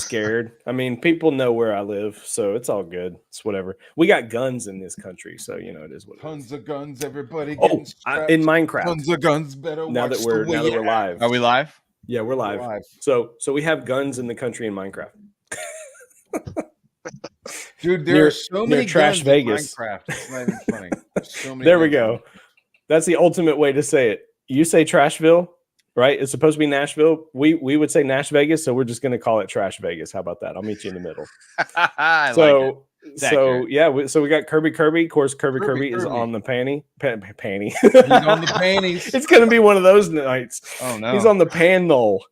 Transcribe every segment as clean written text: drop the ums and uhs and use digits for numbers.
scared. I mean, people know where I live, so it's all good. It's whatever. We got guns in this country, so you know it is what it is. Tons of guns, everybody. Oh, Getting strapped. in Minecraft. Tons of guns. Better now that we're live. Are we live? Yeah, we're live. So we have guns in the country in Minecraft. Dude, there are so many Trash guns Vegas. in Minecraft. It's not even funny. So many there we guns. go. That's the ultimate way to say it. You say Trashville, right? It's supposed to be Nashville. We would say Nash Vegas, so we're just going to call it Trash Vegas. How about that? I'll meet you in the middle. So we got Kirby. Of course, Kirby is on the panty. He's on the panties. It's going to be one of those nights. Oh no, he's on the panel.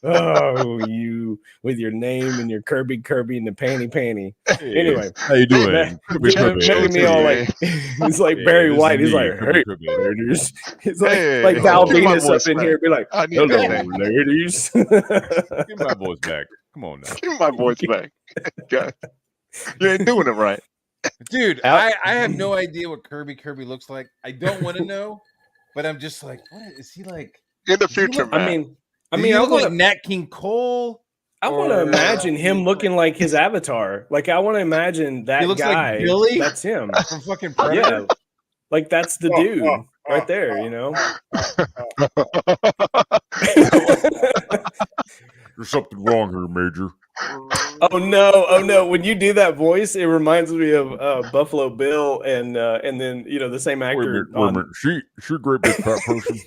Oh, you with your name and your Kirby and the panty. Hey, anyway, how you doing? Making me all like he's like Barry White. He's like, hey, ladies. He's like Val Venus up in here, be like, hello, ladies. Give my voice back. Come on now. Give my voice back. God. You ain't doing it right. Dude, I have no idea what Kirby looks like. I don't want to know, but I'm just like, what is he like? In the future, man. I mean, I look like Nat King Cole. I want to imagine him looking like his avatar. Like I want to imagine that he looks guy. Like Billy? That's him from fucking Predator. Yeah, like that's the dude right there. You know. There's something wrong here, Major. Oh no! When you do that voice, it reminds me of Buffalo Bill, and then the same actor. Wait a minute. She a great big fat person.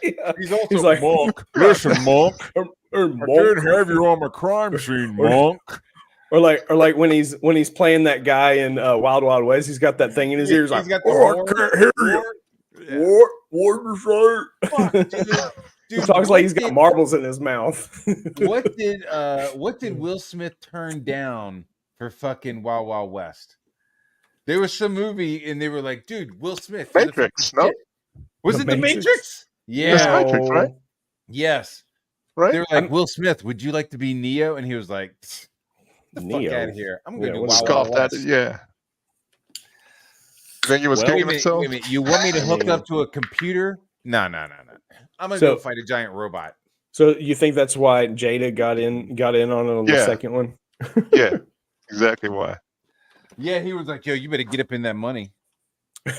Yeah. He's like, Monk. Listen, Monk. Or I did have you on my crime scene, Monk. Or like when he's playing that guy in Wild Wild West, he's got that thing in his ears. He's like, got the I can't hear you. What? Dude, he talks like he's got marbles in his mouth. What did Will Smith turn down for fucking Wild Wild West? There was some movie and they were like, dude, Will Smith. Matrix, no? Was it The Matrix? Yeah. Matrix, right? Yes. Right? They were like, Will Smith, would you like to be Neo? And he was like, get the Neo. fuck out of here. I'm going to do Wild Wild West. Yeah. Then you was kicking himself? Wait a minute. You want me to hook up to a computer? No. I'm going to go fight a giant robot. So you think that's why Jada got in on the second one? Yeah, exactly why. Yeah, he was like, yo, you better get up in that money.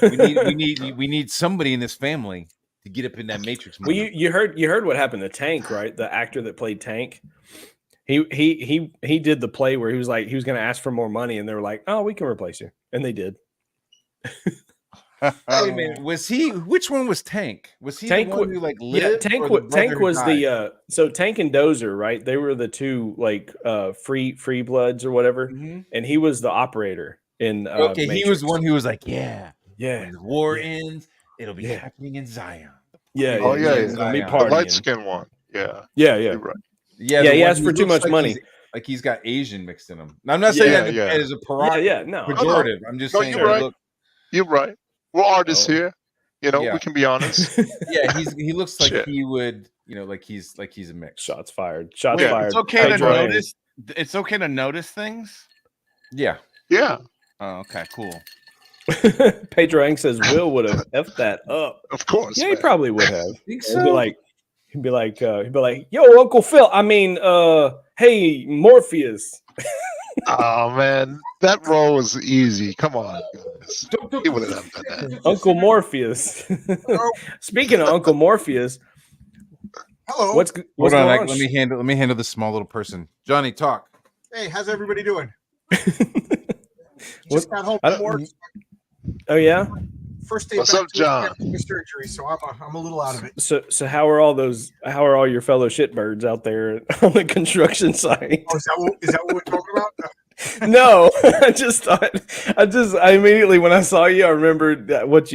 We need somebody in this family to get up in that Matrix money. Well, you heard what happened to Tank, right? The actor that played Tank. He did the play where he was going to ask for more money, and they were like, "Oh, we can replace you," and they did. Wait a minute, was he? Which one was Tank? Was he Tank? The one who lived? Yeah, Tank was the so Tank and Dozer, right? They were the two free bloods or whatever, and he was the operator in. Okay, Matrix. he was the one who was like, yeah. When the war ends, it'll be happening in Zion. Yeah. The light skin one. Yeah. You're right. Yeah, he asked for too much money. He's got Asian mixed in him. Now, I'm not saying that as a pejorative. I'm just saying. You're right. You're right. We're artists here. We can be honest. Yeah, he looks like he would. Like he's a mix. Shots fired. Fired. It's okay to notice. It's okay to notice things. Yeah. Yeah. Oh, okay. Cool. Pedro Ang says Will would have effed that up. Of course. Yeah, he probably would have. Think so? He'd be like, yo, Uncle Phil. I mean, hey, Morpheus. Oh man, that role was easy. Come on, guys. He would have done that. Uncle Morpheus. Speaking of Uncle Morpheus, hello. What's Hold on? going on? Let me handle this small little person. Johnny, talk. Hey, how's everybody doing? Just got home from work. Oh yeah. First day What's back up, John? to surgery, so I'm a little out of it. So how are all your fellow shitbirds out there on the construction site? Oh, is that what we're talking about? No, I immediately when I saw you, I remembered that when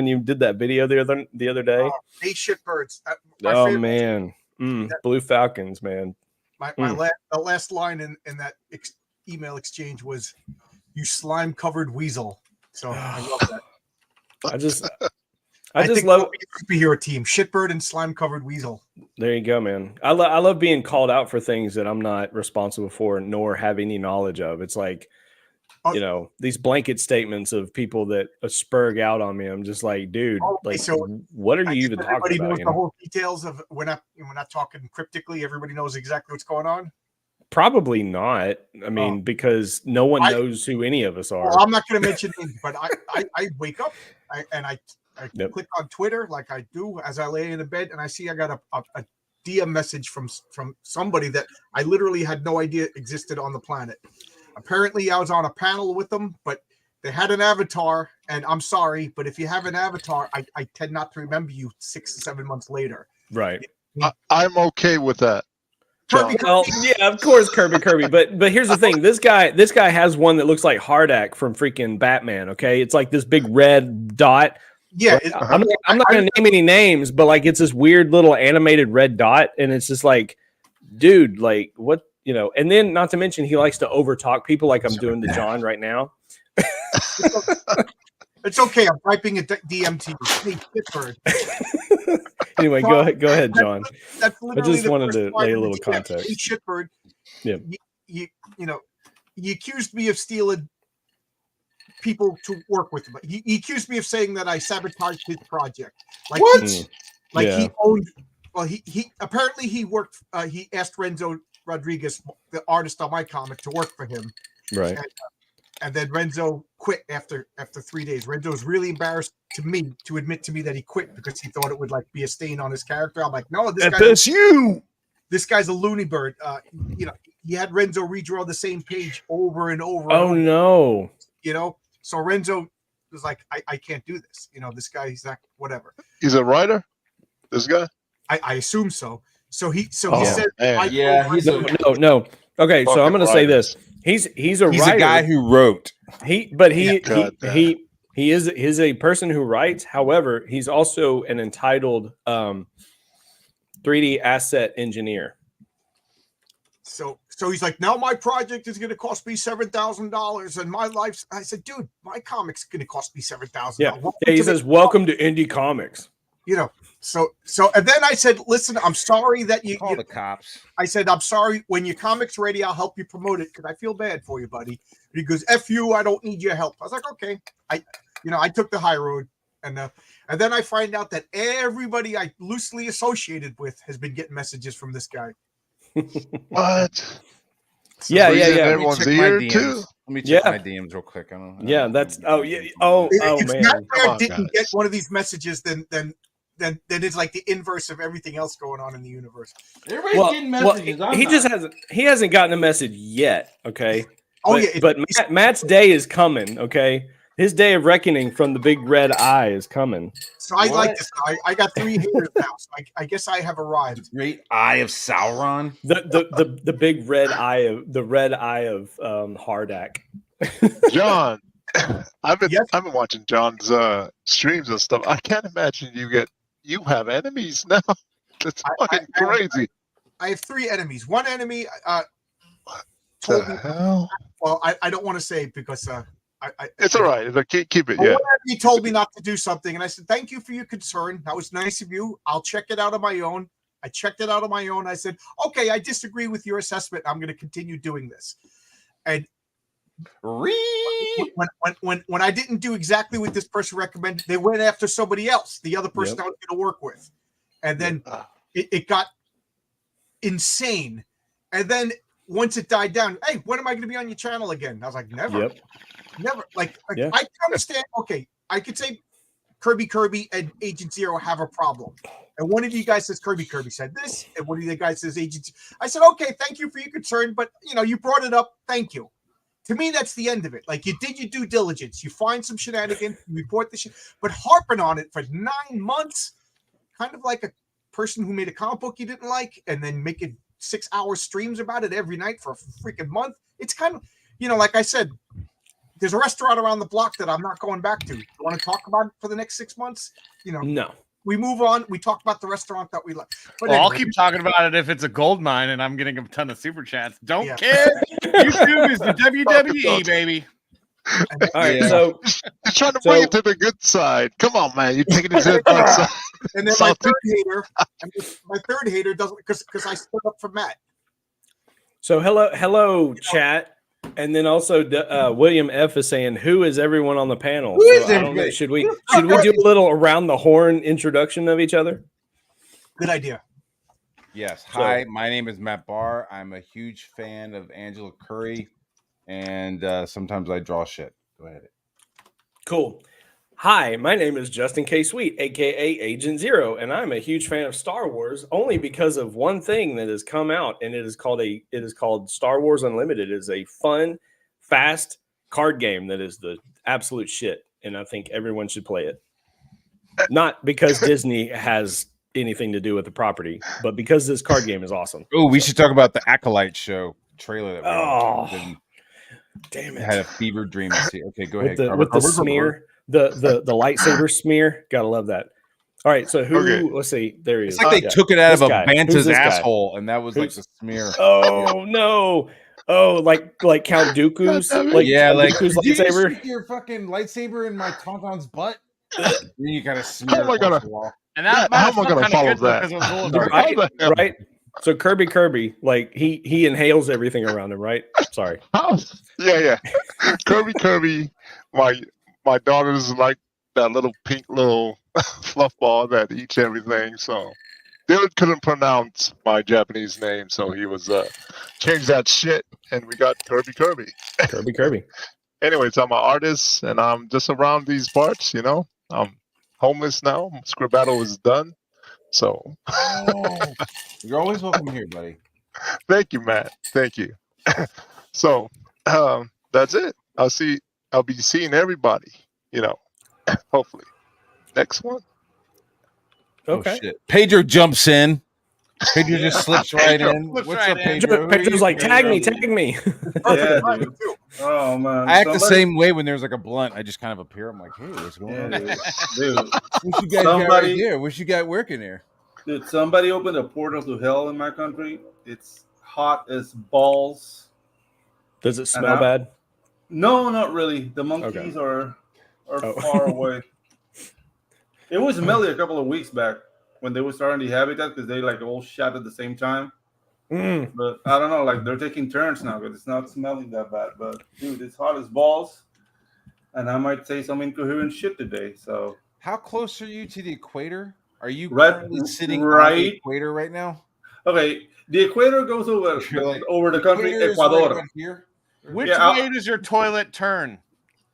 you did that video the other day. Hey, shitbirds. Oh man, Blue Falcons, man. The last line in that email exchange was, "You slime covered weasel." So I love that. I just love superhero team, shitbird and slime covered weasel. There you go, man. I love being called out for things that I'm not responsible for nor have any knowledge of. It's like you know, these blanket statements of people that spurg out on me. I'm just like, dude, like, so what are you even talking everybody about? knows You the know? whole details of we're not talking cryptically. Everybody knows exactly what's going on. Probably not. I mean, because no one knows who any of us are. Well, I'm not going to mention names, but I wake up and I click on Twitter like I do as I lay in the bed, and I see I got a DM message from somebody that I literally had no idea existed on the planet. Apparently, I was on a panel with them, but they had an avatar, and I'm sorry, but if you have an avatar, I tend not to remember you 6 or 7 months later. Right. I'm okay with that. Kirby, Well, yeah, of course, Kirby. But here's the thing: this guy has one that looks like Hardak from freaking Batman. Okay, it's like this big red dot. Yeah, I'm not going to name any names, but like it's this weird little animated red dot, and it's just like, dude, like what, you know? And then, not to mention, he likes to overtalk people, like I'm doing to John right now. It's okay. I'm typing a DM to you. Hey, shitbird. Anyway, go ahead, John. That's I literally just wanted the to first line lay a of the little DM. context. Hey, shitbird. Yeah. You know, he accused me of stealing people to work with him. He accused me of saying that I sabotaged his project. Like What? Like Yeah. he owned. Well, he apparently he worked. He asked Renzo Rodriguez, the artist on my comic, to work for him. Right. And then Renzo quit after 3 days. Renzo was really embarrassed to admit to me that he quit because he thought it would like be a stain on his character. I'm like, no, this guy's a loony bird. You know, he had Renzo redraw the same page over and over. Oh and over, no. you know, so Renzo was like, I can't do this. You know, this guy, he's not whatever. He's a writer. This guy. I assume so. So he said, man. He's No. Okay, so I'm going to say this. He's a he's writer. a guy who wrote. He is a person who writes. However, he's also an entitled 3D asset engineer. So he's like, now my project is going to cost me $7,000, and my life. I said, dude, my comic's going to cost me $7,000. Yeah. He says, "Welcome to indie comics." You know. So, and then I said, listen, I'm sorry that you Call the cops. I said, I'm sorry. When your comic's ready, I'll help you promote it because I feel bad for you, buddy. And he goes, F you, I don't need your help. I was like, okay. I took the high road. And then I find out that everybody I loosely associated with has been getting messages from this guy. What? Yeah. Everyone's ear too. Let me check my DMs real quick. I don't That's know. If man. Matt Bear on, didn't guys. get one of these messages, then it's like the inverse of everything else going on in the universe. Everybody's getting messages. He hasn't gotten a message yet. Okay. Oh, but Matt's day is coming. Okay. His day of reckoning from the big red eye is coming. So I like this. I got 3 haters now. So I guess I have arrived. Great Eye of Sauron. The big red eye of Hardak. John, I've been watching John's streams and stuff. I can't imagine you have enemies now. That's fucking crazy. I have 3 enemies. One enemy What the hell? Well, I don't want to say because It's all right. Keep it. Yeah. He told me not to do something, and I said, "Thank you for your concern. That was nice of you. I'll check it out on my own." I checked it out on my own. I said, "Okay, I disagree with your assessment. I'm going to continue doing this." And when I didn't do exactly what this person recommended, they went after somebody else, the other person I was going to work with, and then it got insane. And then once it died down, hey, when am I going to be on your channel again? I was like, never. Never. Like I can understand. Okay, I could say Kirby and Agent Zero have a problem, and one of you guys says Kirby said this, and one of the guys says Agent. I said, okay, thank you for your concern, but you brought it up. Thank you. To me, that's the end of it. Like, you did your due diligence. You find some shenanigans, you report the shit, but harping on it for 9 months, kind of like a person who made a comic book you didn't like, and then making 6-hour streams about it every night for a freaking month. It's kind of, like I said. There's a restaurant around the block that I'm not going back to. You want to talk about it for the next 6 months? No. We move on. We talk about the restaurant that we like. But Well, I'll anyway, keep talking about it if it's a gold mine and I'm getting a ton of super chats. Don't care. YouTube is the WWE, baby. All right, so you're trying to bring it to the good side. Come on, man. You're taking it to the dark side. And then my third hater doesn't because I stood up for Matt. hello, chat. And then also William F is saying, "Who is everyone on the panel?" Who is I don't know, everybody? should we do a little around the horn introduction of each other? Good idea. Yes. Hi, my name is Matt Barr. I'm a huge fan of Angela Curry, and sometimes I draw shit. Go ahead. Cool. Hi, my name is Justin K. Sweet, aka Agent Zero, and I'm a huge fan of Star Wars only because of one thing that has come out, and it is called Star Wars Unlimited. It is a fun, fast card game that is the absolute shit, and I think everyone should play it. Not because Disney has anything to do with the property, but because this card game is awesome. Oh, we should talk about the Acolyte show trailer that we watched. Damn it! I had a fever dream to see. Okay, go ahead. With the smear, the lightsaber smear. Gotta love that. All right, so who? Okay. Let's see. There he is. It's like they took it out This of a guy. Who's Banta's this guy? asshole, and that was like the smear. Oh no! Oh, like Count Dooku's, Count Dooku's did you lightsaber. stick your fucking lightsaber in my Tauntaun's butt? Then you gotta smear. How am I gonna? And that How am I gonna follow that? Because it was a little dark. Right. So Kirby, like he inhales everything around him, right? Sorry. Yeah. Kirby. My daughters like that little pink little fluff ball that eats everything. So Dylan couldn't pronounce my Japanese name, so he was changed that shit, and we got Kirby. Kirby. Anyways, I'm an artist, and I'm just around these parts. You know, I'm homeless now. Script battle is done. So You're always welcome here, buddy. thank you, Matt. Thank you. So that's it. I'll be seeing everybody, you know, hopefully. Next one. Okay. Oh, shit. Pedro jumps in. Pedro just slips right in. Slips What's right up, in. Pedro? Pedro's like, tag me. Yeah, dude. Oh man, I act the same way when there's like a blunt. I just kind of appear. I'm like, hey, what's going on? dude. What you guys got right here? What you got working here? Dude, somebody opened a portal to hell in my country. It's hot as balls. Does it smell bad? No, not really. The monkeys are far away. It was smelly a couple of weeks back when they were starting the habitat because they like all shot at the same time. But I don't know, like they're taking turns now because it's not smelling that bad. But dude, it's hot as balls, and I might say some incoherent shit today. So how close are you to the equator? Are you currently sitting on the equator right now? Okay, the equator goes over over the country Ecuador. Right here? Which way does your toilet turn?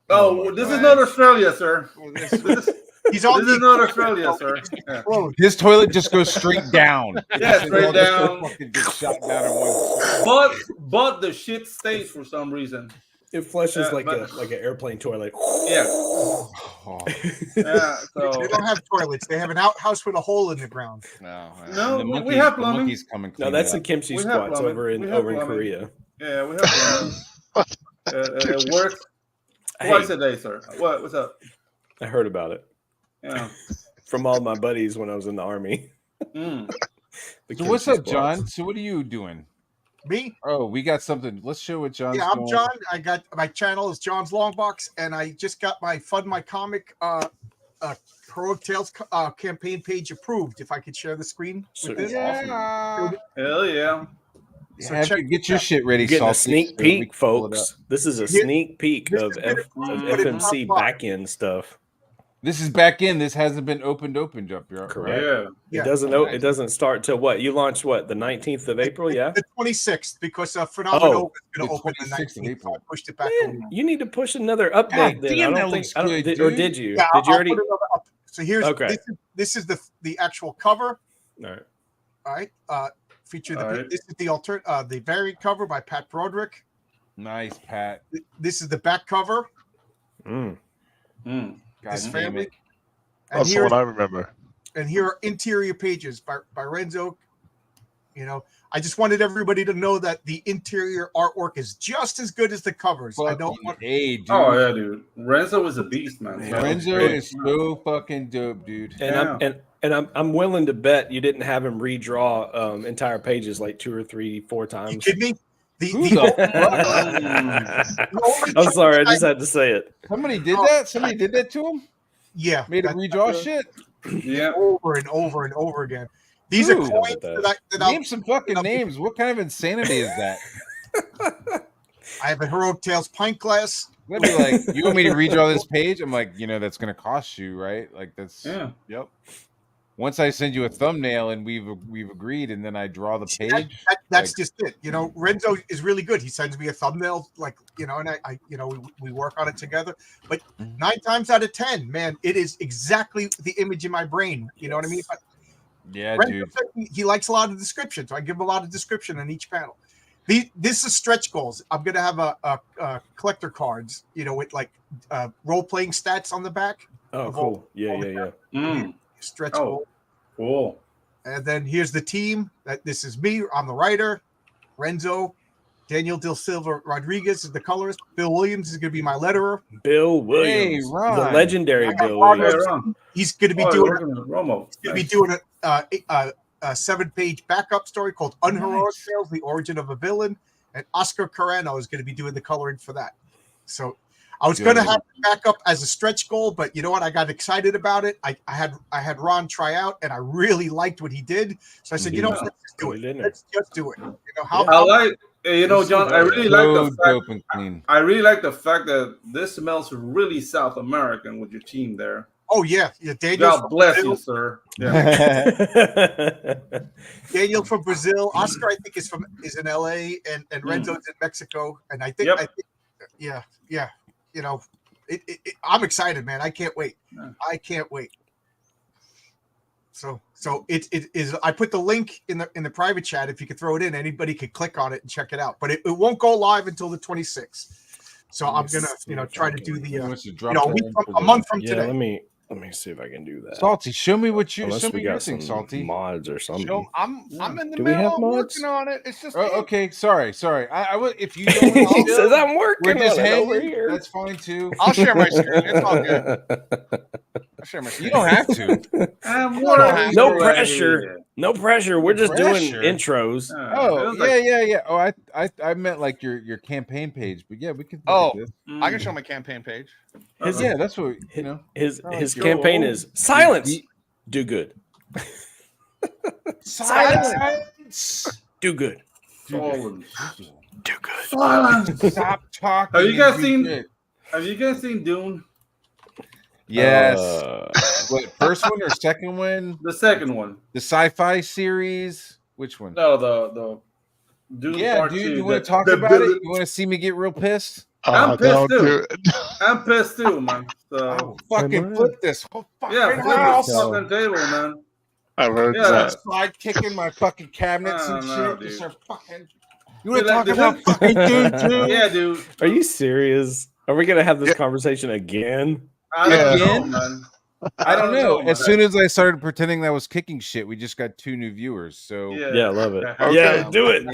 Oh, this is not Australia, sir. This is not Australia, sir. Yeah. His toilet just goes straight down. Yeah, straight down. Gets shot down in one. But the shit stays for some reason. It flushes like an airplane toilet. Yeah. Yeah. So they don't have toilets. They have an outhouse with a hole in the ground. No, we have plumbing. No, that's the kimchi squats over in Korea. Yeah, we have plumbing. It works twice a day, sir. What's up? I heard about it. Yeah. From all my buddies when I was in the army. So what's up, John? So what are you doing? Me? Oh, we got something. Let's show what John's doing. I'm John. I got my channel is John's Longbox, and I just got my Fund My Comic Heroic Tales campaign page approved. If I could share the screen with this. Yeah. Hell yeah. So get your shit ready. Getting a sneak peek, folks. This is a sneak peek of FMC back end stuff. This is back in. This hasn't been opened up yet. Correct. Yeah. It doesn't start till what? You launched what? The 19th of April, yeah? The 26th, because Phenomenal is going to open the 19th. So I pushed it back. You need to push another update. Did you? Yeah, did you already? So here's this is the actual cover. All right. Feature this is the variant cover by Pat Broderick. Nice, Pat. This is the back cover. His family. That's what I remember. And here are interior pages by Renzo. You know, I just wanted everybody to know that the interior artwork is just as good as the covers. Hey, dude. Oh yeah, dude. Renzo is a beast, man. Renzo is so fucking dope, dude. And I'm willing to bet you didn't have him redraw entire pages like 2 or 3, 4 times. You kidding me? I'm sorry, I just had to say it. Somebody did that? Somebody did that to him? Yeah. Made him redraw shit? Yeah. Over and over and over again. These are coins Name some fucking names. What kind of insanity is that? I have a Heroic Tales pint glass. I'd be like, you want me to redraw this page? I'm like, that's going to cost you, right? Like that's Yep. Once I send you a thumbnail and we've agreed, and then I draw the page. That's just it. Renzo is really good. He sends me a thumbnail, and I we work on it together. But 9 times out of 10, man, it is exactly the image in my brain. You know what I mean? Yeah, Renzo dude. he likes a lot of description, so I give him a lot of description on each panel. This is stretch goals. I'm gonna have a collector cards, with role playing stats on the back. Oh, cool. Yeah. Stretch goal. Cool. And then here's the team. This is me. I'm the writer. Renzo, Daniel Del Silva Rodriguez is the colorist. Bill Williams is going to be my letterer. Bill Williams, Hey, Ron. the legendary Bill Hey, Williams. Ron. He's going to be Romo. doing a 7-page backup story called Unheroic Tales: The Origin of a Villain, and Oscar Carano is going to be doing the coloring for that. So I was going to have it back up as a stretch goal, but you know what? I got excited about it. I had Ron try out, and I really liked what he did. So I said, let's just do it. Let's just do it. John. I really like the fact that this smells really South American with your team there. Oh yeah, Daniel. God bless you, sir. Yeah. Daniel from Brazil. Oscar, I think, is in LA, and Renzo's in Mexico, and I think, yeah. I'm excited, man. I can't wait. I can't wait. So it is. I put the link in the private chat. If you could throw it in, anybody could click on it and check it out. But it won't go live until the 26th. So I'm gonna try to do the a month from today. Let me see if I can do that. Salty, show me what you Unless show we me got your thing, some Salty. mods or something. I'm in the Do we have middle. I'm mods? working on it. It's just Okay, sorry. I would if you He don't says I'm we're working just on it over hanging. here. That's fine too. I'll share my screen. It's all good. I'll share my screen. You don't have to. No pressure. No pressure. We're just doing intros. Oh yeah. Oh, I meant like your campaign page, but yeah, we could. I can show my campaign page. Yeah, that's what His campaign is silence. Do good. Silence. Do good. Silence. Do good. Silence. Stop talking. Have you guys seen Dune? Yes. What, first one or second one? The second one. The sci-fi series. Which one? No, the Dune. Yeah, part dude. two, You want to talk about it? You want to see me get real pissed? I'm pissed too. I'm pissed too, man. I'll So fucking flip this whole fucking flip house. this fucking table, man. I've heard Yeah, that. Slide kicking my fucking cabinets and No, shit. dude. Just start fucking. You want to Like, talk about fucking Dune too? Yeah, dude. Are you serious? Are we gonna have this conversation again? I don't know, Again? man. I don't know. man. As soon as I started pretending that I was kicking shit, we just got 2 new viewers. So Yeah, I love it. Okay. Yeah, do it.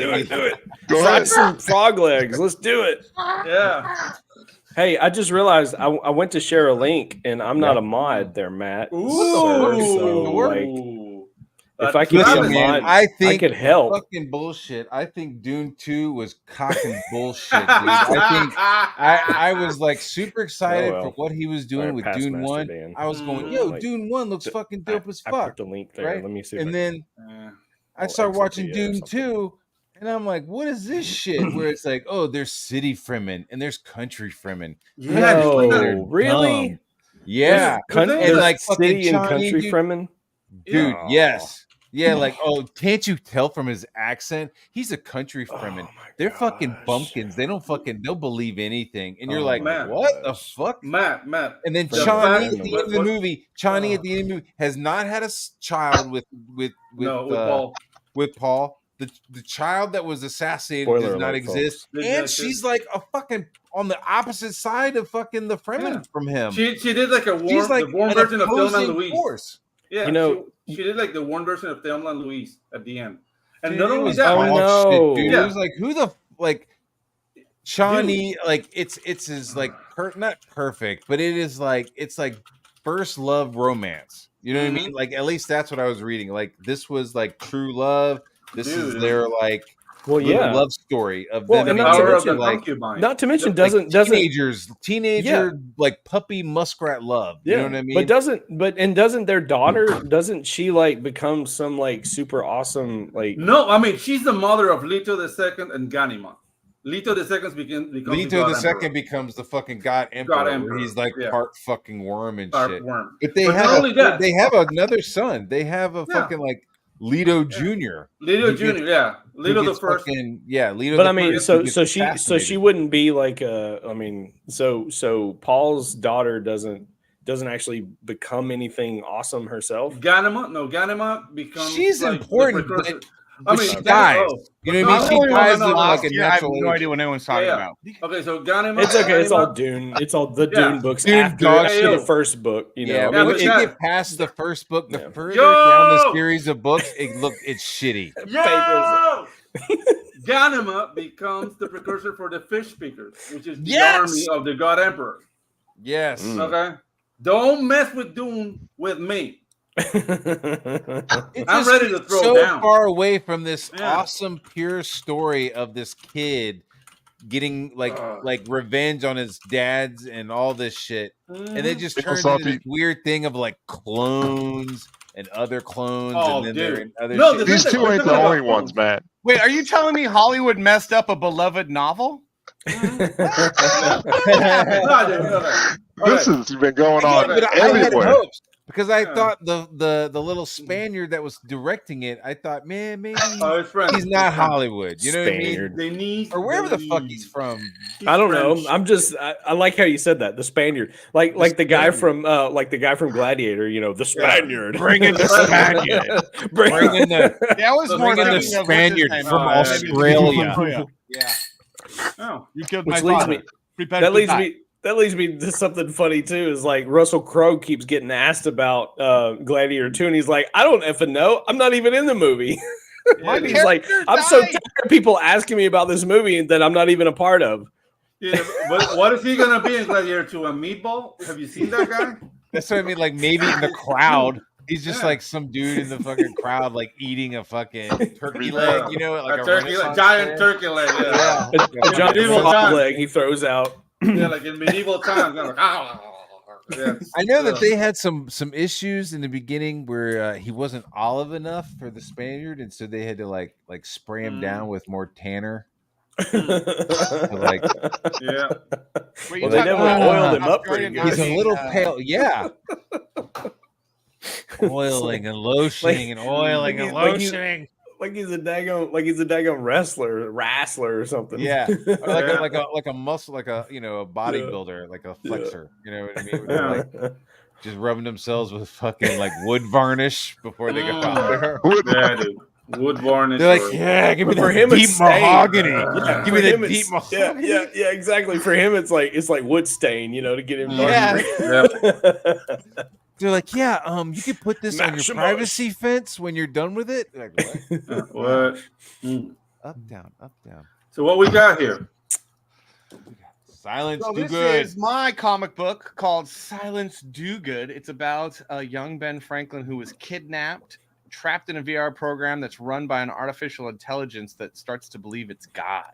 Go Frog ahead. some frog legs. Let's do it. Yeah. Hey, I just realized I went to share a link, and I'm not a mod there, Matt. Ooh. So, like, if I could listen, be a man, mod, I I think could help. fucking bullshit. I think Dune 2 was cock and bullshit, dude. I think I was like super excited Oh, well. for what he was doing with Past Dune Master 1. Dan. I was going, yo, Like, Dune 1 looks fucking dope as I put fuck. the link there. right? Let me see. And then I I'll started exit watching the, Dune something. 2, and I'm like, what is this shit? Where it's like, oh, there's city Fremen and there's country Fremen. No, really? Dumb. Yeah. There's And like city fucking and country dude, Fremen. dude, No. yes. Yeah, like, oh, can't you tell from his accent? He's a country Fremen. Oh my They're fucking gosh. bumpkins. They'll believe anything. And you're Oh like, my what the gosh. fuck? Matt. And then The Chani fact- at the end of the movie, Chani at the end of the movie has not had a child with Paul. with Paul. The child that was assassinated Spoiler does not alert, exist. folks. And Exactly. she's like a fucking on the opposite side of fucking the Fremen Yeah. from him. She did like a She's like warm an version of Thelma and opposing Louise. force. Yeah, You know- she did like the warm version of Thelma and Louise at the end. And Dude, not it only was that, Oh, dog no. shit, dude. Yeah. It was like who the like Chani, like it's his like not perfect, but it is like it's like first love romance. You know what I mean? Like at least that's what I was reading. Like this was like true love. This is Dude. their like Well, little yeah. love story of Well, them and being not to power able of the to, like, concubine. Not to mention, like, doesn't teenager like puppy muskrat love. You know what I mean? But doesn't their daughter, doesn't she like become some like super awesome like No, I mean she's the mother of Leto II and Ganima. Leto the Second becomes Leto the Second becomes the fucking God Emperor. He's like part fucking worm and shit. Worm. But they have another son. They have a fucking like Leto Jr. Leto Jr. Yeah, Leto the first. Leto. But I mean, so she wouldn't be like I mean, so Paul's daughter doesn't actually become anything awesome herself. Ganima becomes. She's like important, but she dies. You know what I mean? She dies like a natural. I have no idea what anyone's talking about. Okay, so Ganima. It's okay. It's all Dune. It's all the Dune books after the first book. You know, yeah, once you get past the first book, the further down the series of books, it's shitty. Ganima becomes the precursor for the fish speakers, which is the army of the God Emperor. Yes. Okay. Don't mess with Dune with me. I'm ready to throw down. So far away from this awesome, pure story of this kid getting like revenge on his dads and all this shit, and it just turns into this weird thing of like clones and other clones, and then they're in other. No, these two ain't the only ones, man. Wait, are you telling me Hollywood messed up a beloved novel? This has been going on everywhere. I had hopes because I thought the little Spaniard that was directing it, I thought, man, maybe he's not Hollywood. You know what I mean? They need, or wherever the fuck he's from. I don't know. I'm just I like how you said that. The Spaniard, like the guy from Gladiator. You know, the Spaniard. Bring in the Spaniard. Bring in the Spaniard from Australia. Yeah. Oh, you killed my father. That leads me to something funny too. Is like Russell Crowe keeps getting asked about Gladiator 2, and he's like, I don't effing know. I'm not even in the movie. He's like, I'm so tired of people asking me about this movie that I'm not even a part of. Yeah, but what is he gonna be in Gladiator 2? A meatball? Have you seen that guy? That's what I mean. Like maybe in the crowd. He's just like some dude in the fucking crowd, like eating a fucking turkey leg, you know, like a giant turkey leg, a giant flop leg he throws out. Yeah, like in medieval times. Like, I know that they had some issues in the beginning where he wasn't olive enough for the Spaniard, and so they had to like spray him down with more tanner. Well, they never oiled him up pretty good. He's a little pale, yeah. Oiling and lotioning and oiling and lotioning. Like he's a daggone wrestler or something. Yeah, or like a muscle, like a bodybuilder, like a flexor. You know what I mean? Like just rubbing themselves with fucking like wood varnish before they go out there. Yeah, dude. Wood varnish. They're like, yeah, give me for the him deep mahogany. Yeah, give me the deep mahogany. Yeah, exactly. For him, it's like wood stain, to get him. They're like, yeah, you can put this on your privacy fence when you're done with it. Like, what? Up, down, up, down. So what we got here? Silence Do Good. This is my comic book called Silence Do Good. It's about a young Ben Franklin who was kidnapped, trapped in a VR program that's run by an artificial intelligence that starts to believe it's God.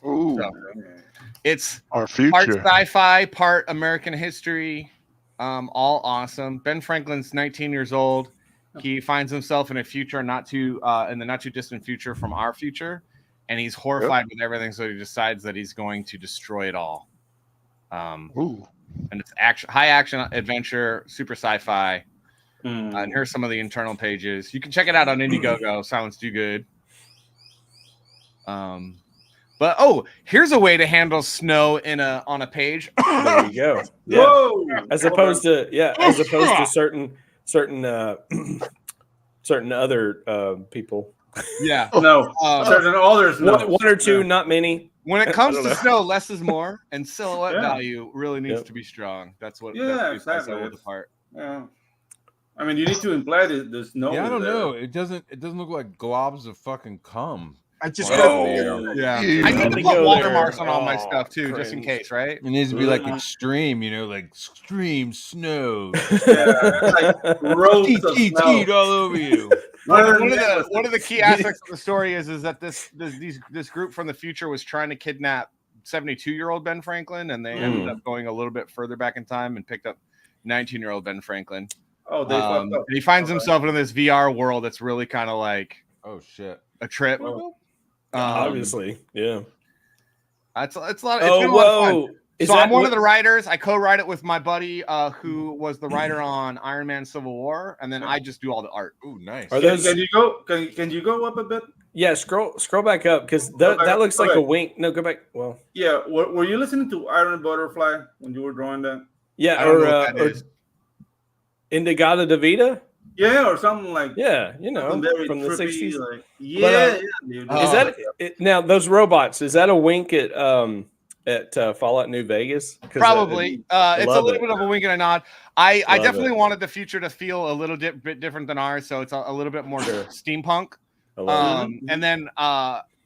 Ooh. So, it's our future. Part sci-fi, part American history. All awesome. Ben Franklin's 19 years old. He finds himself in a future in the not too distant future from our future, and he's horrified with everything. So he decides that he's going to destroy it all. And it's high action adventure, super sci-fi. And here's some of the internal pages. You can check it out on Indiegogo. Silence Do Good. But here's a way to handle snow on a page. There you go. Yeah. Whoa! As opposed to certain other people. Yeah. No. Certain others. No. One or two, not many. When it comes to snow, less is more, and silhouette value really needs to be strong. That's what. Exactly. Apart. Yeah. I mean, you need to imply the snow. Yeah, I don't know. It doesn't look like globs of fucking cum. I just I need to put watermarks on all my stuff too, just in case, right? It needs to be like extreme, like extreme snow. Like roads of snow all over you. One of the key aspects of the story is that this group from the future was trying to kidnap 72-year-old Ben Franklin, and they ended up going a little bit further back in time and picked up 19-year-old Ben Franklin. Oh, they fucked up. And he finds himself in this VR world that's really kind of like oh shit, a trip. Obviously, yeah. It's a lot. It's been a Oh, lot of fun. whoa! Is So that I'm one what- of the writers. I co-write it with my buddy, who was the writer on Iron Man: Civil War, and then I just do all the art. Ooh, nice. Are Can, those? can you go? Can you go up a bit? Yeah, scroll back up because that back up, looks go like a back. wink. No, go back. Well, Yeah. Were you listening to Iron Butterfly when you were drawing that? yeah, I don't know or what that is. Indigata Davida. Yeah, or something like Yeah, you know, something very from the trippy, '60s. like But, dude. Oh, Is that now those robots? Is that a wink at Fallout New Vegas? 'Cause Probably. It's a love little it. bit of a wink and a nod. I Love definitely it. wanted the future to feel a little bit different than ours, so it's a little bit more Sure. steampunk. I love it. And then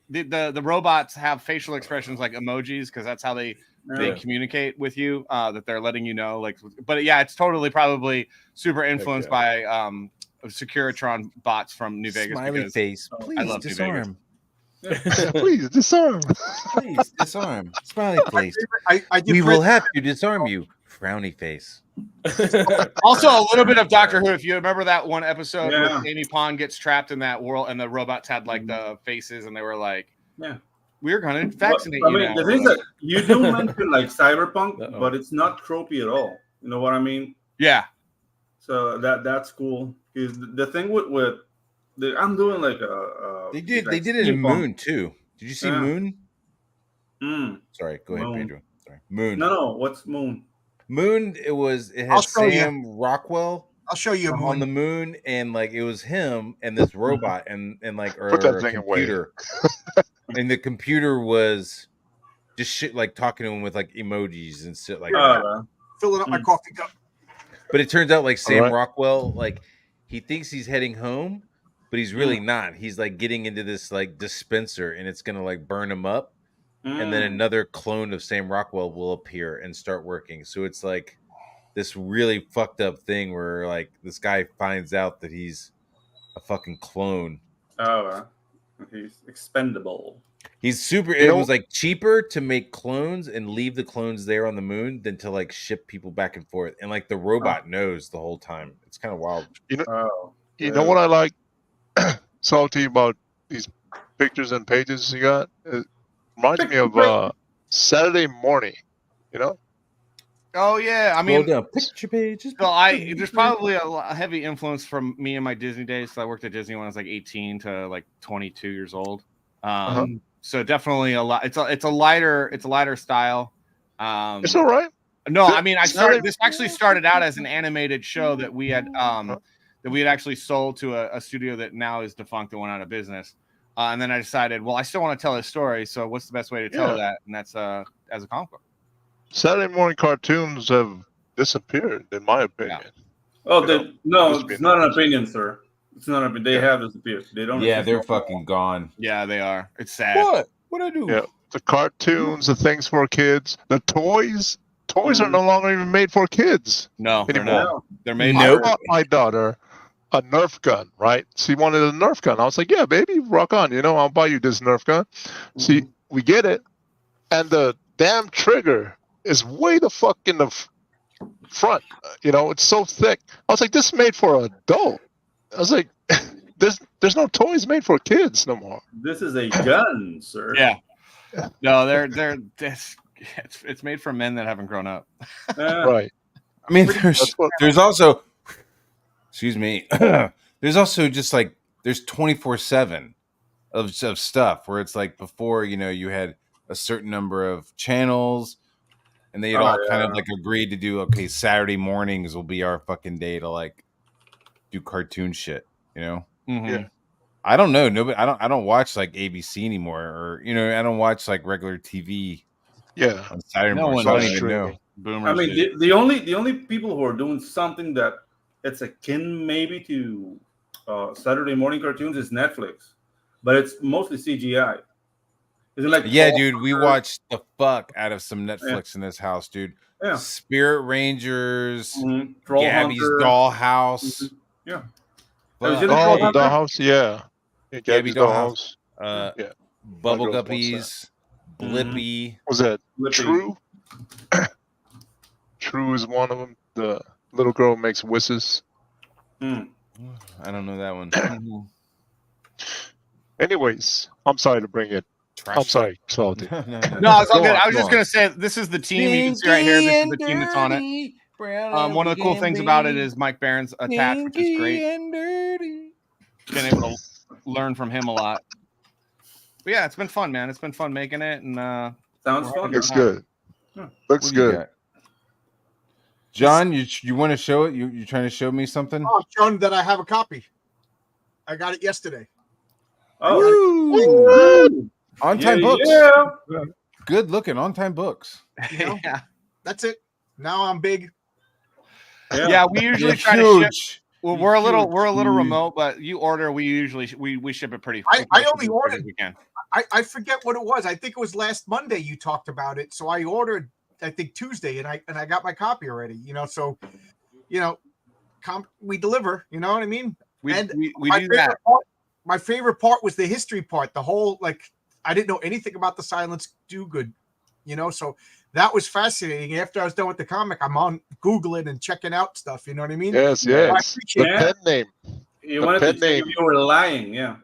the robots have facial expressions like emojis because that's how they communicate with you, that they're letting you know. Like, but yeah, it's totally probably super influenced by Securitron bots from New Vegas. Smiley because face. I Please love New Vegas. disarm. Please disarm. Please disarm. Smiley face. I did We read- will have to disarm you. Frowny face. Also, a little bit of Doctor Who. If you remember that one episode Yeah. where Amy Pond gets trapped in that world, and the robots had like the faces, and they were like, Yeah. "We're gonna vaccinate I you." mean, now. the thing is that you do mention like cyberpunk, Uh-oh. but it's not tropey at all. You know what I mean? Yeah, So that's cool. Is the thing with I'm doing like a They did like it in steampunk. Moon too. Did you see Yeah. Moon? Mm. Sorry, go ahead, Moon. Pedro. Sorry. Moon. No, what's Moon? Moon, it had I'll show you. Sam Rockwell I'll show you a on the moon. moon, and like it was him and this robot and like or Put that a thing away. computer. And the computer was just shit like talking to him with like emojis and shit like that. Filling up my coffee cup. But it turns out like Sam Alright. Rockwell, like he thinks he's heading home, but he's really not. He's like getting into this like dispenser and it's gonna like burn him up. And then another clone of Sam Rockwell will appear and start working. So it's like this really fucked up thing where like this guy finds out that he's a fucking clone. He's expendable. He's super. You It know- was like cheaper to make clones and leave the clones there on the moon than to like ship people back and forth. And like the robot knows the whole time. It's kind of wild. Oh, You know what I like? Salty about these pictures and pages you got? It reminds me of Saturday Morning. You know? Oh yeah, I Scroll mean, down. Picture pages. so there's probably a heavy influence from me and my Disney days. So I worked at Disney when I was like 18 to like 22 years old. So definitely a lot. It's a lighter style. It's all right. No, I mean, Saturday- this actually started out as an animated show that we had actually sold to a studio that now is defunct and went out of business. And then I decided, well, I still want to tell a story. So what's the best way to tell that? And that's as a comic book. Saturday morning cartoons have disappeared, in my opinion. Oh, You know, no, just it's being not an honest. opinion, sir. It's not an opinion. They have disappeared. They don't. Yeah, exist they're no more. fucking gone. Yeah, they are. It's sad. What? What'd I do? Yeah. The cartoons, the things for kids, the toys. Toys are no longer even made for kids. No, they're Anymore. not. They're made. I for- bought my daughter a Nerf gun, right? She wanted a Nerf gun. I was like, yeah, baby, rock on. You know, I'll buy you this Nerf gun. See, we get it. And the damn trigger is way the fuck in the front. You know, it's so thick. I was like, this is made for an adult. I was like, there's no toys made for kids no more. This is a gun, sir. Yeah. No, it's made for men that haven't grown up. Right. I mean, That's what- there's also, excuse me, there's also just like there's 24/7 of stuff where it's like before, you know, you had a certain number of channels, and they had all kind of like agreed to do, okay, Saturday mornings will be our fucking day to like do cartoon shit, you know. Mhm. Yeah. I don't know. Nobody. I don't watch like ABC anymore, or you know, I don't watch like regular TV Yeah. on Saturday No morning. one So I don't does. even know. Boomers. I mean, did. the only people who are doing something that it's akin maybe to Saturday morning cartoons is Netflix, but it's mostly CGI. Isn't like Yeah, dude, we watched the fuck out of some Netflix Yeah. in this house, dude. Yeah. Spirit Rangers, Troll Gabby's Hunter. Dollhouse. Yeah. Fuck. Have you seen Oh, Troll the Hunter? dollhouse, yeah. Gabby Gabby's Dollhouse. dollhouse. Yeah. Bubble My girls watch Guppies, Blippy. Was that Flippy. True? True is one of them. The little girl makes wishes. Mm. I don't know that one. Mhm. Anyways, I'm sorry to bring it. I'm sorry, salty. No, it's all Go good. on, I was go just on. gonna say this is the team. You can see right here. This is the team that's on it. One of the cool things about it is Mike Barron's attached, which is great. Been able to learn from him a lot. But yeah, it's been fun, man. It's been fun making it, and Sounds fun. Looks good. Looks good. John, you want to show it? You're trying to show me something? Oh, I'm showing that I have a copy. I got it yesterday. Oh, On time books. Yeah. Good looking on time books. You know? yeah. That's it. Now I'm big. Yeah, we usually You're try to ship. huge. Well, we're a little remote, but you order, we usually we ship it pretty. I only ordered. We can. I forget what it was. I think it was last Monday you talked about it. So I ordered, I think Tuesday, and I got my copy already. So, we deliver. You know what I mean? We my do favorite that. My favorite part was the history part. The whole I didn't know anything about the Silence Do Good. So that was fascinating. After I was done with the comic, I'm on Googling and checking out stuff. You know what I mean? Yes. The pen name. You The wanted to pen check name. if you were lying, yeah.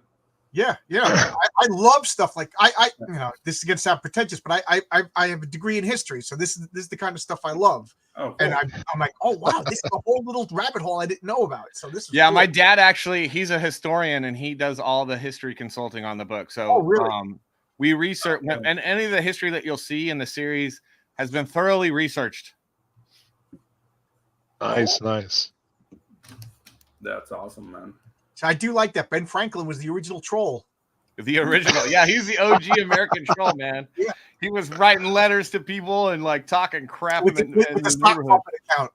Yeah. I love stuff like this is gonna sound pretentious, but I have a degree in history, so this is the kind of stuff I love. Oh, cool. And I'm like, oh wow, this is a whole little rabbit hole I didn't know about. So this is cool. My dad actually, he's a historian and he does all the history consulting on the book. So really? We research, and any of the history that you'll see in the series has been thoroughly researched. Nice. That's awesome, man. So I do like that. Ben Franklin was the original troll. The original, yeah, he's the OG American troll, man. Yeah. He was writing letters to people and talking crap With in the the stock neighborhood. puppet account.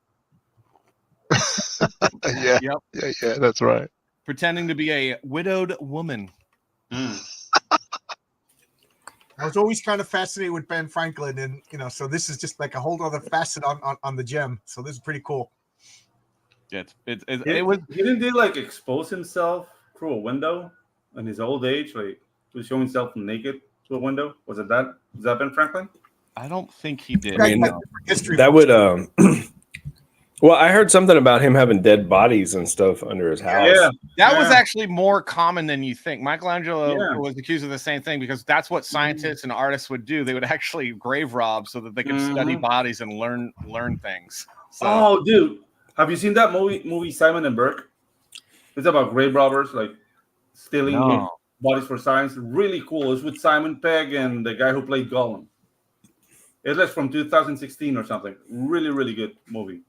Yeah. Yep. Yeah, that's right. Pretending to be a widowed woman. I was always kind of fascinated with Ben Franklin, and so this is just like a whole other facet on the gem. So this is pretty cool. Yeah, it was. He didn't expose himself through a window in his old age, he was showing himself naked through a window. Was it that? Is that Ben Franklin? I don't think he did. I mean, history that would well, I heard something about him having dead bodies and stuff under his house. Yeah, that was actually more common than you think. Michelangelo Yeah. was accused of the same thing because that's what scientists and artists would do. They would actually grave rob so that they could study bodies and learn things. So, Oh, dude, have you seen that movie Simon and Burke? It's about grave robbers, stealing bodies for science. Really cool. It's with Simon Pegg and the guy who played Gollum. It's from 2016 or something. Really, really good movie.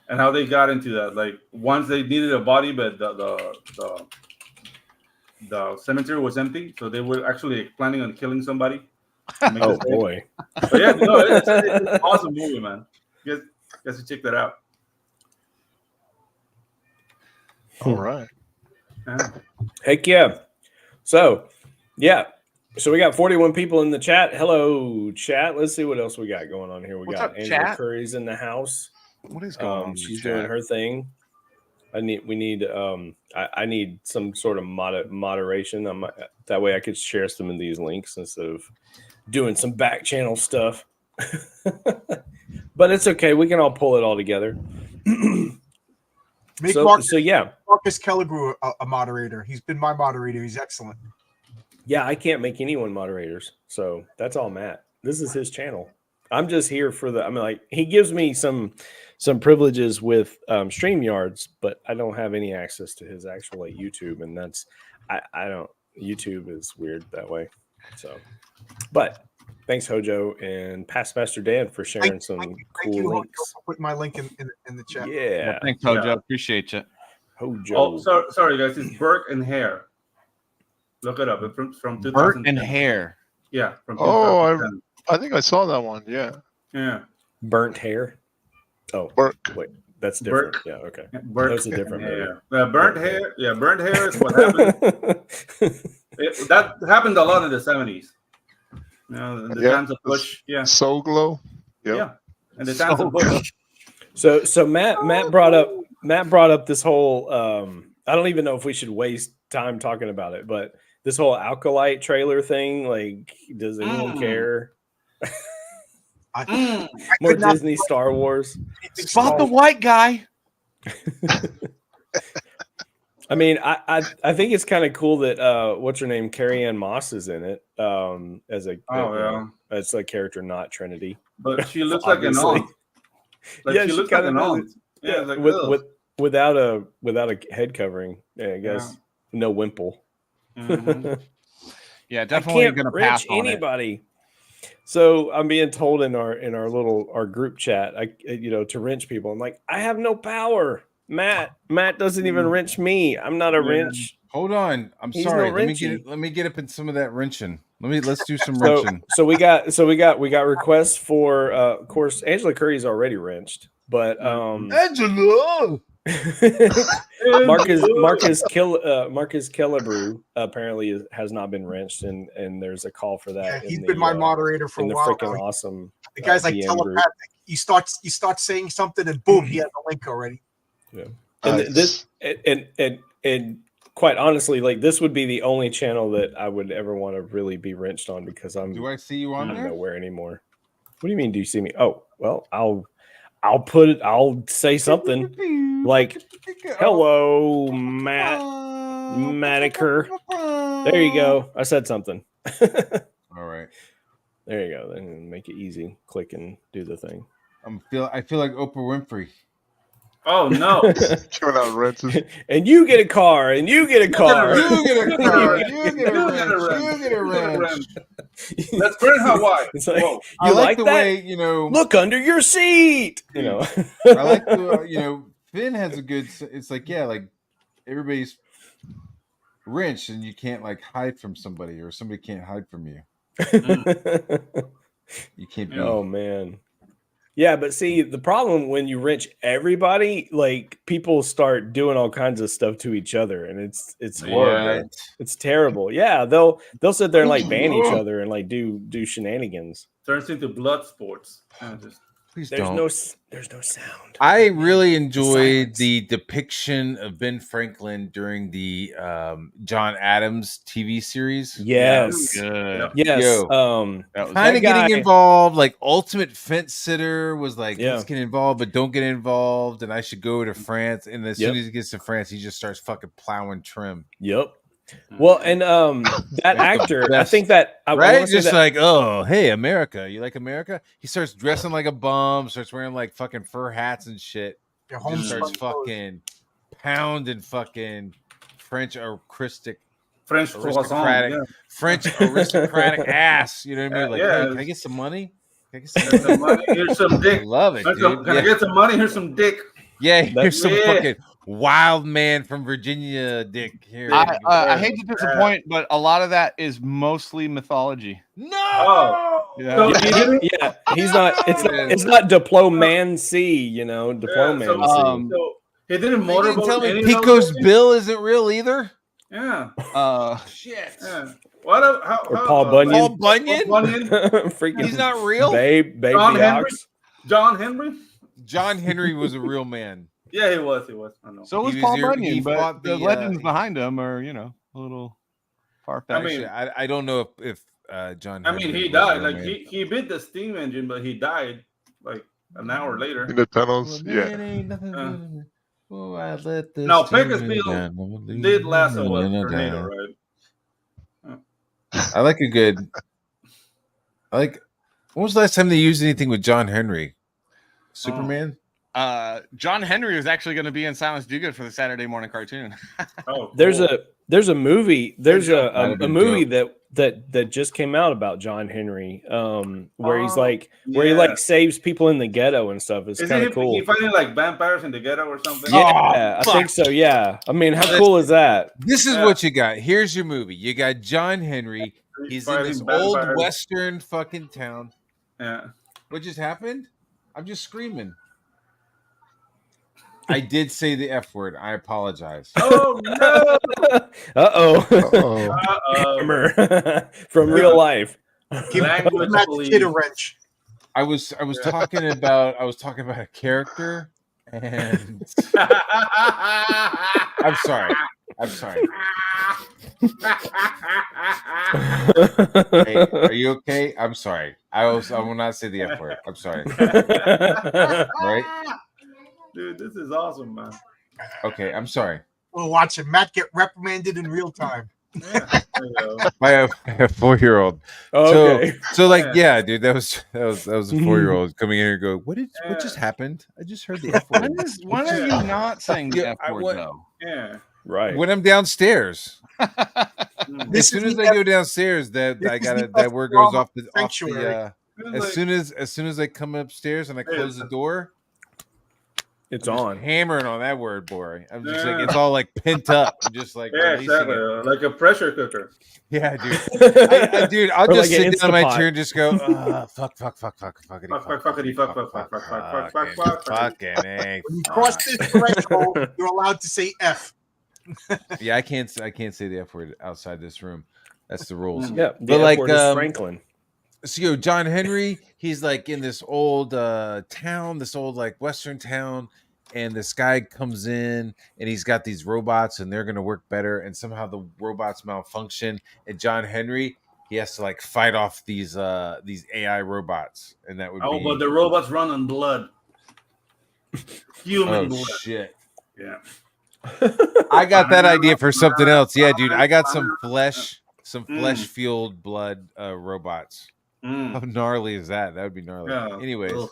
And how they got into that. Once they needed a body, but the cemetery was empty, so they were actually planning on killing somebody. Oh boy! But yeah, no, it's an awesome movie, man. You guys should check that out. All right. Heck yeah! So we got 41 people in the chat. Hello, chat. Let's see what else we got going on here. We What's got up, Angela chat? Curry's in the house. what is going on? She's doing her thing. I need some sort of moderation. That way I could share some of these links instead of doing some back channel stuff. But it's okay. We can all pull it all together. Make Marcus Kellegrew a moderator. He's been my moderator. He's excellent. Yeah, I can't make anyone moderators. So that's all Matt. This is his channel. I'm just here for he gives me some privileges with StreamYards, but I don't have any access to his actual YouTube, and that's I don't. YouTube is weird that way. So, but thanks Hojo and Past Master Dan for sharing some cool links. Put my link in the chat. Yeah, Well, thanks Hojo. Appreciate you. Hojo. Oh, sorry guys. It's Burke and Hare. Look it up. It's from 2010. Burke and Hare. Yeah. From Oh, 2010. I think I saw that one. Yeah. Yeah. Burnt hair. Oh, Burke. wait, that's different. Burke. Yeah, okay. Burke That's a different movie. burnt hair. Yeah, burnt hair is what happened. That happened a lot in the 70s. The times of Bush. Yeah. Soul Glow. Yep. Yeah. And the times of Bush. So Matt brought up this whole I don't even know if we should waste time talking about it, but this whole Alkalite trailer thing, does anyone care? More Disney Star Wars. Spot the white guy. I mean, I think it's kind of cool that what's her name, Carrie Ann Moss is in it as a as a character, not Trinity. But she looks like an aunt. Like yeah, she looks like an aunt. Yeah, like, without a head covering. Yeah, I guess no wimple. Mm-hmm. Yeah, definitely gonna pass on anybody. So I'm being told in our group chat, to wrench people. I'm like, I have no power. Matt doesn't even wrench me. I'm not a wrench. Hold on. I'm He's sorry. no Let me get up in some of that wrenching. Let's do some wrenching. So we got requests for of course Angela Curry's already wrenched, but Angela Marcus Killebrew apparently has not been wrenched, and there's a call for that. Yeah, he's been my moderator for a while. Freaking awesome. The guy's like DM telepathic. group. You start saying something, and boom, he has a link already. Yeah, and this and quite honestly, like this would be the only channel that I would ever want to really be wrenched on because Do I see you on there? Nowhere anymore. What do you mean? Do you see me? Oh, well, I'll put it. I'll say something like, "Hello, Mattiker." There you go. I said something. All right. There you go. Then make it easy. Click and do the thing. I feel like Oprah Winfrey. Oh no! Coming out wrenches. And you get a car, and you get a car. You get a car. You get a wrench. That's great Hawaii. It's like, Whoa. I like the that? way Look under your seat. I like the Finn has a good. It's like like everybody's wrenched, and you can't like hide from somebody, or somebody can't hide from you. You can't be. Oh man. Yeah, but see, the problem when you wrench everybody, like people start doing all kinds of stuff to each other, and it's horrible. It's terrible. Yeah, they'll sit there and like ban each other and like do shenanigans. Turns into blood sports. Please there's don't. There's no sound. I really enjoyed the depiction of Ben Franklin during the John Adams TV series. Yes. Yes. Kind of getting involved. Like Ultimate Fence Sitter was like, let's get involved, but don't get involved. And I should go to France. And as soon as he gets to France, he just starts fucking plowing trim. Yep. Well, and that actor, I think that just like, oh, hey, America, you like America? He starts dressing like a bum, starts wearing like fucking fur hats and shit. Starts fucking pounding fucking French aristocratic ass. You know what I mean? Like, hey, can I get some money? Here's some dick. I love it, dude. Can I get some money? Here's some dick. Yeah, here's some fucking wild man from Virginia dick here. I hate to disappoint, but a lot of that is mostly mythology. No. He's not. It's not diplomancy. Diplomancy. So he didn't motorboat. Tell me, Pico's bill isn't real either. Yeah. Shit. Yeah. What? Or Paul Bunyan. Paul Bunyan. Freaking. He's not real. Baby John Henry. John Henry was a real man. Yeah, he was. I know. So was Paul Bunyan, but the legends behind him are, a little far-fetched. I mean, I don't know if John. I mean, he died. Like he bit the steam engine, but he died like an hour later in the tunnels. Now Pecos Bill did last a tornado, right? I like a good. When was the last time they used anything with John Henry? Superman. John Henry was actually going to be in Silence Do Good for the Saturday morning cartoon. Cool. There's a movie. There's a movie that just came out about John Henry, where he's like where he like saves people in the ghetto and stuff. It's kind of cool. He finding like vampires in the ghetto or something. Yeah, I think so. Yeah, I mean, how cool is that? This is what you got. Here's your movie. You got John Henry. He's in this old western fucking town. Yeah. What just happened? I'm just screaming. I did say the F word. I apologize. Oh no! Hammer from real life. Language Kid a wrench. I was talking about a character, and I'm sorry. Hey, are you okay? I'm sorry. I will not say the F word. I'm sorry. All right? Dude, this is awesome, man. Okay, I'm sorry. We're watching Matt get reprimanded in real time. Yeah, there you go. I have a 4-year-old. Okay. So like, yeah, dude, that was a 4-year-old coming in here and go, what just Yeah. happened? I just heard the F word. When are you not saying the Yeah, F I word want- though? Yeah. Right. When I'm downstairs. Mm. As soon as I go downstairs, that word goes off the sanctuary. as soon as I come upstairs and I close the door, It's I'm just on. hammering on that word, boy. I'm just like Yeah. it's all like pent up. I'm just like Yeah, releasing exactly. it. Like a pressure cooker. Yeah, dude. Dude, I'll Or just like an sit down in my Instapot. chair and just go, fuck, Fuck, fuckity, fuck, fuck. fucking A. When you cross this threshold, you're allowed to say F. Yeah, I can't say the F word outside this room. That's the rules. Mm. Yeah. The But F like, word is Franklin. So John Henry, he's like in this old town, this old like Western town, and this guy comes in and he's got these robots and they're gonna work better, and somehow the robots malfunction, and John Henry, he has to like fight off these AI robots, and that would be But the robots run on blood. Human blood. shit. Yeah. I got that idea for something else. Yeah, dude, I got some flesh Mm. fueled blood robots. Mm. How gnarly is that? That would be gnarly. Yeah. Anyways, Ugh.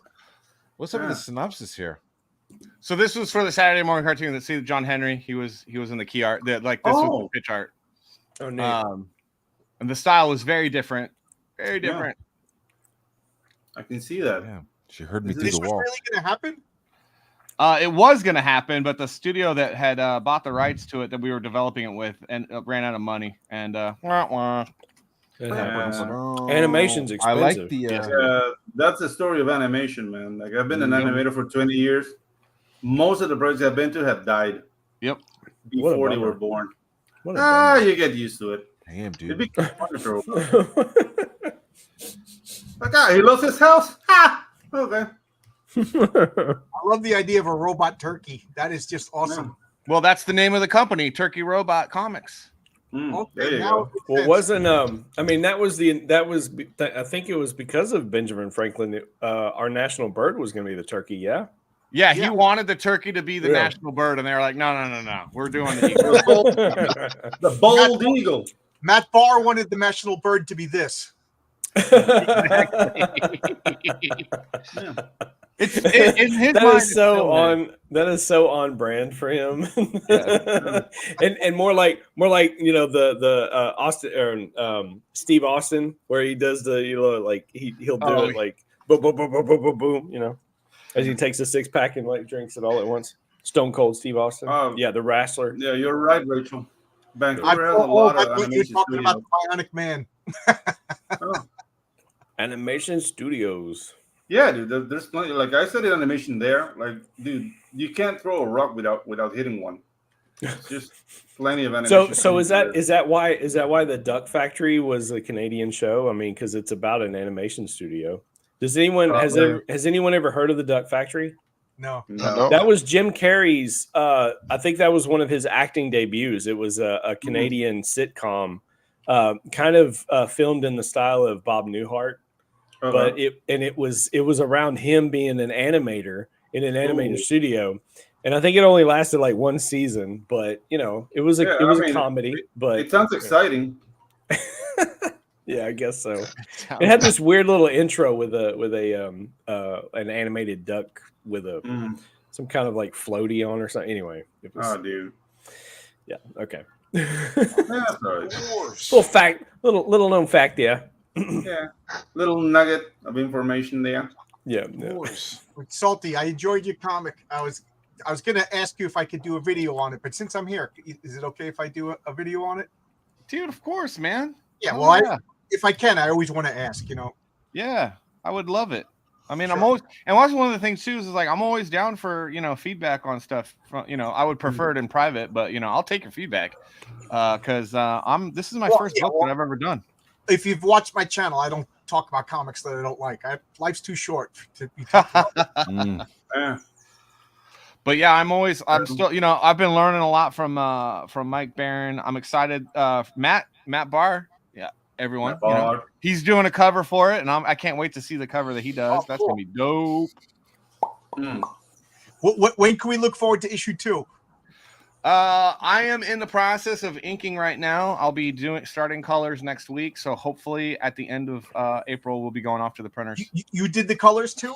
what's up with Yeah. the synopsis here? So this was for the Saturday morning cartoon that see John Henry. He was in the key art. This was the pitch art. Oh, neat. And the style was very different. Very different. I can see that. Yeah, she heard me Is through this the wall. really going to happen? It was going to happen, but the studio that had bought the rights to it that we were developing it with and ran out of money. And It happens. Animation's I expensive. like the Yeah, that's the story of animation, man. Like I've been an Yep. animator for 20 years. Most of the projects I've been to have died. Yep. Before they bummer. were born. What a bummer. You get used to it. damn, It dude. becomes wonderful. Like, he lost his house. Okay. I love the idea of a robot turkey. That is just awesome. well, that's the name of the company, Turkey Robot Comics. Okay, There you now go. it makes Well, sense. wasn't I mean I think it was because of Benjamin Franklin that our national bird was going to be the turkey. Yeah. Yeah, Yeah. he wanted the turkey to be the Yeah. national bird, and they were like, no. We're doing the eagle. The bold eagle. Matt Barr wanted the national bird to be this. Yeah. It's in his That mind, is it's so still on. That is so on brand for him. and more like the Austin or Steve Austin, where he does the like he'll do it like boom boom boom boom boom boom boom, as he takes a 6-pack and like drinks it all at once. Stone Cold Steve Austin. Yeah, the wrestler. Yeah, you're right, Rachel. I Vancouver has a lot I of thought you were animation talking about studios. the Bionic Man. Animation Studios. Yeah, dude. There's plenty. Like I studied animation there. Like, dude, you can't throw a rock without hitting one. It's just plenty of animation. So is studios. that why the Duck Factory was a Canadian show? I mean, because it's about an animation studio. Does anyone has anyone ever heard of the Duck Factory? No. No. That was Jim Carrey's. I think that was one of his acting debuts. It was a Canadian sitcom, kind of filmed in the style of Bob Newhart, but it was around him being an animator in an animated studio, and I think it only lasted like one season. But it was a comedy. But it sounds exciting. yeah, I guess so. It had this weird little intro with an animated duck with some kind of like floaty on or something. Anyway, it was, Dude. yeah, okay. Yeah, sorry. little known fact, yeah. Yeah, little nugget of information there. Yeah. Salty, I enjoyed your comic. I was gonna ask you if I could do a video on it, but since I'm here, is it okay if I do a video on it? Dude, of course, man. Yeah, Oh, well, yeah. if I can, I always want to ask. Yeah, I would love it. I mean, Sure. I'm always, and also one of the things too is like I'm always down for feedback on stuff. I would prefer it in private, but I'll take your feedback because this is my first book that I've ever done. If you've watched my channel, I don't talk about comics that I don't like. Life's too short to be talking about. Yeah. But yeah, I'm still, I've been learning a lot from Mike Barron. I'm excited. Matt Barr, yeah, everyone. Matt Barr. He's doing a cover for it, and I can't wait to see the cover that he does. That's gonna be dope. When can we look forward to issue 2? I am in the process of inking right now. I'll be starting colors next week, so hopefully at the end of April we'll be going off to the printers. You did the colors too?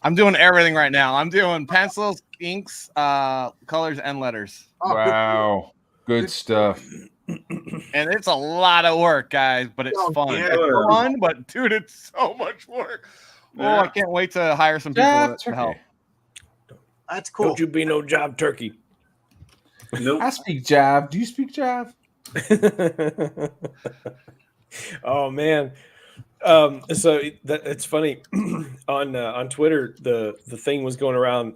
I'm doing everything right now. I'm doing pencils, inks, colors, and letters. Oh, Wow, good stuff. And it's a lot of work, guys, but it's fun. Yeah. It's fun, but dude, it's so much work. Oh, I can't wait to hire some people to help. That's cool. Don't you be no job turkey. Nope. I speak Jav. Do you speak Jav? Oh man. So it's funny on Twitter. The thing was going around.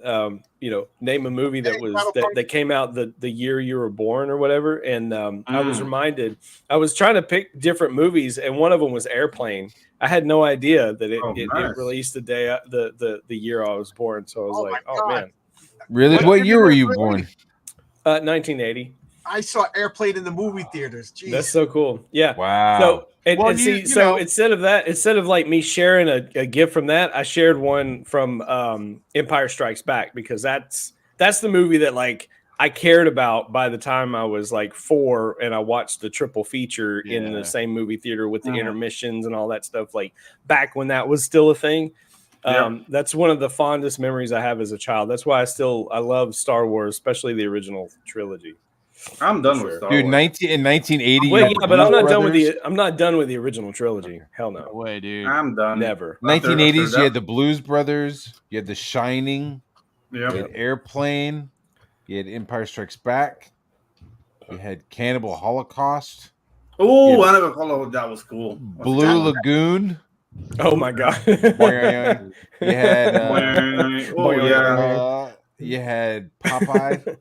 Name a movie that came out the year you were born or whatever. And I was reminded. I was trying to pick different movies, and one of them was Airplane. I had no idea that it released the day the year I was born. So I was like, oh man, really? What year were you born? 1980. I saw Airplane in the movie theaters. Jeez. That's so cool. Yeah. Wow. So instead of like me sharing a gift from that, I shared one from Empire Strikes Back, because that's the movie that like I cared about by the time I was like 4, and I watched the triple feature in the same movie theater with the intermissions and all that stuff, like back when that was still a thing. That's one of the fondest memories I have as a child. That's why I love Star Wars, especially the original trilogy. I'm done with Star Wars. In 1980. Wait, yeah, but I'm not done with the original trilogy. Hell no. No way, dude. I'm done. Never. 1980s. You had the Blues Brothers. You had The Shining. Yeah. You had Airplane. You had Empire Strikes Back. You had Cannibal Holocaust. Oh, I never called it. That was cool. Blue Lagoon. Oh my god. You had you had Popeye.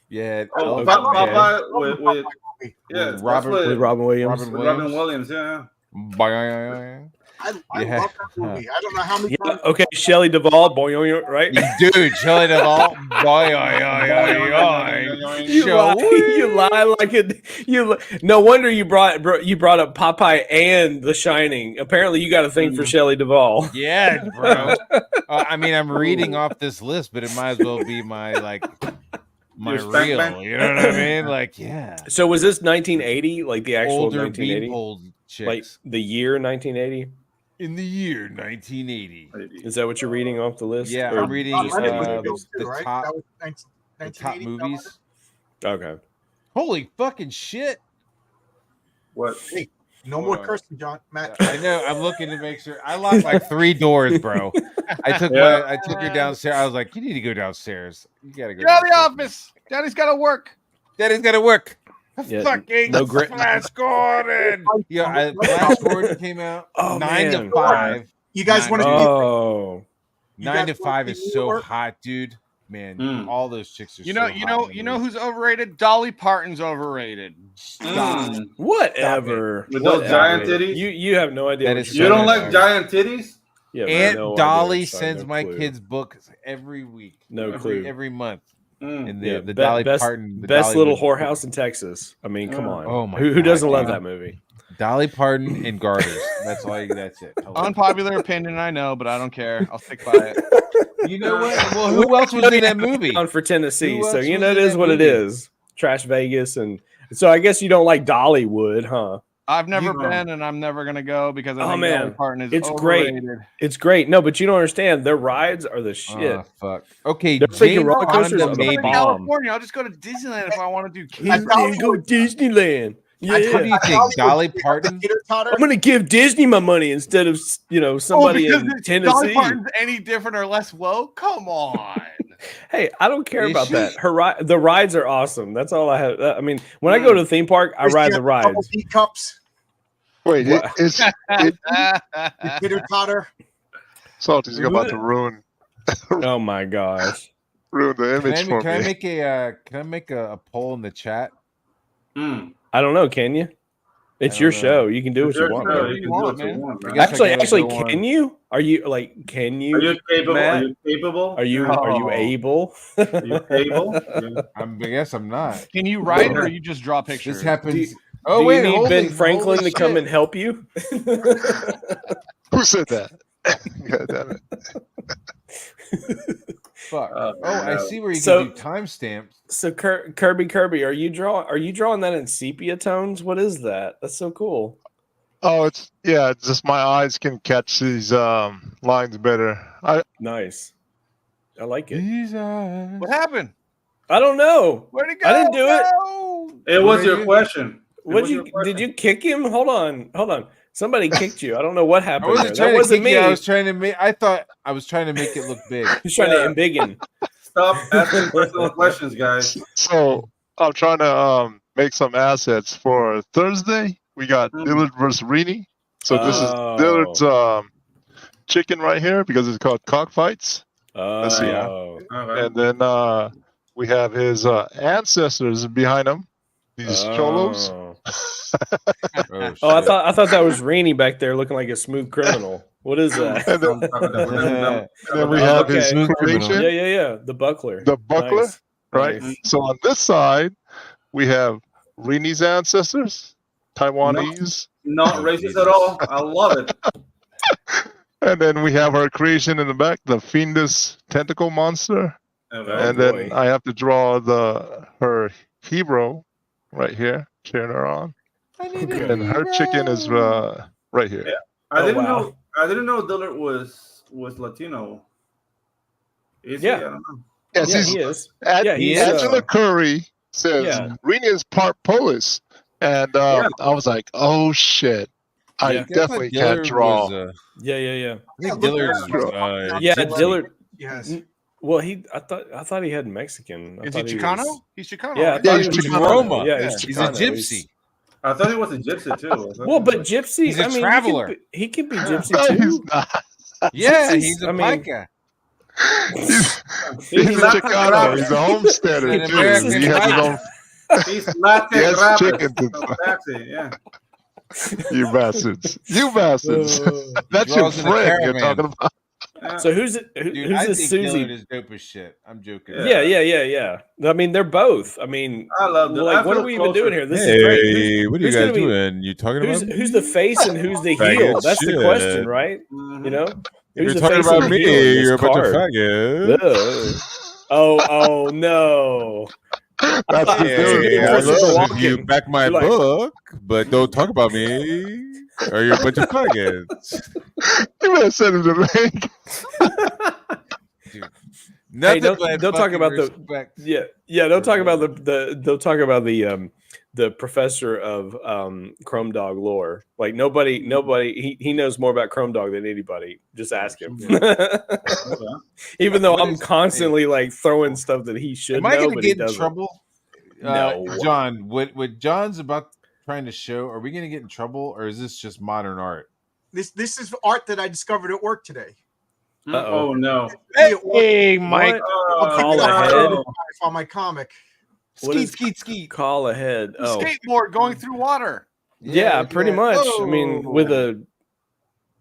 You had Popeye with Robin Williams. Robin Williams, yeah. I love that movie. I don't know how many times. Okay, Shelley Duvall, right? Dude, Shelley Duvall. You lie like it. No wonder you brought up Popeye and The Shining. Apparently, you got a thing for Shelley Duvall. Yeah, bro. I mean, I'm reading off this list, but it might as well be my real. You know what I mean? Like, yeah. So was this 1980? Like the actual Older 1980? beanpole chicks. Like the year 1980? In the year 1980. Is that what you're reading off the list? Yeah, Or I'm reading just the top, That was the top movies. Okay. Holy fucking shit. What? Hey, no more cursing, John. Matt. I know. I'm looking to make sure. I locked like 3 doors, bro. I took her downstairs. I was like, you need to go downstairs. You gotta go. Get out of the office. Daddy's got to work. Daddy's got to work. Yeah, Fucking no grit. Flash Gordon. Yeah, Flash Gordon came out 9 to 5. You guys want to? Oh. 9 to 5 is so hot, dude. Man, all those chicks are. You know who's overrated? Dolly Parton's overrated. Stop. Whatever. With those giant titties? You have no idea. You don't like giant titties? Yeah, Aunt Dolly sends my kids books every week. No clue. Every month. And Yeah, the Dolly Parton, best little whorehouse in Texas. I mean, come on. Oh my Who doesn't love God. that movie? Dolly Parton and garters. That's all. That's it. Unpopular opinion, I know, but I don't care. I'll stick by it. You know what? Well, who else was in that movie? On for Tennessee, Who so else you was know it in is that what it movie? is. Trash Vegas, and so I guess you don't like Dollywood, huh? I've never been, and I'm never gonna go because I think Dolly Parton is it's overrated. great. It's great. No, but you don't understand. Their rides are the shit. Oh, fuck. Okay, They're freaking Jane roller coasters Fonda are maybe. the bomb. California, I'll just go to Disneyland if I want to do kids. Go to Disneyland. Yeah. What do you think, Dolly Parton? I'm gonna give Disney my money instead of somebody in Tennessee. Dolly Parton's any different or less woke? Come on. Hey, I don't care Is about she? that. The rides are awesome. That's all I have. I mean, when I go to the theme park, I ride the rides. Cups. Wait, it's Pitter totter. Salty's about to ruin Oh my gosh. the image for Can me. I make a poll in the chat? I don't know. Can you? It's your show. You can do what you want. Sure, man. you can do what you want, man. Actually, can you? Are you like? Can you? Are you capable? Matt? Are you capable? Are you able? Are you able? Yeah. I guess I'm not. Can you write or you just draw pictures? This happens. Do you- Oh Do wait, you need holy- Ben Franklin holy to come shit. and help you? Who said that? God damn it. fuck? I no. see where you So- can do timestamps. So Kirby, are you drawing that in sepia tones? What is that? That's so cool. Oh, it's just my eyes can catch these lines better. Nice. I like it. These eyes. What happened? I don't know. Where'd it go? I didn't do it. It was What your are you- question. Did you kick him? Hold on. Somebody kicked you. I don't know what I happened. wasn't there. trying That to wasn't kick me. you. I was trying to make. I thought I was trying to make it look big. He's trying to embiggen. Stop asking personal questions, guys. So I'm trying to make some assets for Thursday. We got Dillard versus Rini. So this is Dillard's chicken right here because it's called cockfights. Oh, see. Okay. And then we have his ancestors behind him. These cholos. Oh, Oh, I thought that was Rainy back there looking like a smooth criminal. What is that? And then, and then we have his Okay. creation, Yeah. The buckler. the buckler, Nice. right? Nice. So on this side, we have Rini's ancestors, Taiwanese. Not racist at all. I love it. And then we have her creation in the back, the Fiendus tentacle monster. Okay. And boy. then I have to draw her hero right here, cheering her on. And her chicken is right here. Yeah. I Oh, didn't wow. know. I didn't know Dillard was Latino. Is Yeah. he? I don't know. Yes, Yeah, he's, he is. Ad- Yeah, he is. Angela Curry says Yeah. Rini is part Polish. And I was like, oh shit. I Yeah. definitely can't draw. Yeah. I think look Dillard's. at that. Yeah, Gypsy. Dillard. Yes. Well, I thought he had Mexican. I Is he thought Chicano? was- He's Chicano. Yeah, I right? thought he's he was Chicano. Roma. Yeah, Yeah. he's He's a Chicano. gypsy. I thought he was a gypsy too. Well, but gypsy. He's a I mean, traveler. He can be gypsy No, he's too. not. Yeah, Gypsies, he's a I mean- pica. He's a Latin Chicano. rabbit. He's a homesteader An too. American He has his rabbit. own. He's Latin He has rabbit. chickens and So stuff. taxi, yeah. You bastards. You bastards. That's your Draws in a friend you're caravan. talking about. Yeah. So who's Dude, I this think Susie? Dillard is dope as shit. I'm joking. Yeah. I mean, they're both. I mean, I love Dillard. like, I what feel are we even closer. doing here? This is great. Hey, what are you who's guys gonna be- doing? You talking about me? Who's the face and who's the Faggot heel? That's the shit. question, right? Mhm. You know, You're who's the talking face and about the me. heel in this You're a bunch of card? faggots. Ugh. Oh no! That's the Yeah, dude. yeah, I Christopher love if you Walken. back my You're like- book, but don't talk about me. Or you're a bunch of faggots. You better send him the link. Nothing don't- but don't talk fucking about the- respect. Yeah. Don't talk about don't talk about the professor of Chrome Dog lore. Like nobody. He knows more about Chrome Dog than anybody. Just ask him. Even though What I'm is- constantly like throwing stuff that he should Am I know, going to but he get in doesn't. trouble? No. John. What John's about trying to show? Are we going to get in trouble, or is this just modern art? This is art that I discovered at work today. Oh no! Hey, Mike. Oh, Call no. ahead. On my comic. What Skeet, is- skeet, skeet. Call ahead. Oh, Skateboard going through water. yeah, pretty much. I mean, Whoa. with a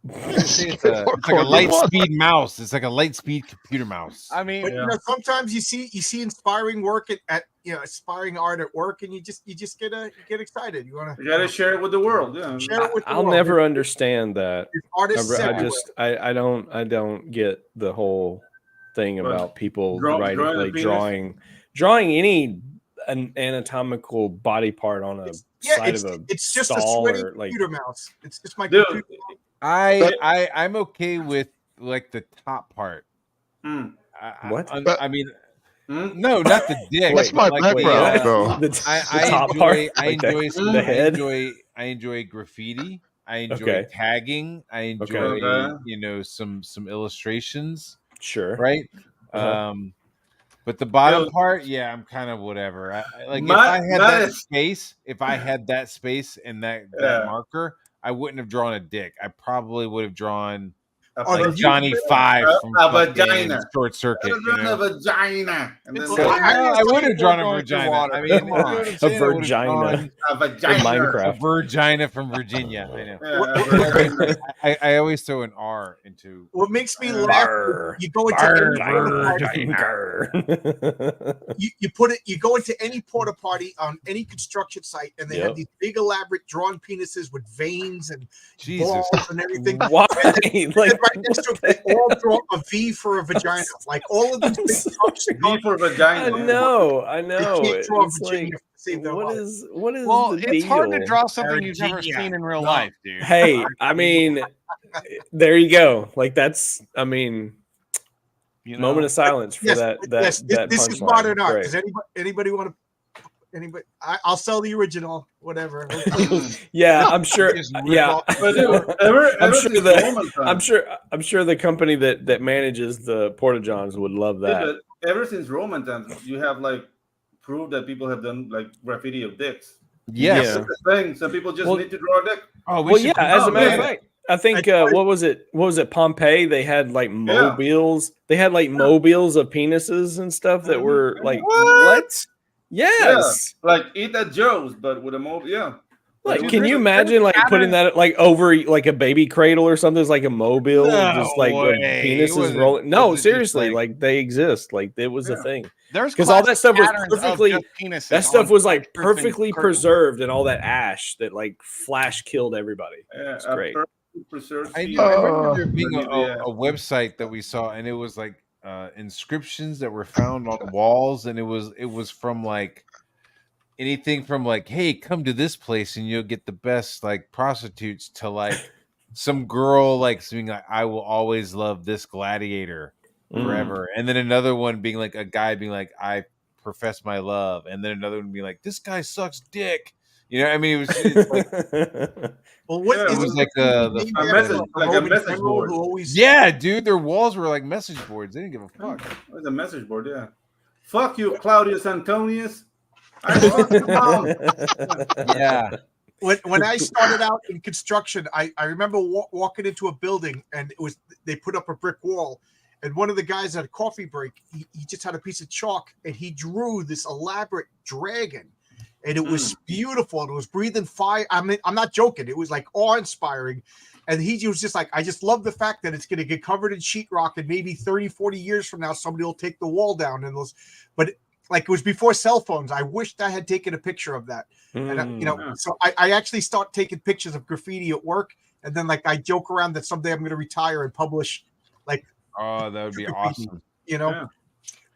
It's like a light speed mouse. It's like a light speed computer mouse. I mean, But Yeah. you know, sometimes you see inspiring work at inspiring art at work, and you just get excited. You want You to gotta share it with the world. Yeah. share it with the I'll world. never understand that. If artists I everywhere. just I don't get the whole thing What? about people Drawing writing the like penis? drawing any an anatomical body part on a side it's, of a it's just a stall sweaty or like computer mouse. It's just my Dude. computer. I'm okay with like the top part. Hmm. What? I mean, Hmm? no, not the dick. What's my like background, the, though? the, I the top part, enjoy, I like that- enjoy, some, the head. I enjoy graffiti. I enjoy Okay. tagging. I enjoy, Okay. some illustrations, Sure. right? Uh-huh. But the bottom Yo. part, yeah, I'm kind of whatever. Like if My- I had that that is- space, and that Yeah. marker, I wouldn't have drawn a dick. I probably would have drawn Oh, like you- Johnny Five from a fucking vagina. Short Circuit. You Drawn a know? vagina. And then It's the- like- I would have drawn a Going through vagina. water. I mean, Come on. A vagina. a In vagina. A Minecraft. Virginia from Virginia. I know. Yeah, a vagina. I always throw an R into. What makes me laugh? Barr. You go into Barr, any porta potty, you go into any porta potty on any construction site, and they Yep. have these big elaborate drawn penises with veins and Jesus. balls and everything. Why? Like right next to it. They all draw a V for a vagina. Like all of these big trucks. V for vagina. I know. They can't draw It's Virginia like, to save their what life. is the it's hard to deal? draw something you've never Virginia. seen in real No. life, dude. Hey, I mean, there you go. Like that's, I mean, You know? moment of silence for that. This is punchline. modern art. Great. Does anybody want to? Anybody? I'll sell the original. Whatever. Yeah, I'm sure. Just rip Yeah, off But dude, ever I'm since sure that- Roman times, I'm sure the company that manages the Porta Johns would love yeah, that. but ever since Roman times, you have like proof that people have done like graffiti of dicks. Yes. Yeah. That's the thing. Some people just Well- need to draw a dick. Oh, Well, yeah. As a matter of yeah. fact, I think what was it? Pompeii. They had like Yeah. mobiles. They had like mobiles of penises and stuff that were like What? Yes. Like Eat at Joe's, but with a mobile. Yeah. Like, Dude, can there's you a imagine like pattern- putting that like over like a baby cradle or something? It's like a mobile, No just like way. penises Was it- rolling. No, was it just, seriously, like- like they exist. Like it was a Yeah. thing. There's 'Cause all that classic stuff was patterns of perfectly- just penises That stuff on was like curtains. perfectly preserved and all that ash that like flash killed everybody. Yeah, It's great. perfectly preserved I fetus. remember there being Yeah. a website that we saw, and it was like inscriptions that were found on walls, and it was from like anything from like, hey, come to this place and you'll get the best like prostitutes, to like some girl like saying like, I will always love this gladiator forever, and then another one being like a guy being like, I profess my love, and then another one being like, this guy sucks dick. You know, I mean, it's like, Well, what Yeah, is it was it like named the after message- a like a Roman message general board. who always yeah, dude, their walls were like message boards. They didn't give a fuck. It's a message board, yeah. Fuck you, Claudius Antonius. I fucked your mom. Yeah. when I started out in construction, I remember walking into a building, and they put up a brick wall, and one of the guys at a coffee break, he just had a piece of chalk, and he drew this elaborate dragon, and it was beautiful, and it was breathing fire. I mean, I'm not joking. It was like awe-inspiring. And he was just like, I just love the fact that it's going to get covered in sheetrock, and maybe 30, 40 years from now, somebody will take the wall down. But like it was before cell phones. I wished I had taken a picture of that. And so I actually start taking pictures of graffiti at work, and then like I joke around that someday I'm going to retire and publish, like, Oh, that would be graffiti, awesome. Yeah.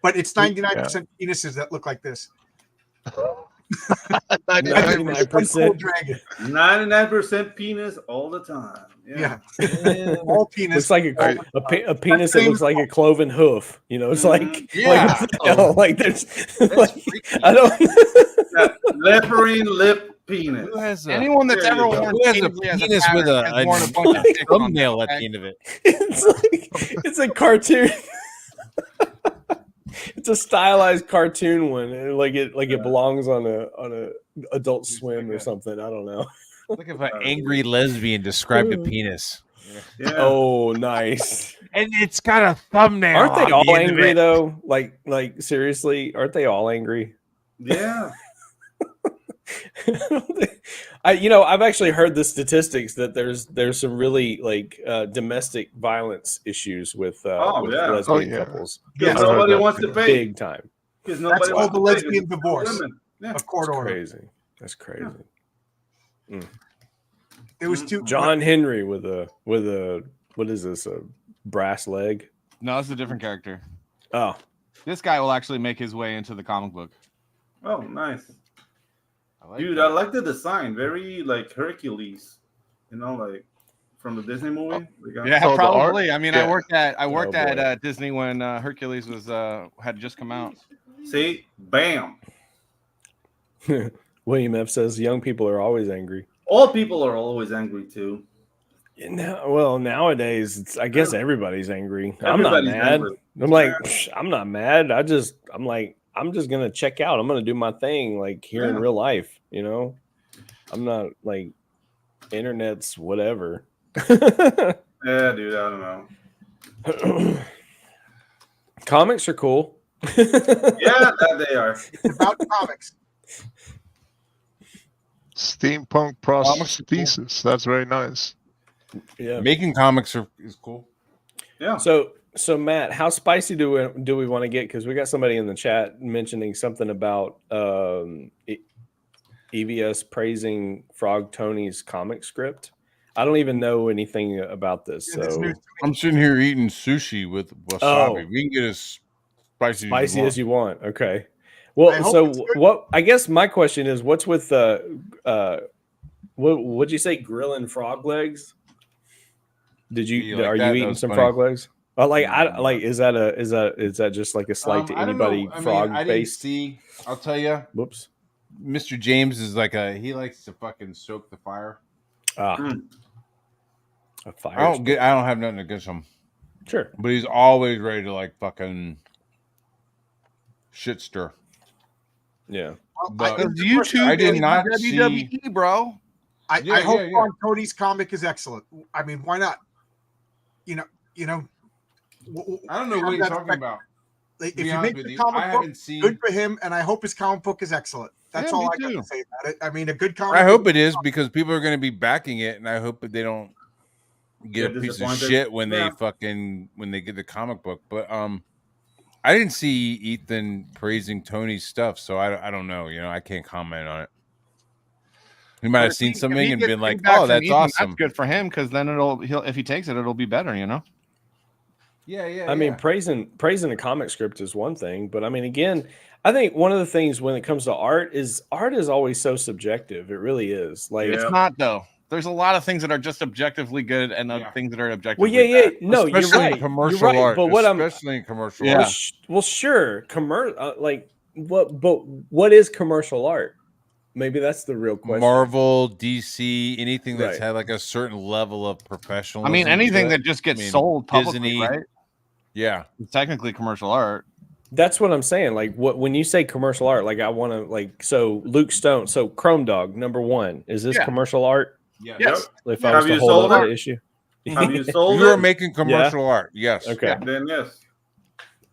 But it's 99% penises that look like this. 99%. Cool dragon. 99% penis all the time. Yeah. All penis. Looks like a penis that looks like a cloven hoof. You know, it's like, Yeah. like there's like, I don't. Leporine lip penis. Who has a, Anyone that's There you ever go. worn who has a Kingsley as penis with pattern has a worn a bunch of dicks on thumbnail it, at the okay? end of it? It's like it's a cartoon. It's a stylized cartoon one, and like it belongs on a Adult Swim or something. I don't know. Look if an angry lesbian described a penis. Yeah. Oh, nice. And it's got a thumbnail. Aren't they on all the end of angry it. though? Like seriously, aren't they all angry? Yeah. I've actually heard the statistics that there's some really like domestic violence issues with lesbian couples. Because Yeah. nobody wants to pay. Big time. Because That's nobody called wants the to pay. lesbian divorce. Women. Yeah. A court That's order. crazy. That's crazy. There was two. John Henry with a what is this, a brass leg? No, it's a different character. Oh, This guy will actually make his way into the comic book. Oh, nice. I like Dude, that. I like the design. Very like Hercules. You know, like from the Disney movie. Yeah, So the probably. art- I mean, yeah. I worked boy. at Disney when Hercules was had just come out. See? Bam. William F. says young people are always angry. All people are always angry too. Nowadays, I guess everybody's angry. I'm Everybody's not mad. angry. I'm like, I'm not mad. I'm just gonna check out. I'm gonna do my thing, like here in Yeah. real life. You know, I'm not like internet's whatever. Yeah, dude, I don't know. Comics are cool. Yeah, that they are. It's about comics. Steampunk prosthesis. That's very nice. Yeah. Making comics is cool. Yeah. So Matt, how spicy do we want to get? Because we got somebody in the chat mentioning something about EVS praising Frog Tony's comic script. I don't even know anything about this. Yeah, this So news- I'm sitting here eating sushi with wasabi. Oh. We can get as spicy as you want. Okay. I Well, hope so it's good. what? I guess my question is, what's with the what would you say, grilling frog legs? Did you You like are that? you That eating was some funny. frog legs? Oh, like No, I no. like is that just like a slight to I don't anybody know. I mean, frog I didn't based? see. I'll tell you, Whoops. Mr. James is like he likes to fucking soak the fire. Ah, Mm. a fire. I don't have nothing against him, Sure. but he's always ready to like fucking shit stir. Yeah. But YouTube, I did not WWE, bro. I Yeah, hope yeah, yeah. Ron Cody's comic is excellent. I mean, why not? You know. I don't know what he's talking about. Like, To if be you honest make with the you, comic I book, haven't seen. good for him, and I hope his comic book is excellent. That's Yeah, all me I got too. to say about it. I mean, a good comic. I hope book- it is because people are going to be backing it, and I hope that they don't get Get a piece of disappointed. shit when Yeah. when they get the comic book. But I didn't see Ethan praising Tony's stuff, so I don't know. You know, I can't comment on it. He might have seen something and been like, "Oh, that's awesome." That's good for him because then if he takes it, it'll be better. You know. Yeah. I mean, praising a comic script is one thing, but I mean, again, I think one of the things when it comes to art is always so subjective. It really is. Like, Yeah. It's not though. There's a lot of things that are just objectively good and other Yeah. things that are objectively well, yeah. bad. No, especially you're right. in commercial you're right. art. But what especially in commercial Yeah. art. well, sure, like what is commercial art? Maybe that's the real question. Marvel, DC, anything that's Right. had like a certain level of professionalism. I mean, anything to it. that just gets I mean, sold publicly, Disney- right? Yeah. It's technically commercial art. That's what I'm saying. Like, when you say commercial art, like I want to so Luke Stone, so Chrome Dog #1, is this Yeah. commercial art? Yes. If Yeah. I was Have to you hold sold up it? the issue, Have you sold You are it? making commercial art. Yes. okay. Then yes.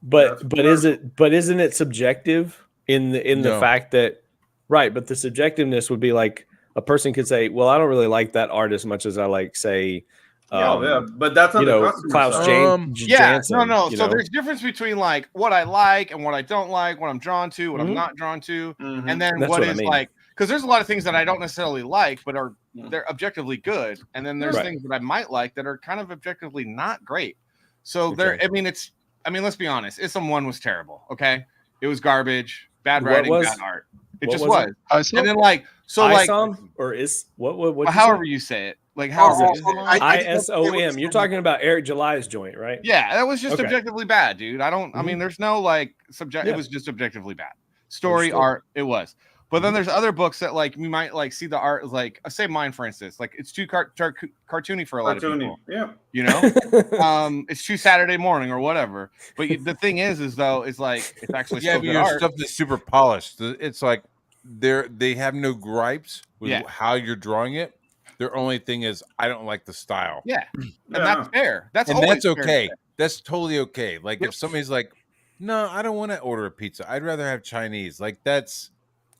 But That's isn't it subjective in the No. fact that right? But the subjectiveness would be like a person could say, "Well, I don't really like that art as much as I like, say, Yeah, but that's on you the know, customer Klaus side. Janson." No. you So know? there's difference between like what I like and what I don't like, what I'm drawn to, what I'm Mhm. not drawn to, Mhm. and then That's what what I is mean. like because there's a lot of things that I don't necessarily like, but they're objectively good, and then there's Right. things that I might like that are kind of objectively not great. So Okay. I mean, let's be honest. Ism 1 was terrible. Okay, it was garbage, bad What writing, was- bad art. It what just was was. I saw And then like ISOM or is what? however you say it, like however Is you it say it. I didn't know ISOM. You're talking about Eric July's joint, right? Yeah, that was just Okay. objectively bad, dude. I mean, there's no like subject. Yeah. It was just objectively bad. Story, Understood. art, it was. But then there's other books that like you might like see the art like say mine for instance, like it's too cartoony for a lot of Cartoony. people. Yeah. You know, it's too Saturday morning or whatever. But the thing is though, is like it's actually Yeah, still but good your art. stuff is super polished. It's like they have no gripes with Yeah. how you're drawing it. Their only thing is I don't like the style. Yeah, and Yeah. that's fair. That's And always that's fair to okay. say. That's totally okay. Like if somebody's like, "No, I don't want to order a pizza. I'd rather have Chinese." Like that's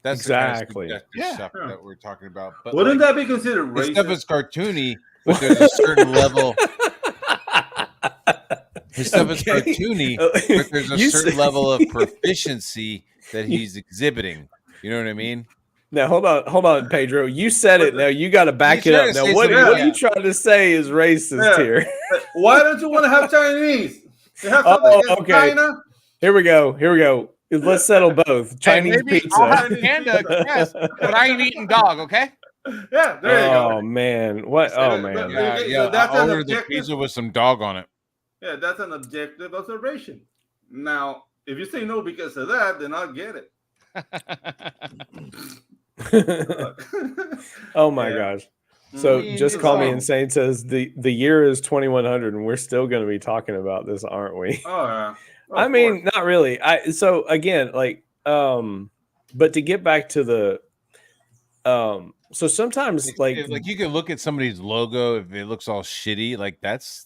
Exactly. the kind of subjective Yeah. stuff Yeah. that we're talking about. But Wouldn't like, that be considered this stuff racist? is cartoony, but there's a certain level. His stuff is Okay. cartoony, but there's a You certain say- level of proficiency that he's exhibiting. You know what I mean? Now hold on, Pedro. You said it. Now you got to back He's it trying up. to Now say what something are you else. trying to say is racist Yeah. here? Why don't you want to have Chinese? You have Oh, something against okay. China? Here we go. Let's settle both. Chinese maybe pizza. I'll have panda, yes, but I ain't eating dog. Okay. Yeah, there you Oh go. man, what? Oh man. Yeah. Yeah. that's I an ordered the objective- pizza with some dog on it. Yeah, that's an objective observation. Now, if you say no because of that, then I'll get it. Oh my Yeah. gosh. So Mm. just It's call me like- insane says the year is 2100 and we're still going to be talking about this, aren't we? Oh, yeah. Of I mean, course. not really. So again, like but to get back to the so sometimes like you can look at somebody's logo if it looks all shitty, like that's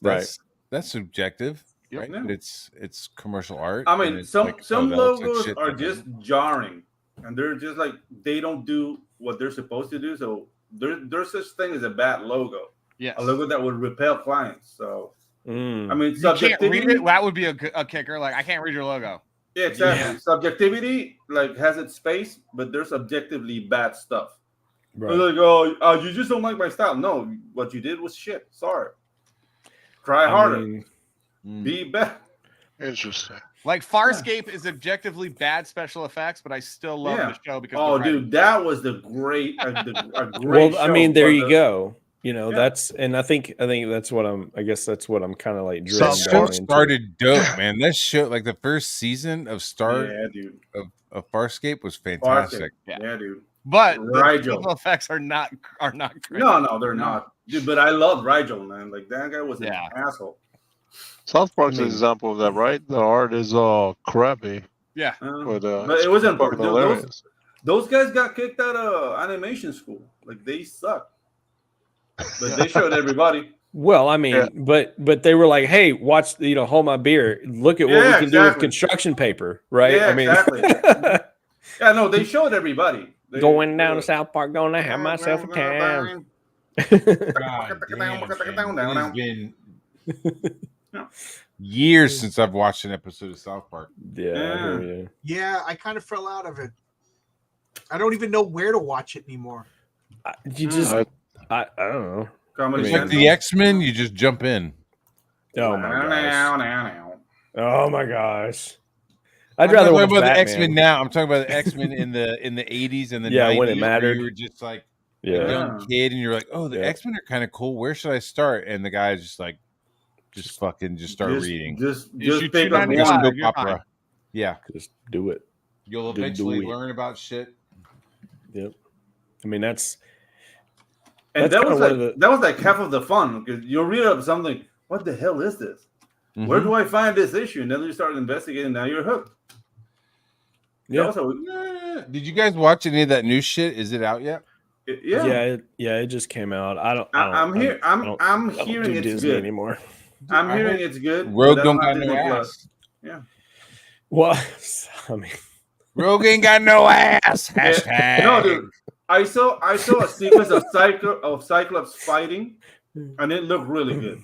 subjective, Yep. right? Yeah. But it's commercial art. I and mean, it's some like, some that looks like logos shit are to me. just jarring, and they're just like they don't do what they're supposed to do. So there's such thing as a bad logo, Yes. a logo that would repel clients. So mm, I mean, You can't read subjectivity. it. That would be a kicker. Like I can't read your logo. Yeah, exactly. Yeah. Subjectivity like has its space, but there's objectively bad stuff. Right. Like, oh, you just don't like my style. No, what you did was shit. Sorry. Try harder. Be better. Interesting. Like Farscape is objectively bad special effects, but I still love the show because. Oh, dude, that was a great Well, I mean, there you go. go. You know, that's, and I think that's what I guess that's what I'm kind of like driven That show started dope, man. That show, like the first season of dude. of Farscape was fantastic. Yeah, dude. But Rigel. the special effects are not great. No, they're not. Dude, but I love Rigel, man. Like that guy was an asshole. South Park's an example of that, right? The art is crappy. Yeah. But it wasn't those guys got kicked out of animation school. Like they suck. But they showed everybody. Well, I mean, but they were like, "Hey, watch, hold my beer. Look at what we can do with construction paper, right?" Yeah, I mean, exactly. Yeah, no, they showed everybody. Going down to South Park, going to have myself a time. It's been years since I've watched an episode of South Park. Yeah, I kind of fell out of it. I don't even know where to watch it anymore. You just, I don't know. It's like the X-Men, you just jump in. Oh my gosh. Oh my gosh. I'd rather watch watch the X-Men now. I'm talking about the X-Men in the 80s and the 90s when it mattered. You were just like a young kid and you're like, oh, the X-Men are kind of cool. Where should I start? And the guy's just like, just start reading. Just pick up opera. Yeah. Just do it. You'll eventually learn about shit. Yep. I mean, that was like half of the fun, because you'll read up something. What the hell is this? Mm-hmm. Where do I find this issue? And then you start investigating. Now you're hooked. Yeah. Did you guys watch any of that new shit? Is it out yet? Yeah. It just came out. I'm hearing it's Disney good anymore. I'm hearing it's good. Rogue don't got no ass. Yeah. Well, I mean, Rogue ain't got no ass. Hashtag. No, dude. I saw a sequence of Cyclops fighting, and it looked really good.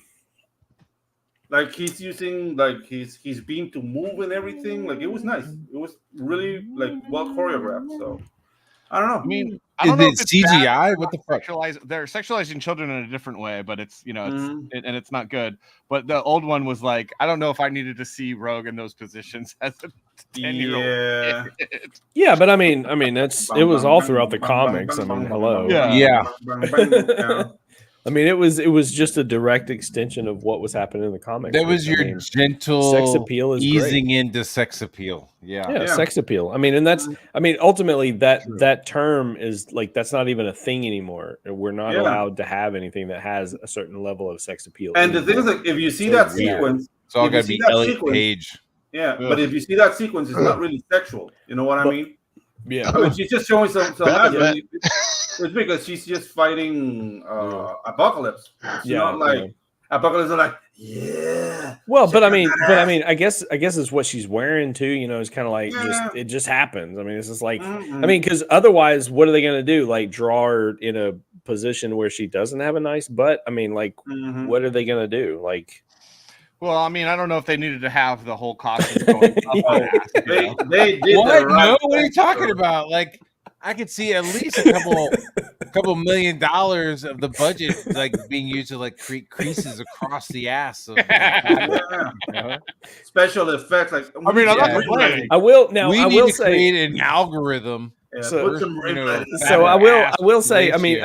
Like he's using his beam to move and everything. Like it was nice. It was really like well choreographed. So I don't know. I mean, I don't know if it's CGI. What the fuck? They're sexualizing children in a different way, but it's it's not good. But the old one was like, I don't know if I needed to see Rogue in those positions as a 10-year-old. Yeah, but I mean, it was all throughout the comics. I mean, hello. Yeah. I mean, it was just a direct extension of what was happening in the comics. That was your gentle sex appeal is easing great. into sex appeal. Yeah, sex appeal. I mean, and that's, I mean, ultimately that term is like, that's not even a thing anymore. We're not allowed to have anything that has a certain level of sex appeal. And the thing is, like, if you see that sequence, it's all got to be Elliot Page. Yeah, but if you see that sequence, it's not really sexual. You know what I mean? Yeah, I mean, she's just showing some magic. It's because she's just fighting Apocalypse. It's not like Apocalypse is like, Well, but I mean, I guess it's what she's wearing too. You know, it's kind of like it just happens. I mean, it's just like, I mean, because otherwise, what are they going to do? Like draw her in a position where she doesn't have a nice butt? I mean, like, what are they going to do? Like. Well, I mean, I don't know if they needed to have the whole costume going up. They did. What? No, what are you talking about? Like, I could see at least a couple $1 million of the budget like being used to like create creases across the ass. Of, special effects. Like, I mean, I'm not complaining. I will now. We I need will to say create an algorithm. So I will say, I mean,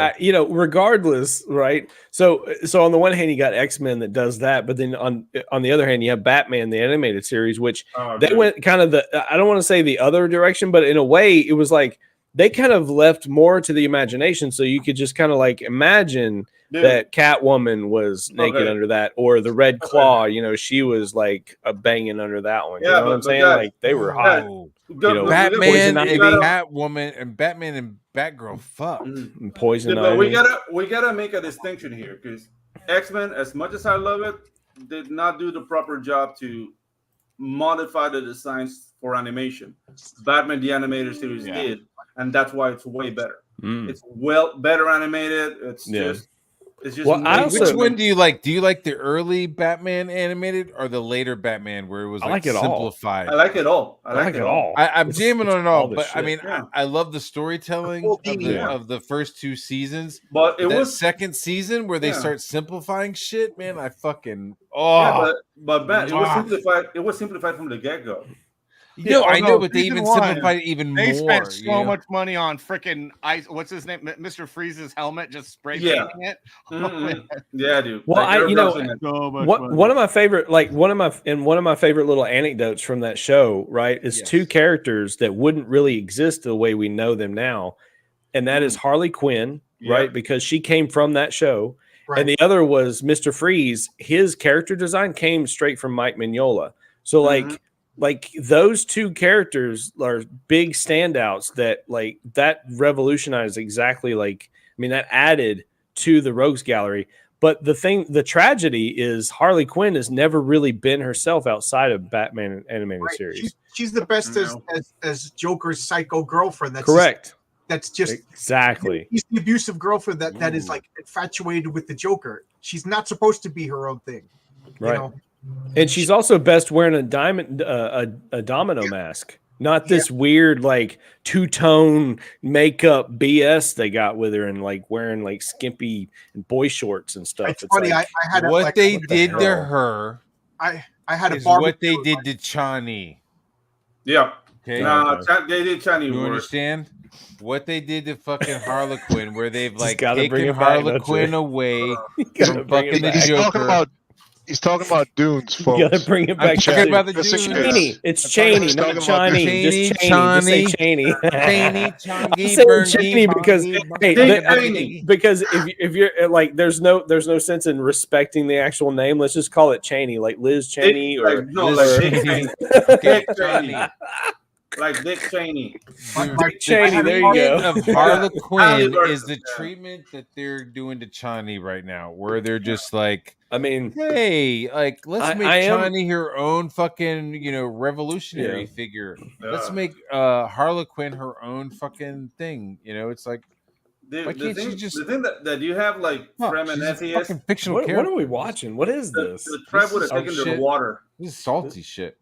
regardless, right? So on the one hand, you got X-Men that does that, but then on the other hand, you have Batman, the animated series, which they went kind of I don't want to say the other direction, but in a way, it was like they kind of left more to the imagination, so you could just kind of like imagine that Catwoman was naked under that, or the Red Claw, she was like banging under that one. You know what I'm saying? Like they were hot. Batman and Catwoman and Batman and Batgirl fuck. Poison Ivy. But we gotta make a distinction here, because X-Men, as much as I love it, did not do the proper job to modify the designs for animation. Batman the animated series did, and that's why it's way better. It's better animated. It's just It's just Well, I also- Which one do you like? Do you like the early Batman animated or the later Batman where it was I like like it all. simplified? I like it all. I like it all. I'm It's- jamming it's on it all, the but I shit. mean, Yeah. I love the storytelling whole of theme, the first 2 seasons. But it That was second season where they Yeah. start simplifying shit, man. I fucking but Matt, it was Mwah. simplified. It was simplified from the get go. no, I know, but they season even one, simplified it even They more. spent you so know? much money on freaking ice. What's his name? Mr. Freeze's helmet, just spray Yeah. painting it. Mhm. Yeah, dude. Well, Like, you know, So much one of my favorite, one of my favorite little anecdotes from that show, right, is Yes. 2 characters that wouldn't really exist the way we know them now, and that is Harley Quinn, right, Yep. because she came from that show, Right. and the other was Mr. Freeze. His character design came straight from Mike Mignola. So like those 2 characters are big standouts that revolutionized exactly that added to the Rogues Gallery. But the tragedy is Harley Quinn has never really been herself outside of Batman animated Right. series. She's the best as Joker's psycho girlfriend. That's Correct. That's just Exactly. She's the abusive girlfriend that is like infatuated with the Joker. She's not supposed to be her own thing. Right. You know? And she's also best wearing a domino mask, not this weird like 2-tone makeup BS they got with her, and like wearing like skimpy boy shorts and stuff. It's funny. like, I had What they the did to hell? her I had a is what they barbecue. did to Chani. Yeah. Okay, They did Chinese you work. understand what they did to fucking Harlequin, where they've like gotta bring taken it back, don't Harlequin you? away gotta from bring it fucking the back. He's talking about Dunes, You folks. gotta bring it back. I'm talking about the Just in Dunes. case. Cheney. It's I thought Cheney, he was not talking about Chinese. Cheney, Just Cheney. Just say Cheney. Cheney, I'm Changi, saying Bernie, Cheney because Bongi, hey, because if you're like there's no sense in respecting the actual name. Let's just call it Cheney, like Liz Cheney or Liz Cheney. Okay, Cheney. Like Dick Cheney. Dick Cheney. There you go. Of Harlequin Halle is the Berry. treatment that they're doing to Chani right now, where they're just like, I mean, hey, like let's make I am- Chani her own fucking revolutionary figure. Let's Yeah. make Harlequin her own fucking thing. It's like, The, why the can't thing, you just? the thing that you have like Huh, Frem she's and a atheist, fucking fictional what character. are we watching? What is this? the tribe This would is have taken some to the shit. water. This is salty shit.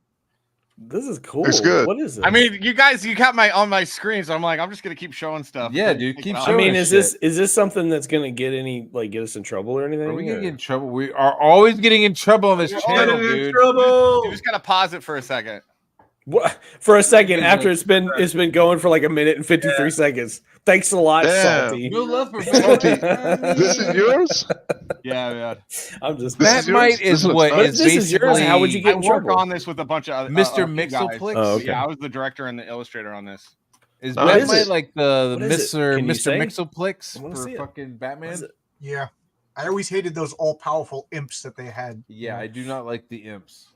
This is cool. It's good. What is this? I mean, you guys, you got on my screen, so I'm like, I'm just gonna keep showing stuff. Yeah, dude, keep I showing mean, us is shit. this something that's gonna get us in trouble or anything? Are we gonna or- get in trouble? We are always getting in trouble on this channel, Getting in dude. trouble. You just gotta pause it for a second. What? For a second after it's been going for like a minute and 53 seconds. Thanks a lot, Damn. Salty. No love for Salty, Matt. this is yours? Yeah, man. I'm just This Matt is yours? Might is This looks what nice. is This is yours, basically how would you get I in work trouble? on this with a bunch of Mr. few guys. Mixelplix? Oh, okay. Yeah, I was the director and the illustrator on this. Is What Matt is Might it? like the What is it? Mr. Can you Mr. say? Mixelplix I wanna for see it. fucking What Batman? is it? Yeah. I always hated those all powerful imps that they had. Yeah, I do not like the imps.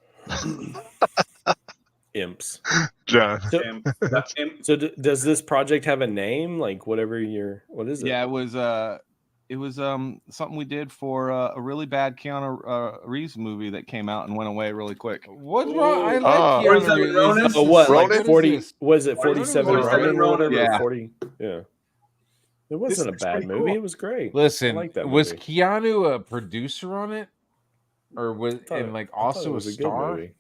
Imps. John. So, That's him. so does this project have a name? Like what is it? Yeah, it was something we did for a really bad Keanu Reeves movie that came out and went away really quick. What's wrong? I like Ah. Keanu 47 Reeves. Ronin? Oh, what? Ronin? Like What 40? is this? Was it 47 47 Ronin or whatever? Yeah. 40. Yeah. It wasn't a looks bad pretty movie. cool. It was great. Listen, I like that was movie. Keanu a producer on it, or was I thought and like I thought it also a was good star? movie.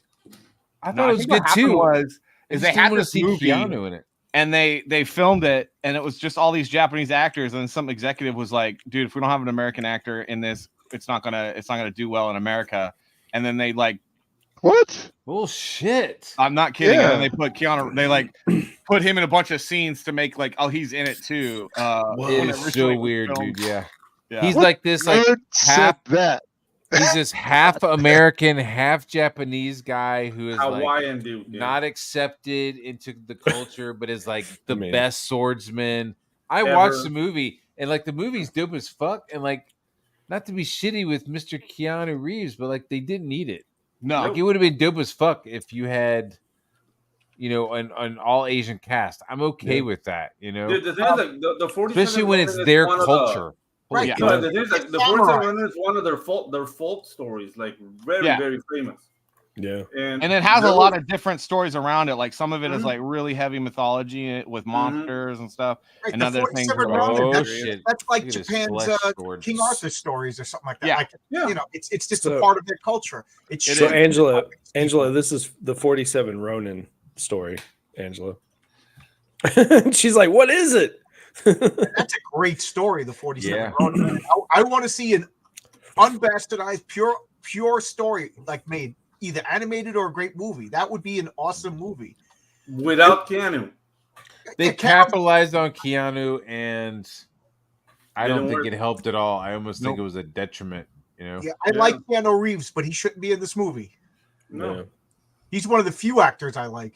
I No, thought I it was think what good happened too. Was I is just they didn't had wanna this see movie Keanu in it. and they filmed it and it was just all these Japanese actors and some executive was like, dude, if we don't have an American actor in this, it's not gonna do well in America. And then they like, What? Bullshit. I'm not kidding. Yeah. And then they put Keanu, they like put him in a bunch of scenes to make like, oh, he's in it too. Whoa. when It is originally so was weird, filmed. dude. Yeah, Yeah. he's What like this, like Nerd said half. that. He's this half American, half Japanese guy who is like Hawaiian dude. Yeah. not accepted into the culture, but is like the I mean- best swordsman. I Ever. watched the movie and like the movie's dope as fuck, and like not to be shitty with Mr. Keanu Reeves, but like they didn't need it. No, Like it would have been dope as fuck if you had, an all Asian cast. I'm okay Yeah. with that, Dude, the thing is, like, the 47 especially when Ronin it's is their one of culture. Holy Yeah. No, fuck. the thing is, like, the Samurai. 47 Ronin is one of their folk stories, like very, Yeah. very famous. Yeah. And it has a lot of different stories around it. Like some of it is like really heavy mythology with monsters and stuff. Right, and the other things 47 are Ronin, Oh, that's, shit. that's like Look at his Japan's flesh sword. King Arthur stories or something like that. Yeah. Like, Yeah. you know, it's just So- a part of their culture. It's So Angela, this is the 47 Ronin story, Angela. She's like, what is it? That's a great story, the 47 Yeah. Ronin. I want to see an unbastardized, pure story like made, either animated or a great movie. That would be an awesome movie. Without Keanu. They Yeah, capitalized on Keanu, and I don't Didn't think work. it helped at all. I almost think Nope. it was a detriment. You know, Yeah, I like Keanu Reeves, but he shouldn't be in this movie. No. Yeah. He's one of the few actors I like.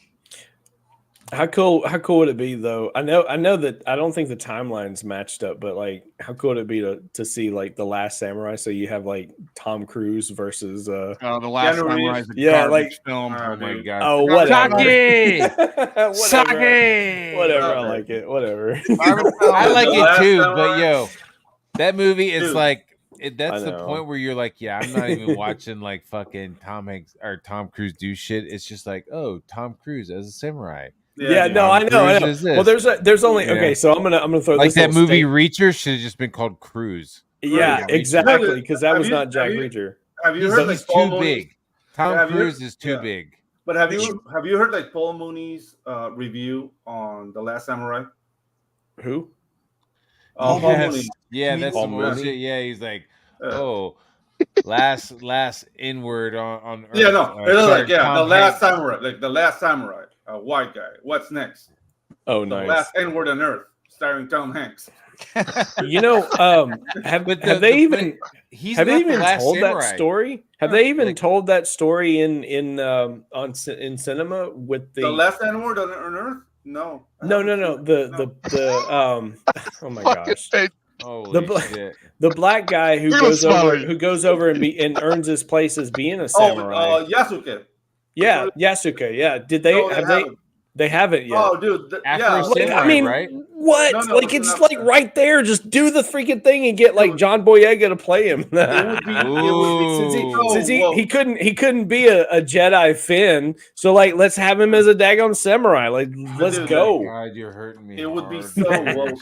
How cool would it be though? I know that I don't think the timelines matched up, but like how cool would it be to see like The Last Samurai? So you have like Tom Cruise versus The Last Keanu Samurai Reeves. is a Yeah, garbage like- film. oh my dude. god. oh whatever. Sake! Whatever. Sake! Whatever, I like it. Whatever. I like The it Last too, Samurai- but yo, that movie is Dude. like that's I the know. point where you're like, yeah, I'm not even watching like fucking Tom Hanks or Tom Cruise do shit. It's just like, oh, Tom Cruise as a samurai. Yeah, dude. no, I know. I know. Cruise is this. Well, there's only Yeah. okay. So I'm gonna throw Like this that little movie state- Reacher should have just been called Cruise. Yeah, Yeah. exactly. Because that Have was you- not Jack have you- Reacher. Have you He's, heard like he's Paul too Mooney's? big. Tom Have you- Cruise is too yeah. big. But have you heard like Paul Mooney's review on The Last Samurai? Who? Paul Yes. Mooney. Yeah, that's Paul some Mooney. bullshit. Yeah, he's like, Uh, oh, last inward on Earth. yeah, no, it was sorry, like yeah, Tom The Last Hanks. Samurai, like The Last Samurai, a white guy. What's next? Oh, The nice. Last N-word on Earth, starring Tom Hanks. You know, have But have they even He's have they not the even last told samurai. that story? Have Yeah, they even like- told that story in cinema with The the last N-word on Earth? No. I no haven't no seen no it. the oh my Fucking gosh, thing. Holy The bla- shit. the black guy who Look at goes him over smiling. and earns his place as being a samurai. Yasuke. Yeah, Yasuke. Yeah, did they No, have haven't. they haven't yet? Oh, dude. Afro Yeah. Like, Samurai, I mean, right? what? No, like it's it's not- like right there. Just do the freaking thing and get like John Boyega to play him. It would be Ooh. Since whoa. he couldn't be a Jedi Finn, so like let's have him as a daggone samurai. Like let's Dude, go. God, you're hurting me. It would be hard. so woke.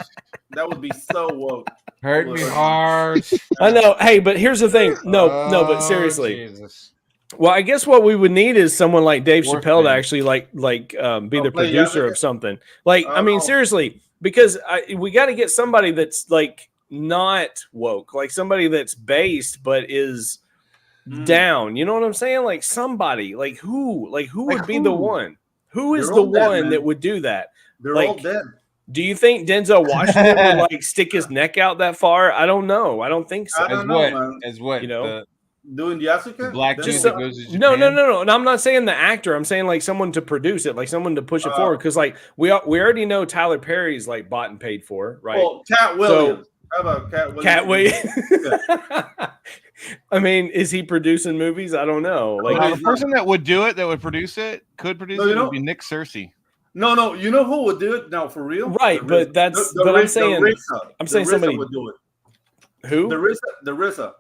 That would be so woke. hurt me hard. I know. Hey, but here's the thing. No, but Oh, seriously. Jesus. Well, I guess what we would need is someone like Dave Or Chappelle to Finn. actually be the play producer Yasuke? of something. Like, I mean, Oh. seriously, because we got to get somebody that's like not woke, like somebody that's based but is down. You know what I'm saying? Like somebody, like who would be the who? one? Who is They're the all dead, one man. that would do that? They're Like- all dead. Do you think Denzel Washington would like stick his neck out that far? I don't know. I don't think so. I don't As know, what? man. As what? You know? Doing Yasuke? The black dude Just that so- goes to Japan? No. And I'm not saying the actor. I'm saying like someone to produce it, like someone to push it forward. Because like we already know Tyler Perry's like bought and paid for, right? Well, Cat Williams. How about Cat Williams? Cat Williams. I mean, is he producing movies? I don't know. Like, The person that would do it, that would produce it, could produce No, it, you know- would be Nick Searcy. No. You know who would do it now for real? Right, The but RZA. that's- The but I'm RZA, saying- the I'm saying RZA somebody- would do it. who? The RZA.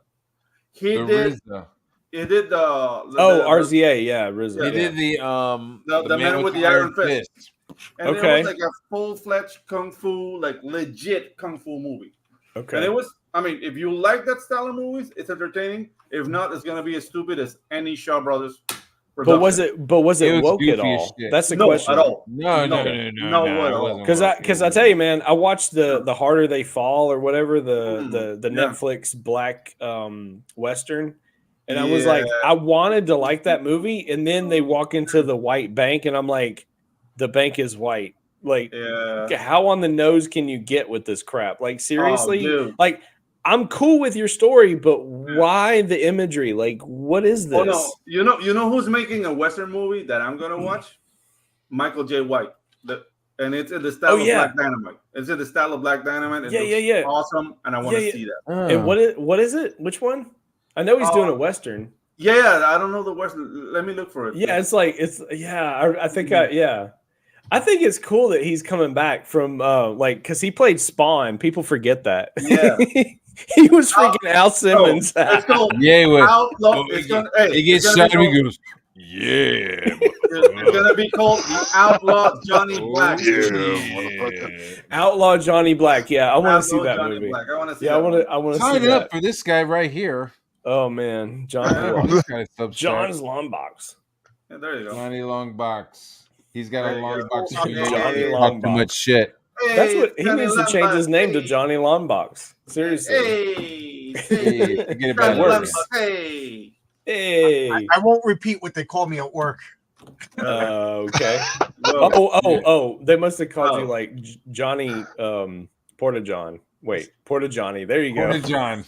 He The did. RZA. He did the. RZA. Yeah, RZA. He did the The man with the iron fist. And Okay. it was like a full-fledged kung fu, like legit kung fu movie. Okay. And it was. I mean, if you like that style of movies, it's entertaining. If not, it's gonna be as stupid as any Shaw Brothers. But was it It was woke at goofy as all? shit. That's the no question. at all? No, No, it at all. wasn't Because I tell you, man, I watched the Harder They Fall or whatever the Yeah. Netflix black western, and I was like, Yeah. I wanted to like that movie, and then they walk into the white bank, and I'm like, the bank is white. Like, Yeah. how on the nose can you get with this crap? Like, seriously, dude. like. I'm cool with your story, but why the imagery? Like, what is this? Oh no, you know who's making a Western movie that I'm gonna watch? Michael J. White. And it's in the style of Black Dynamite. It's in the style of Black Dynamite. It looks awesome, and I want to see that. And what is it? Which one? I know he's doing a Western. Yeah, I don't know the Western. Let me look for it. Yeah, it's like I think I think it's cool that he's coming back from because he played Spawn. People forget that. Yeah. He was freaking Al Simmons. It's called Yeah, he was. Outlaw. It's gonna, hey, He gets it's gonna shot be and he called- goes, Yeah. It's gonna be called the Outlaw Johnny Black. Outlaw Johnny Black. Yeah, I want to see Outlaw that Johnny movie. Black. I want to see. Yeah, that one. I want to see Sign that. up for this guy right here. Oh man, John. This guy's Substack. John's Longbox. Yeah, there you go. Johnny Longbox. He's got There a you long go. box. Johnny Talk Longbox. too much shit. That's what he Johnny needs to change his Longbox. name to Johnny Longbox. Seriously. Hey, Forget That about works. it. Hey. I won't repeat what they call me at work. Okay. Whoa. Oh. They must have called you Oh. like Johnny Porta John. Wait, Porta Johnny. There you go. Porta John.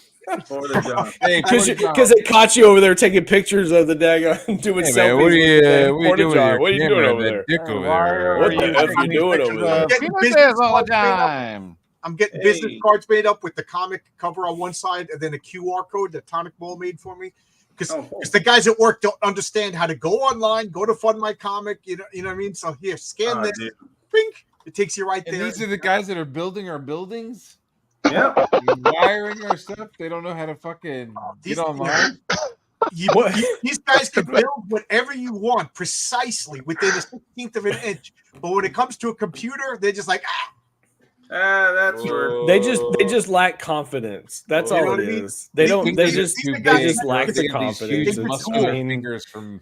Porta John. Hey, Porta John. Because they caught you over there taking pictures of the daggone doing Hey, selfies. man, what are you, with what are you Porta doing? John. What are you doing over that there? dick over Why there? are What the F you doing over there? Getting Peanut business Bears all the cards made up. time. I'm getting business cards made up with the comic cover on one side and then a QR code that Tonic Ball made for me. Because cool. the guys at work don't understand how to go online, go to Fund My Comic, you know what I mean? So here, scan this, Dude. bink, it takes you right And there. these are the guys that are building our buildings, Yeah. wiring our stuff. They don't know how to fucking These- get online. These guys can build whatever you want precisely within a 16th of an inch. But when it comes to a computer, they're just like, That's where. They just lack confidence. That's You know all what it I mean? is. They don't. They These just are they guys just who lack look the at these confidence. huge It's, muscular I mean, fingers from.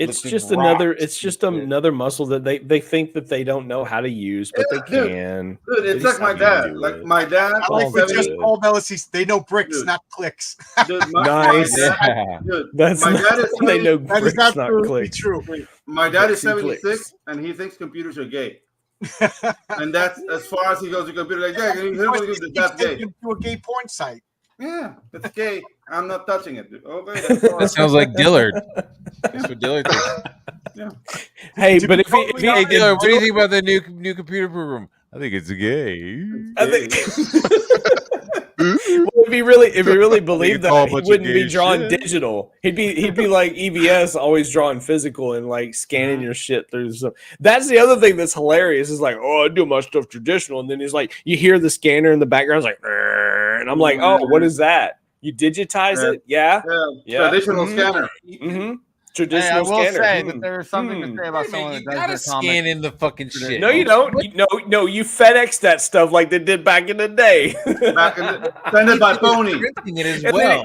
it's lifting just rocks another. and It's just shit. another muscle that they think that they don't know how to use, but they Dude. can. Dude, They it's just like my have to dad. do Like it. my dad. I like what Seventy- just Paul Bellis, they know bricks, Dude. not clicks. Dude, Nice. My dad, Yeah. dude, That's my dad is they know That is bricks, not absolutely clicks. true. my dad is Bricks and 76 clicks. and he thinks computers are gay. And that's as far as he goes with computer. Like, yeah, that's gay. Taken to a gay porn site. Yeah, it's gay. I'm not touching it. Dude. Okay, that's That fine. sounds like Dillard. That's what Dillard thinks. Hey, To but be if he, totally Hey, honest, Dillard, what do you think about the new computer program? I think it's gay. I think well, if he really believed it's all a that, he bunch of wouldn't be gay drawing shit. digital. He'd be like EVS, always drawing physical and like scanning your shit through some. That's the other thing that's hilarious. Is like, oh, I do my stuff traditional, and then he's like, you hear the scanner in the background, it's like, "Rrrr," and I'm like, oh, what is that? You digitize Yeah. it? Yeah. Yeah. Traditional Mhm. scanner. Mm-hmm. Hey, I Traditional will scanner. say Hmm. that there's something to say about Wait a someone minute, that you does gotta their comic. scan in the fucking shit. No, you don't. No, you FedEx that stuff like they did back in the day. Back in the, send it by phony. Printing it as And well.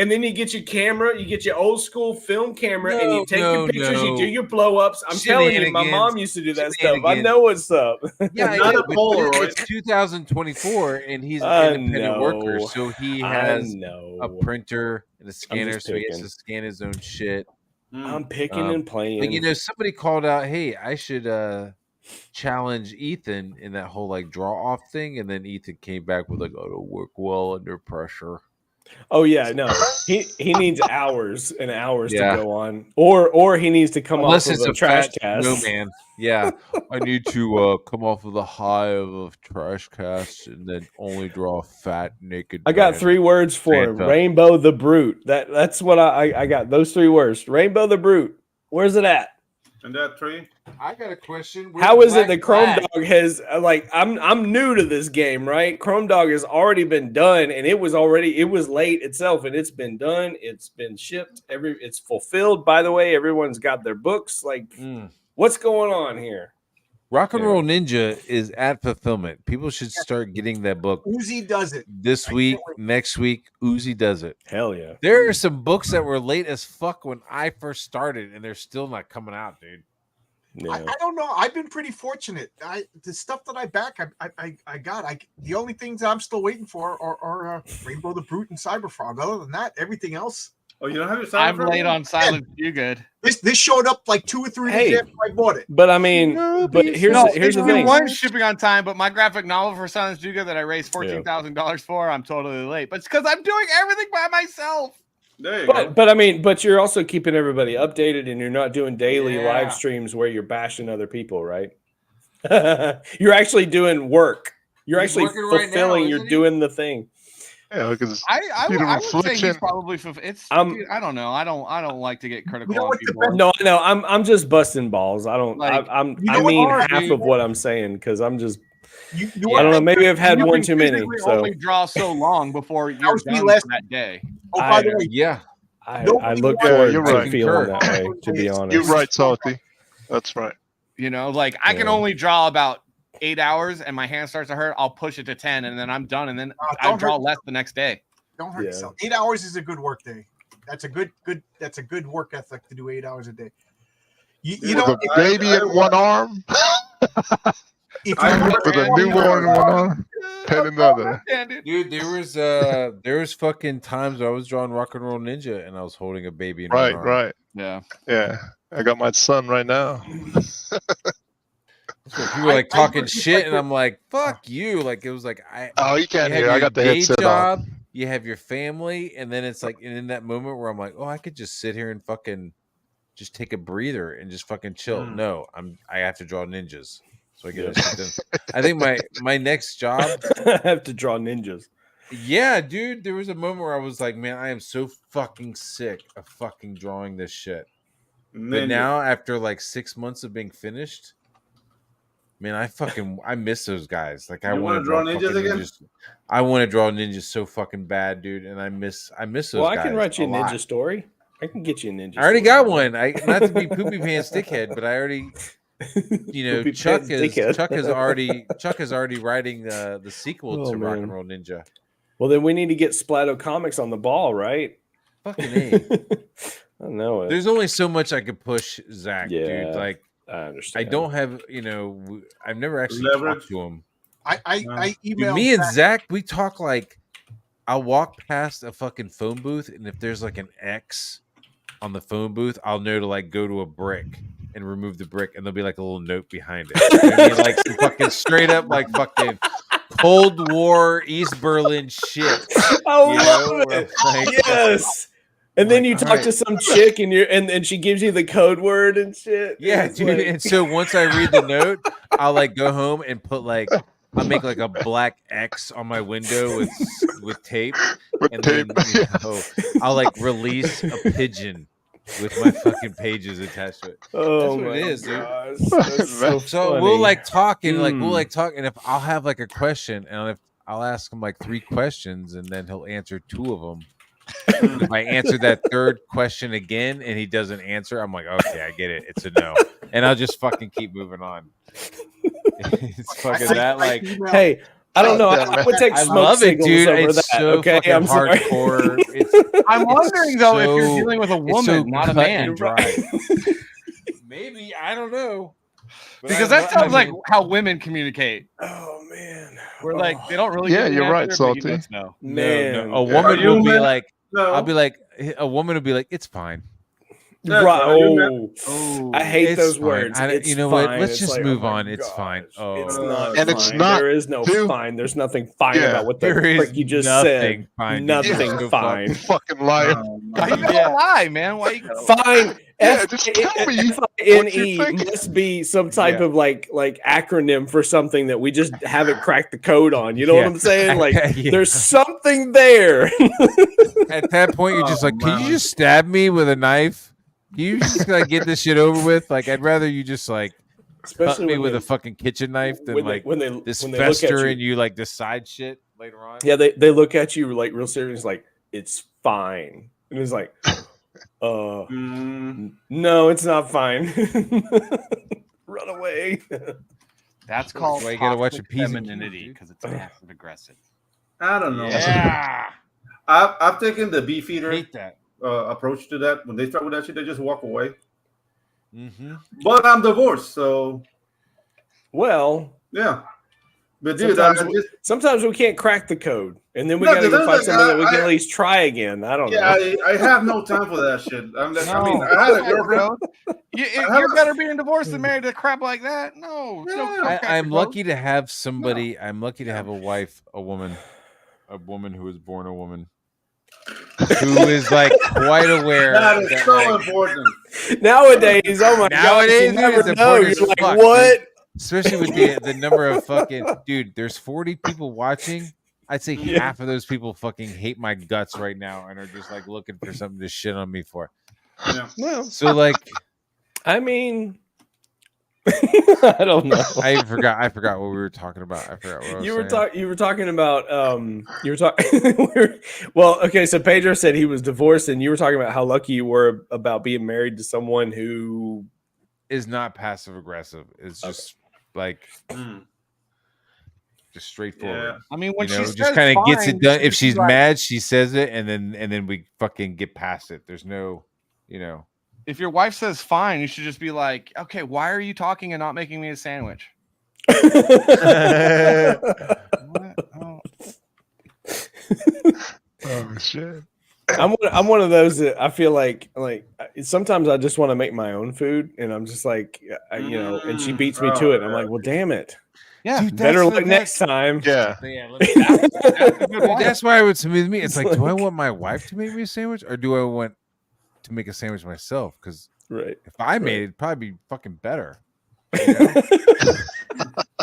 then you get your camera, you get your old school film camera, and you take your pictures, you do your blow ups. I'm telling you, my Shenanigans. mom used to do that stuff. I Shenanigans. know what's up. Yeah, Not yeah, a but Polaroid. it's 2024, and he's an I independent worker, know. so he I has know. a printer and a scanner, just so he has picking. to scan his own shit. I'm picking Um, and playing. Like, you know, somebody called out, "Hey, I should challenge Ethan in that whole like draw off thing," and then Ethan came back with like, "Oh, it'll work well under pressure." Oh yeah, no. He needs hours and hours Yeah. to go on, or he needs to come Unless off it's of a a trash fat cast. snowman. Yeah, I need to come off of the high of a trash cast and then only draw a fat naked. I got man. 3 words for him. Santa. Rainbow the Brute. That's what I got. Those 3 words. Rainbow the Brute. Where's it at? And that tree. I got a question. How Where's is it Black that Chrome Flag? Dog has like I'm new to this game, right? Chrome Dog has already been done and it was late itself and it's been done, it's been shipped, it's fulfilled. By the way, everyone's got their books. Like what's going on here? Rock and Roll Ninja is at fulfillment. People should start getting that book Uzi does it. this week, next week. Uzi does it. Hell yeah. There are some books that were late as fuck when I first started, and they're still not coming out, dude. Yeah. I don't know. I've been pretty fortunate. The stuff that I back, I got. The only things I'm still waiting for are Rainbow the Brute and Cyberfrog. Other than that, everything else. Oh, you don't have your I'm Cyberfrog? late on Silent You Good. This showed up like 2 or 3 days Hey. after I bought it. But I mean, but here's the thing. One shipping on time, but my graphic novel for Silent You Good that I raised $14,000 for, I'm totally late. But it's because I'm doing everything by myself. There you go. But I mean, but you're also keeping everybody updated and you're not doing daily Yeah. live streams where you're bashing other people, right? You're actually doing work. You're He's actually working right now, fulfilling, you're isn't he? doing the thing. Yeah, because I Peter would say Reflection. he's probably it's. I'm- dude, I don't know. I don't like to get critical You know on what the people. No, I'm just busting balls. I don't. Like, I you know I what, mean Mark, half dude? of what I'm saying because I'm just. You I don't know. Maybe I've had You one can too many. physically So only draw so long before you're was me done last- for that day. Oh, by the way, Yeah, I look Yeah, forward you're to right. feeling that way. To be honest, You're right, Salty. That's right. You know, like I can Yeah. only draw about 8 hours, and my hand starts to hurt. I'll push it to 10, and then I'm done. And then I don't draw hurt less the next day. Don't hurt Yeah. yourself. 8 hours is a good work day. That's a good work ethic to do 8 hours a day. You know, With a baby in one arm, if with a newborn in one arm, pen another. Dude, there was fucking times where I was drawing Rock and Roll Ninja and I was holding a baby in one arm. Right. Yeah. Yeah. I got my son right now. So people were like talking shit, and I'm like, "Fuck you!" Like it was like You can't have hear. I your got the day headset job, on. you have your family, and then it's like, and in that moment where I'm like, "Oh, I could just sit here and fucking just take a breather and just fucking chill." No, I have to draw ninjas, so I get that shit done. I think my next job, I have to draw ninjas. yeah, dude. There was a moment where I was like, "Man, I am so fucking sick of fucking drawing this shit." But now, after like 6 months of being finished, man, I miss those guys. Like I want to draw ninjas again. I want to draw ninjas so fucking bad, dude. And I miss those Well, guys. I can write you a ninja lot. story. I can get you a ninja. I already story. got one. Not to be poopy pants dickhead, but I already, Poopy Chuck pants dickhead. is already writing the sequel to Rock and Roll Ninja. Well, then we need to get Splatto Comics on the ball, right? Fucking A. I know it. There's only so much I could push Zach, Yeah. dude. Like I understand. I don't have, I've never actually talked to him. I Dude, emailed me and Zach. Zach, we talk like I'll walk past a fucking phone booth, and if there's like an X on the phone booth, I'll know to like go to a brick and remove the brick, and there'll be like a little note behind it. You know what I mean? Like some fucking straight up like fucking Cold War East Berlin shit. I love it. Like, Yes. And then you Like, talk alright. to some chick and she gives you the code word and shit. Yeah, It's dude. like- And so once I read the note, I'll like go home and put like I'll make like a black X on my window with tape, and then I'll like release a pigeon with my fucking pages attached to it. Oh That's what my it is, dude. gosh, that's so So funny. we'll like talk and like Mm. we'll like talk, and if I'll have like a question, and if I'll ask him like 3 questions, and then he'll answer 2 of them. If I answer that 3rd question again and he doesn't answer, I'm like, okay, I get it. It's a no, and I'll just fucking keep moving on. It's fucking that like. Hey, I don't know. I would take I smoke love it, signals dude. over It's that. so Okay, fucking I'm sorry. hardcore. It's I'm wondering though if you're so- dealing with a it's woman, so not a cut man, and dry. Maybe, I don't know. But because I that sounds like mean, how women communicate. Oh man, We're like they don't really. Yeah, give you you're an right, answer, but you Salty. just know. man. no. A woman you will be men? like, No. I'll be like, a woman will be like, it's fine. Yeah, Right. are you Oh, Oh, I hate It's those fine. words. You know what? fine. Let's It's just like, move oh my on. It's fine. gosh. Oh. It's not. And it's fine. not, There is no dude. fine. There's nothing fine Yeah. about what the There is frick you just nothing said. fine, dude. Nothing You're so fine. Fucking liar. Why you gotta lie, man? Why you? Fine. Yeah, just tell me what you F-I-N-E think. must be some type Yeah. of like acronym for something that we just haven't cracked the code on. You know what Yeah. I'm saying? Like Yeah. there's something there. At that point, you're just like, can you just stab me with a knife? Can you just like get this shit over with? Like, I'd rather you just like cut Especially me when with they- a fucking kitchen knife than when they- like when they this when they look at fester you. and you like decide shit later on. Yeah, they look at you like real serious, like it's fine, and it's like, no, it's not fine. Run away. That's called why you gotta watch toxic a piece of femininity dude. because it's passive aggressive. I don't know. Yeah, I've taken the beefeater Hate that. approach to that. When they start with that shit, they just walk away. Mm-hmm. But I'm divorced, so Well, yeah. But dude, I sometimes, just, sometimes we can't crack the code, and then we No, gotta go there's find like, somebody that we can I- at least try again. I don't yeah, know. I have no time for that shit. I mean, No. I had a girlfriend. you're better being divorced than married to crap like that. No, I'm lucky to have somebody. I'm lucky to have a wife, a woman who was born a woman, who is like quite aware. That is that, so like, important. Nowadays, oh my Nowadays, god, you dude, never it's know. important You're as like, fuck, what? especially with the number of fucking dude. There's 40 people watching. I'd say Yeah. half of those people fucking hate my guts right now and are just like looking for something to shit on me for. Yeah. Well, So like, I mean, I don't know. I forgot what we were talking about. I forgot what I was You were saying. you were talking about you were talking well, okay, so Pedro said he was divorced, and you were talking about how lucky you were about being married to someone who Is not passive aggressive. It's just like just straightforward. Yeah. I mean, when You know, she just says kind of gets fine, it done. you If should she's be like, mad, she says it, and then we fucking get past it. There's no, you know. if your wife says fine, you should just be like, okay, why are you talking and not making me a sandwich? Oh shit. I'm one of those that I feel like sometimes I just want to make my own food, and I'm just like, you know, and she beats me to it. I'm like, well, damn it. Yeah, Dude, Better that's luck next time. Yeah. That's why with me, it's like, do I like- want my wife to make me a sandwich, or do I want to make a sandwich myself? Because Right. if I made it, it'd probably be fucking better. You know?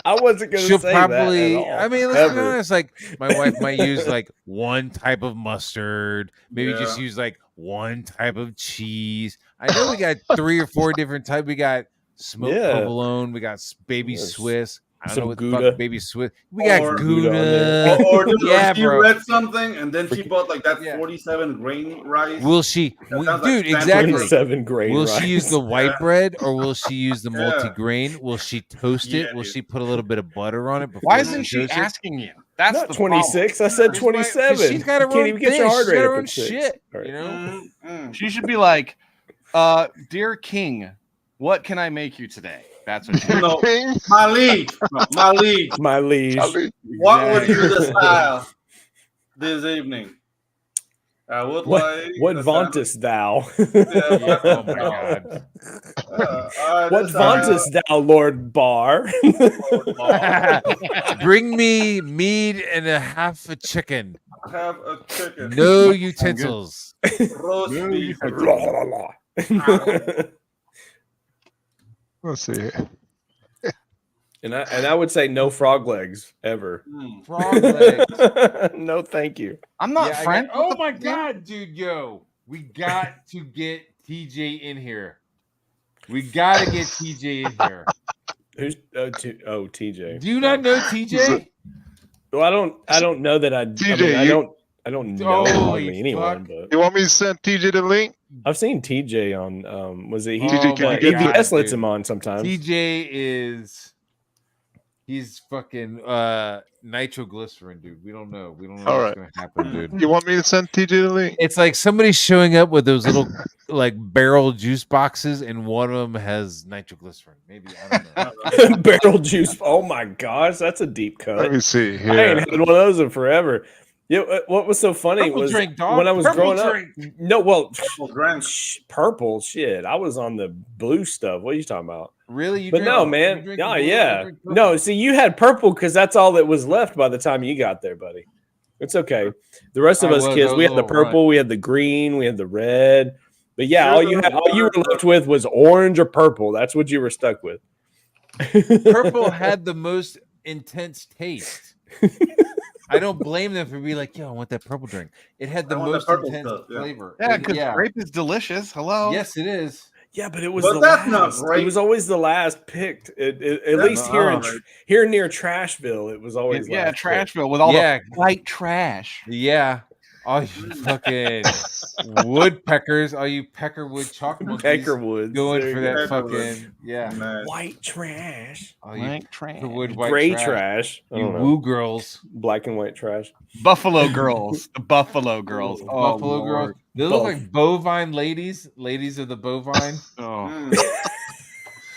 I wasn't gonna She'll say probably. that at all, I mean, let's be ever. honest. Like, my wife might use like one type of mustard, maybe just use like one type of cheese. I know we got 3 or 4 different types. We got smoked Yeah. provolone. We got baby Yes. Swiss. I don't Some know what the Gouda. fuck baby Swiss. We got Or Gouda on there. Gouda. Or Yeah, she bro. read something and then she bought like that Yeah. 47 grain rice. Will she, That sounds like dude? Stanford. Exactly. 27 grain Will rice. she use the white Yeah. bread or will she use the Yeah. multi-grain? Will she toast it? Yeah, Will dude. she put a little bit of butter on it? Before why isn't she toasts it? asking you? That's Not the 26. I said That's why- 'cause 27. She's got her You can't own even get thing. your heart She's rate got up her at own 6. shit. All right. You know. problem. She should be like, dear King, what can I make you today? That's what she No, King? my liege. No, my liege. My liege. Charlie. What would you desire this evening? I would like. What a vauntest thou? sandwich. Yeah, Yeah, oh my god. I What desire vauntest thou, Lord Bar? Bring me meat and a half a chicken. have a chicken. No utensils. Roast beef. Let's see. and I would say no frog legs ever. Mm. Frog legs. No, thank you. I'm not Yeah, friends. oh my god, dude, yo. We got to get TJ in here. We got to get TJ in here. Who's TJ? Do you not know TJ? Well, I don't know that I TJ, I don't know Holy anyone, fuck. but You want me to send TJ the link? I've seen TJ on was it he? TJ, can you get my EBS God, lets dude. him on sometimes. TJ he's fucking nitroglycerin, dude. We don't know. We don't know All what's right. gonna happen, dude. You want me to send TJ the link? It's like somebody showing up with those little like barrel juice boxes, and one of them has nitroglycerin. Maybe I don't know. Barrel juice. Oh my gosh, that's a deep cut. Let me see I here. ain't had one of those in forever. Yeah, what was so funny Purple was drink, dog. when I was Purple growing drink. up. No, well, Well, drank. purple shit. I was on the blue stuff. What are you talking about? Really? You But drink- no, you man. drink Yeah, blue, you yeah. drink purple. No, see, you had purple because that's all that was left by the time you got there, buddy. It's okay. The rest of I us was kids, a we had the little runt. purple, we had the green, we had the red. But yeah, all you were Sugar, left with was orange or purple. That's what you were stuck with. Purple had the most intense taste. I don't blame them for being like, yo, I want that purple drink. It had the I want that most purple intense stuff, yeah. flavor. Yeah, because yeah. grape is delicious. Hello. Yes, it is. Yeah, but it was But the that's not last. great. It was always the last picked. At That's least here in not right. here near Trashville, it was always Yeah, last picked. Trashville with all Yeah. the white trash. Yeah. All you fucking woodpeckers, all you peckerwood chalk monkeys Peckerwoods going there for you that go. Peckerwood. fucking yeah. Man. White trash, All you White trash. peckerwood white gray trash. trash. I You don't know. woo girls, Black and white trash. Buffalo girls. The Buffalo girls. Ooh, Oh, buffalo Lord. girls. They look Buff. like bovine ladies, ladies of the bovine. Oh. Mm.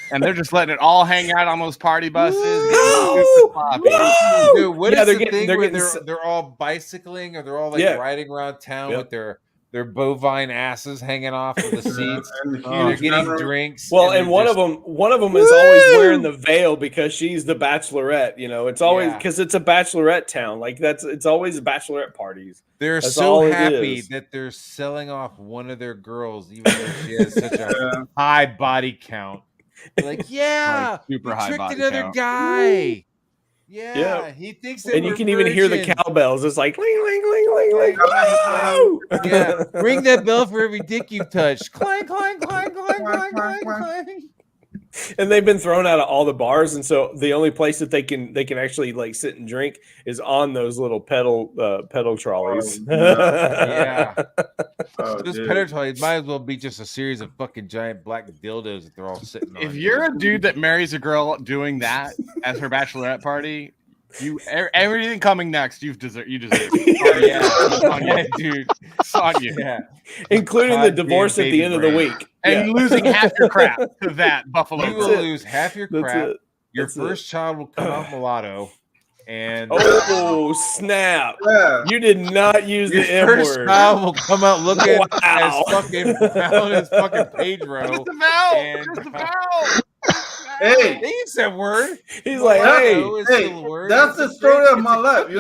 And they're just letting it all hang out on those party buses. Woo! getting super sloppy. Dude, what Yeah, is they're the getting- thing they're where getting they're all bicycling or they're all like Yeah. riding around town Yep. with their bovine asses hanging off of the seats? And the They're huge getting banner. drinks. Well, they're and one just- of them is always wearing the veil because she's the bachelorette. You know, it's always Yeah. because it's a bachelorette town. Like it's always bachelorette parties. They're That's so all it happy is. that they're selling off one of their girls, even though she has such a Yeah. high body count. They're like, yeah, Like, super you high tricked body another count. guy. Yeah, Yeah. he thinks that And you we're can even hear the virgins. cowbells. It's like ling ling ling ling ling. Woo! Yeah, ring that bell for every dick you've touched. Clang, clang, clang, clang, clang, clang, clang. And they've been thrown out of all the bars, and so the only place that they can actually like sit and drink is on those little pedal trolleys. Yeah. Oh, Those dude. pedal trolleys might as well be just a series of fucking giant black dildos that they're all sitting on. If you're a dude that marries a girl doing that as her bachelorette party, everything coming next, you deserve. It's on you, dude. It's on you. Yeah. Including the divorce at the end of the week. And losing half your crap to that Buffalo You Girl. will lose half your That's crap. it. Your That's first child will come out mulatto. And Oh snap! Yeah. You did not use your the M first word. child will come out looking Wow. as fucking Val as fucking Pedro. Just the Val. And- Just the Val. Hey, They use that word. He's like, Mulatto hey, is hey, still a word. that's It's the story great- of my it's a life. cookie.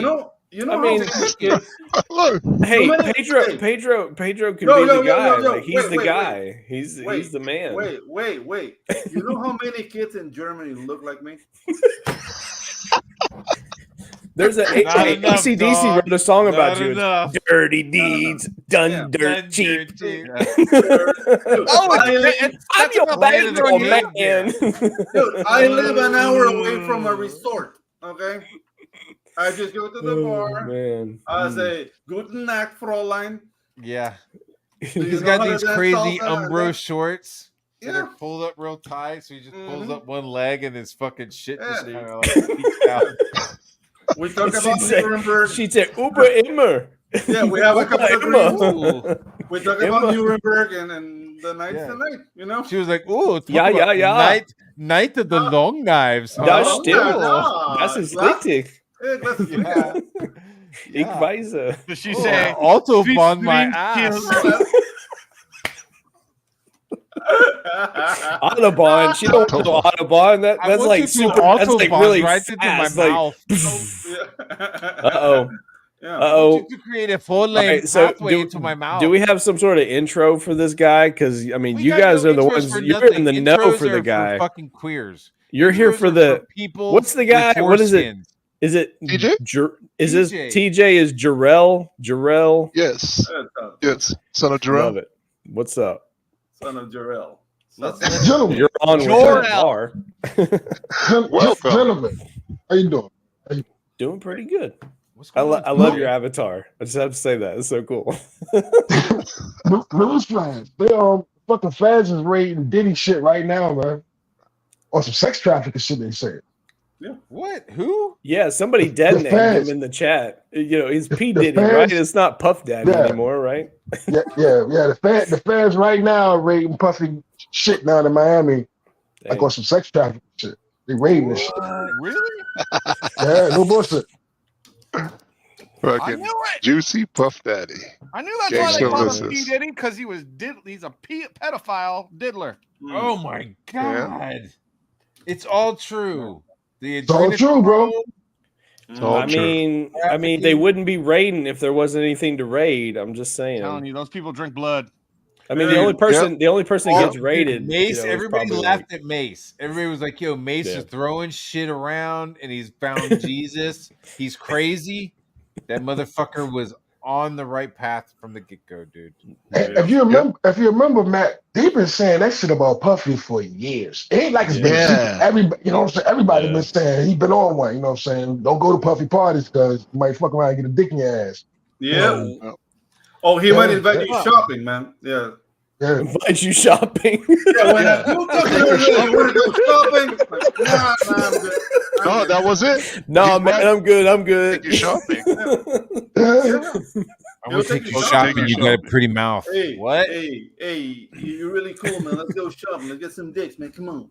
You know I how mean, many- Look, hey, many- Pedro hey. can Yo, be yo, the yo, guy. yo, yo. Like he's Wait, the wait, guy. He's Wait, the man. Wait. You know how many kids in Germany look like me? There's Not enough, ACDC dog. wrote a song about Not you. enough. Dirty deeds done Yeah. dirt cheap. Dude, Oh, I, I'm your Land of the bankroll king, man. dude, I live an hour away from a resort. Okay, I just go to the Oh, bar. man. I say, "Guten Nacht, Fräulein." Yeah. Do you He's know got how to these dance crazy salsa? Umbro shorts. So Yeah. they're pulled up real tight, so he just pulls up one leg and his fucking shit just Yeah, kind of like peeks out. We talk She'd about say- Nuremberg. She'd say, Uber immer. Yeah, we have a couple of drinks. Ooh. We talk Emma. about Nuremberg and the night's Yeah. the night. You know. She was like, "Oh, Ja. night of the long knives." Huh? Das Oh, stimmt. ja. Das ist Was? richtig. That's Yeah. Ich weiß. Does she say? Autobahn my Featuring ass. Autobahn. She don't want no Autobahn. I That's want like you to super. That's like Autobahn really right into my fast. Like, mouth. uh-oh. Yeah. I Uh-oh. want you to create a four-lane Alright, so pathway into my mouth. do we have some sort of intro for this guy? Because I mean, We you got guys no are the intros ones. for You're nothing. in the know Intros for the are guy. fucking queers. You're here Intros for are the. people. What's the with guy? What is it? foreskins. Is it TJ? Is this TJ. TJ? Is Jarrell? Jarrell? yes, yes, son of Jerome. Love it. What's up? Son of Jarrell. Gentlemen, You're on with Jor-El. the bar. Welcome. Gentlemen, how you doing? Doing pretty good. What's I, going on? I love your avatar. I just have to say that. It's so cool. Newsflash. They fucking feds is raiding Diddy shit right now, man. On some sex trafficking shit they say. What? Who? Yeah, somebody dead named fans. him in the chat. You know, he's P The Diddy, fans. right? It's not Puff Daddy Yeah. anymore, right? Yeah. The feds right now are raiding puffy shit down in Miami, like Dang. on some sex trafficking shit. They raiding this shit. Really? Yeah, no bullshit. I Fucking knew it. Juicy Puff Daddy. I knew that's why they Gangsta called him versus- P Diddy, because he's a pedophile diddler. Oh my god! It's all true. The It's all true, bro. It's all I true. mean, they wouldn't be raiding if there wasn't anything to raid. I'm just saying. I'm telling you, those people drink blood. I mean, Yep. the only person that gets Dude, raided. Mace. you know, is Everybody probably laughed at Mace. Everybody was like, "Yo, Mace Yeah. is throwing shit around, and he's found Jesus. He's crazy." That motherfucker was on the right path from the get go, dude. If you remember, Matt, they've been saying that shit about Puffy for years. It ain't like it's been Yeah. secret. Everybody, you know what I'm saying? Everybody Yeah. been saying he been on one. You know what I'm saying? Don't go to Puffy parties because you might fuck around and get a dick in your ass. Yeah. Yeah. Oh, he Yeah, might invite you yeah. shopping, man. Yeah. Yeah. invite you shopping. Yeah, when I you talking about you want to go shopping? Like, nah, I'm good. No, that was it. No, He's man, right. I'm good. I'm good. Take you shopping. I He'll want to take take you you shopping. shopping. You got a pretty mouth. Hey, What? Hey, you're really cool, man. Let's go shopping. Let's get some dicks, man. Come on.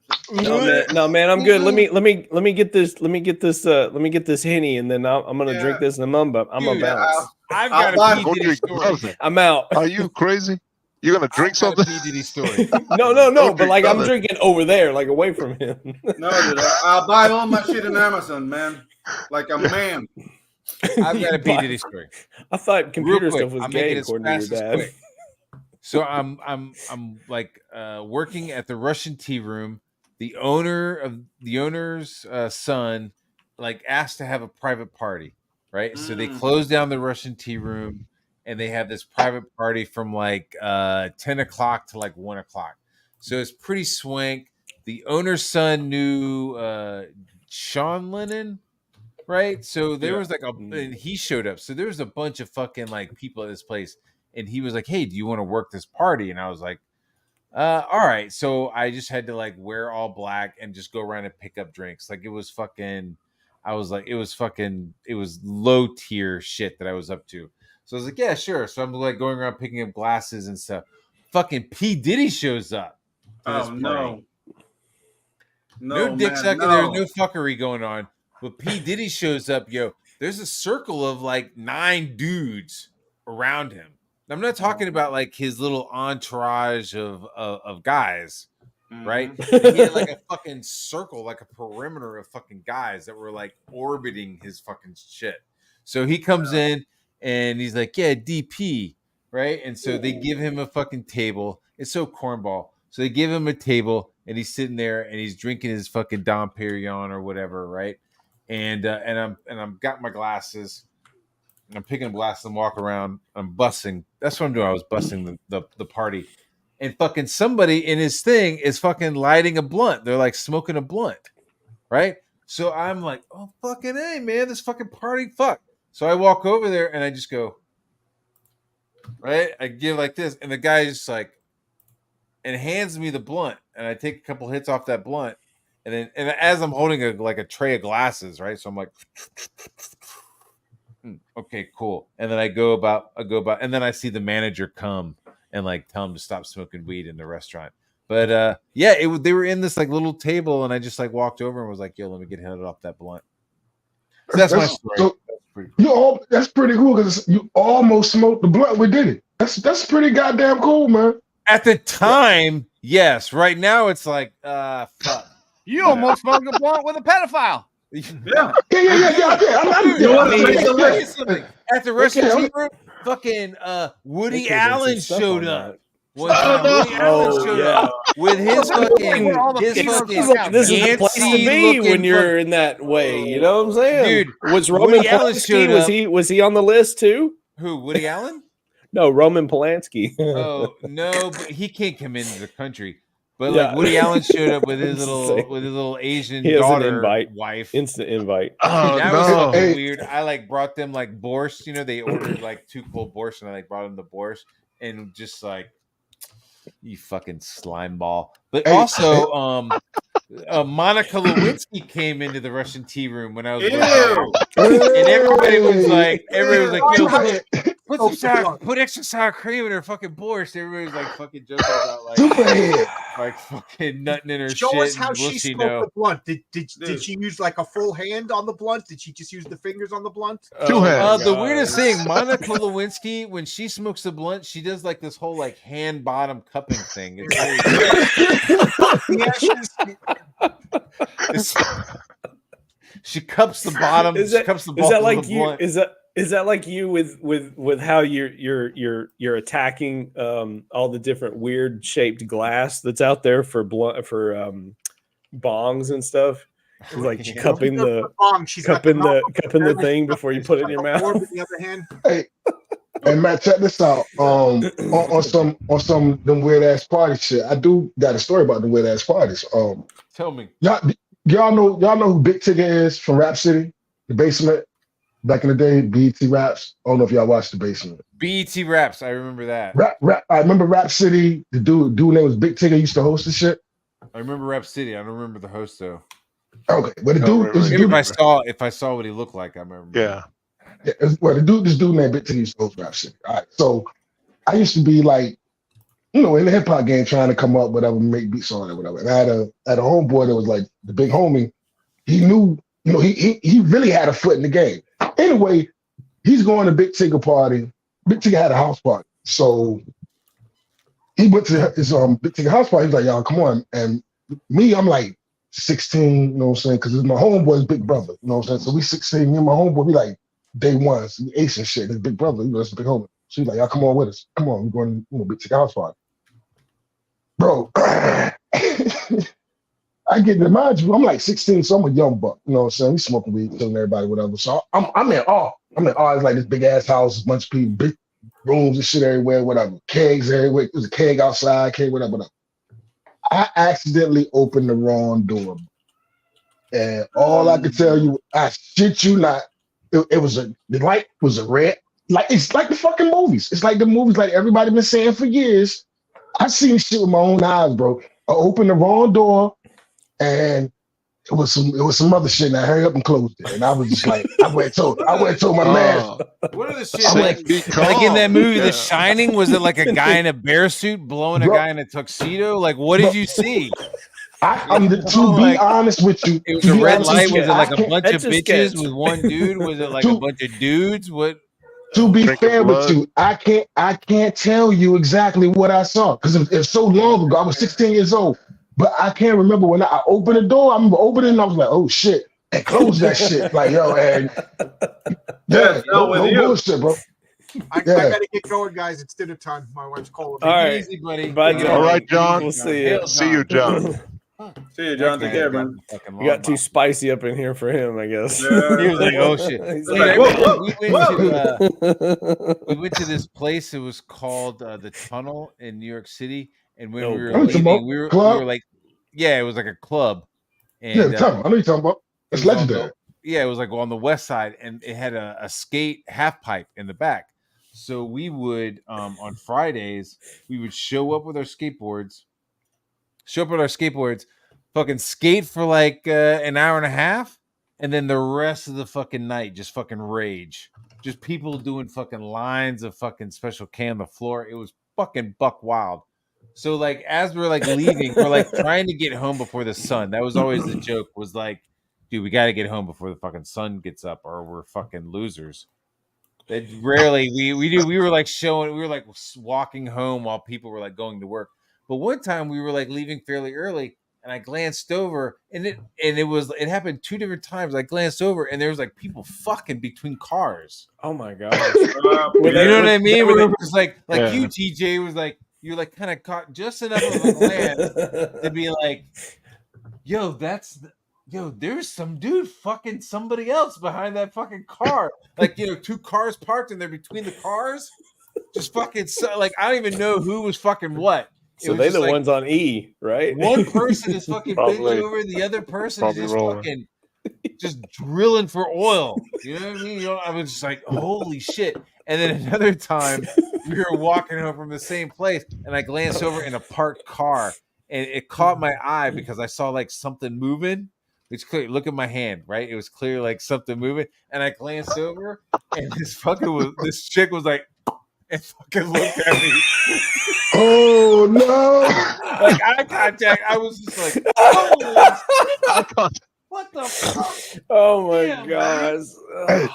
No, man, I'm good. Let me get this Henny, and then I'm gonna Yeah. drink this, and I'm Dude, gonna bounce. I've I'll got buy- a Go P Diddy drink story. nothing. I'm out. Are you crazy? You're gonna drink I've got a something? P Diddy story. No, Don't but drink like I'm nothing. drinking over there, like away from him. No, dude. I'll buy all my shit in Amazon, man. Like a man. I've got a P Diddy story. I thought computer Real quick, stuff was I'll make gay, it as according to your fast as dad. quick. So I'm like working at the Russian tea room. The owner's son like asked to have a private party, right? So they close down the Russian tea room and they have this private party from like 10 o'clock to like 1 o'clock. So it's pretty swank. the owner's son knew Sean Lennon, right? So there was like and he showed up. So there was a bunch of fucking like people at this place, and he was like, "Hey, do you want to work this party?" And I was like, all right. So I just had to like wear all black and just go around and pick up drinks. Like it was fucking, I was like, it was low tier shit that I was up to. So I was like, yeah, sure. So I'm like going around picking up glasses and stuff. Fucking P. Diddy shows up. Oh no. No dick sucking. There's no fuckery going on. But P. Diddy shows up, yo. There's a circle of like 9 dudes around him. I'm not talking about like his little entourage of guys, right? He had like a fucking circle, like a perimeter of fucking guys that were like orbiting his fucking shit. So he comes in and he's like, yeah, DP, right? And so they give him a fucking table. It's so cornball. So they give him a table and he's sitting there and he's drinking his fucking Dom Perignon or whatever, right? And I'm got my glasses. And I'm picking up glasses and walk around. I'm bussing. That's what I'm doing. I was bussing the party. And fucking somebody in his thing is fucking lighting a blunt. They're like smoking a blunt. Right? So I'm like, oh, fucking hey, man, this fucking party, fuck. So I walk over there and I just go, right? I give like this. And the guy just like, and hands me the blunt. And I take a couple hits off that blunt. And then, and as I'm holding a tray of glasses, right? So I'm like, okay, cool. And then I go about, and then I see the manager come and like tell him to stop smoking weed in the restaurant. But yeah, they were in this like little table, and I just like walked over and was like, "Yo, let me get headed off that blunt." So that's my story. So that's pretty cool because you almost smoked the blunt. We did it. That's pretty goddamn cool, man. At the time, yes. Right now, it's like, fuck. You almost smoked a blunt with a pedophile. Yeah. At the restaurant room, fucking Woody Allen showed up. Woody Allen showed up with his fucking this is the place to be when you're in that way. You know what I'm saying? Dude, was Roman Polanski? Was he on the list too? Who? Woody Allen? No, Roman Polanski. Oh no, but he can't come into the country. But like Woody Allen showed up with his little Asian daughter wife. Instant invite. Oh, that was fucking weird. I like brought them like borscht. You know, they ordered like 2 cold borscht, and I like brought them the borscht, and just like, you fucking slime ball. But also, Monica Lewinsky came into the Russian tea room when I was there, and everybody was like, yo, put extra sour cream in her fucking borscht. Everybody was like fucking joking about like fucking nutting in her shit. Show us how she smoked the blunt. Did she use like a full hand on the blunt? Did she just use the fingers on the blunt? 2 hands. The weirdest thing, Monica Lewinsky, when she smokes the blunt, she does like this whole like hand bottom cupping thing. She cups the bottom. Is that like you? Is that like you with how you're attacking all the different weird shaped glass that's out there for bongs and stuff? It's like cupping the thing before you put it in your mouth. On the other hand, hey Matt, check this out. On some them weird ass party shit. I do got a story about the weird ass parties. Tell me. Y'all know who Big Tigger is from Rap City, The Basement. Back in the day, BET Raps. I don't know if y'all watched The Basement. BET Raps, I remember that. I remember Rap City. The dude name was Big Tigger. Used to host the shit. I remember Rap City. I don't remember the host though. Okay, but if I saw what he looked like, I remember. Yeah. This dude named Big Tigger used to host Rap City. All right, so I used to be like, in the hip hop game, trying to come up, whatever, make beats on it, whatever. And I had a homeboy that was like the big homie. He knew, he really had a foot in the game. Anyway, he's going to Big Tigger party. Big Tigger had a house party. So he went to his Big Tigger house party. He's like, y'all, come on. And me, I'm like 16, you know what I'm saying? Because it's my homeboy's big brother, you know what I'm saying? So we 16, me and my homeboy, we like day one. So we ace and shit. His big brother, that's a big homie. So he's like, y'all come on with us. Come on, we're going to Big Tigger house party. Bro, I get to mind you, I'm like 16, so I'm a young buck. You know what I'm saying? We smoking weed, killing everybody, whatever. So I'm in awe. It's like this big ass house, a bunch of people, big rooms and shit everywhere, whatever. Kegs everywhere. There's a keg outside, keg, whatever. I accidentally opened the wrong door, and all I could tell you, I shit you not, it was the light was a red. Like it's like the fucking movies. It's like the movies, like everybody been saying for years. I seen shit with my own eyes, bro. I opened the wrong door, and it was some other shit, and I hurried up and closed it. And I was just like, I went and told my man. What are the shit I'm like in that movie, The Shining? Was it like a guy in a bear suit blowing a guy in a tuxedo? Like, what did you see? To be honest with you, it was a red light. Was it like a bunch of Etch a bitches sketch. with one dude? Was it like a bunch of dudes? What? To be Drinking fair blood. with you, I can't tell you exactly what I saw because it's so long ago. I was 16 years old, but I can't remember when I opened the door. I remember opening it and I was like, oh shit, and close that shit. Like, yo, and no bullshit, bro. I gotta get going, guys. It's dinner time. My wife's calling me. All right, Easy, buddy. Bye, Take it John. All easy. right, John. We'll see you. See you, John. See you, John. Take care, man. You got too spicy up in here for him, I guess. Yeah. He was like, "Oh shit!" He's Hey, like, we went to this place. It was called the Tunnel in New York City, and when we were boy. leaving, we Club? were like, yeah, it was like a club. And, Yeah, tell me. I know you're talking about. It's it was on legendary. yeah, it was like on the west side, and it had a skate half pipe in the back. So we would on Fridays we would show up with our skateboards, fucking skate for like an hour and a half, and then the rest of the fucking night just fucking rage. Just people doing fucking lines of fucking Special K on the floor. It was fucking buck wild. So like as we're like leaving, we're like trying to get home before the sun. That was always the joke. Was like, dude, we got to get home before the fucking sun gets up, or we're fucking losers. That rarely we were like walking home while people were like going to work. But one time we were like leaving fairly early, and I glanced over, and it happened 2 different times. I glanced over, and there was like people fucking between cars. oh my god! You know what I mean? Where it was like Yeah. you, TJ, was like you like kind of caught just enough of a glance to be like, yo, there's some dude fucking somebody else behind that fucking car. Like, 2 cars parked, and they're between the cars. Just fucking like I don't even know who was fucking what. So they the like, ones on E, right? one person is fucking bent Probably. over, the other person is Probably just rolling. fucking just drilling for oil. You know what I mean? I was just like, holy shit. And then another time we were walking home from the same place, and I glanced over in a parked car, and it caught my eye because I saw like something moving. It's clear. Look at my hand, right? It was clear like something moving, and I glanced over, and this chick was like, and fucking looked at me. Oh no! Like eye contact. I was just like, holy shit, what the fuck? Oh my Damn, gosh!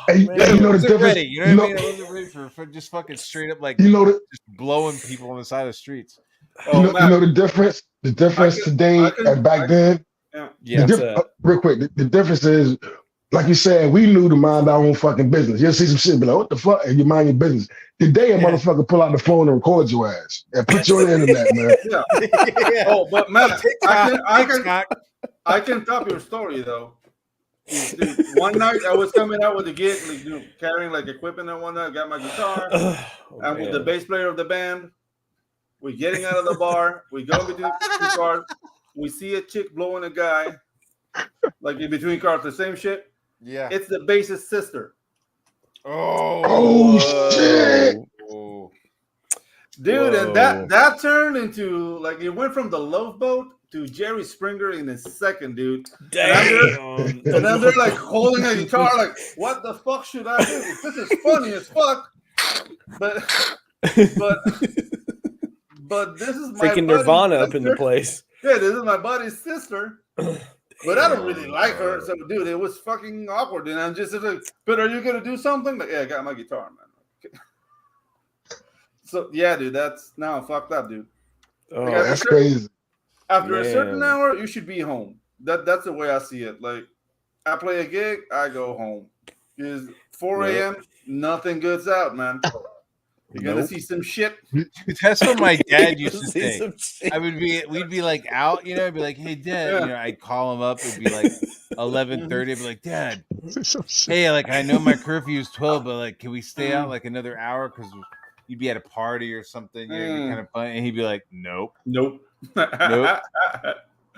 Hey, man. you know I the wasn't difference. ready. You know what I mean? I wasn't ready for just fucking straight up like You know the just blowing people on the side of the streets. Oh, you know the difference. The difference today and back then. Yeah, Real quick, the difference is, like you said, we knew to mind our own fucking business. You'll see some shit, be like, what the fuck? And you mind your business. Today, a motherfucker pull out the phone and record your ass and put you on the internet, man. Yeah. Oh, but man, I can top your story though. Dude, one night I was coming out with a gig, like, carrying like equipment and whatnot. Got my guitar. I'm with the bass player of the band. We're getting out of the bar. We go between 2 cars. We see a chick blowing a guy, like in between cars. The same shit. Yeah. It's the bassist's sister. Oh shit! Dude, and that turned into like it went from the Love Boat to Jerry Springer in a second, dude. Damn. And then they're like holding a guitar, like, what the fuck should I do? This is funny as fuck. But this is my Freaking Nirvana up in the place. Yeah, this is my buddy's sister. But I don't really like her. So, dude, it was fucking awkward. And I'm just like, but are you going to do something? Like, yeah, I got my guitar, man. So, yeah, dude, that's now fucked up, dude. Oh, Like, That's crazy. After a certain hour, you should be home. That's the way I see it. Like, I play a gig, I go home. Because 4 a.m., nothing good's out, man. You're gonna see some shit. That's what my dad used to See say. some shit. We'd be like out, I'd be like, hey Dad, I'd call him up, it'd be like 11:30, I'd be like, Dad, hey, like I know my curfew is 12, but like can we stay out like another hour? Because you'd be at a party or something, you'd be kind of fun. And he'd be like, nope. Nope.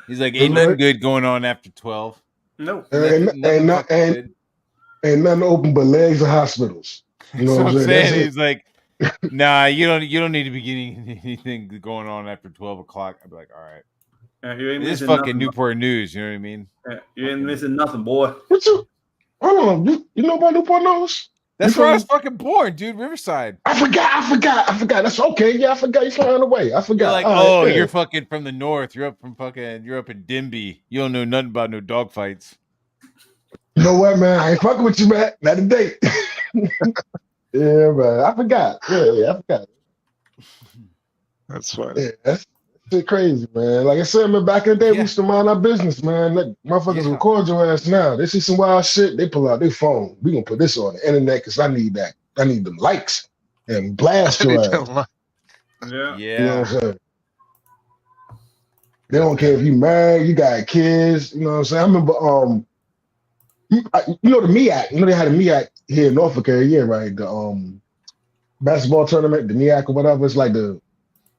He's like, ain't nothing good going on after 12. No. Ain't nothing open but legs and hospitals. You know so what I'm saying? He's like, nah, you don't need to be getting anything going on after 12 o'clock. I'd be like, all right. You ain't This missing fucking nothing, Newport News, you know what I mean? you ain't missing nothing, boy. What you? Hold on, you know about Newport News? That's where I was fucking born, dude. Riverside. I forgot. That's okay. Yeah, I forgot. You flying away. I forgot. You're like, All right, you're fucking from the north. You're up in Dimby. You don't know nothing about no dog fights. You know what, man? I ain't fucking with you, man. Not today. Yeah, man. I forgot. Yeah, I forgot. That's funny. Yeah, that's shit crazy, man. Like I said, man, back in the day, we used to mind our business, man. Let motherfuckers record your ass now. They see some wild shit, they pull out their phone. We gonna put this on the internet because I need that. I need them likes and blast your ass. Yeah. You know what I'm saying? They don't care if you married, you got kids. You know what I'm saying? I remember, you know the MEAC. You know they had a MEAC here in Norfolk every year, right? The basketball tournament, the MEAC or whatever. It's like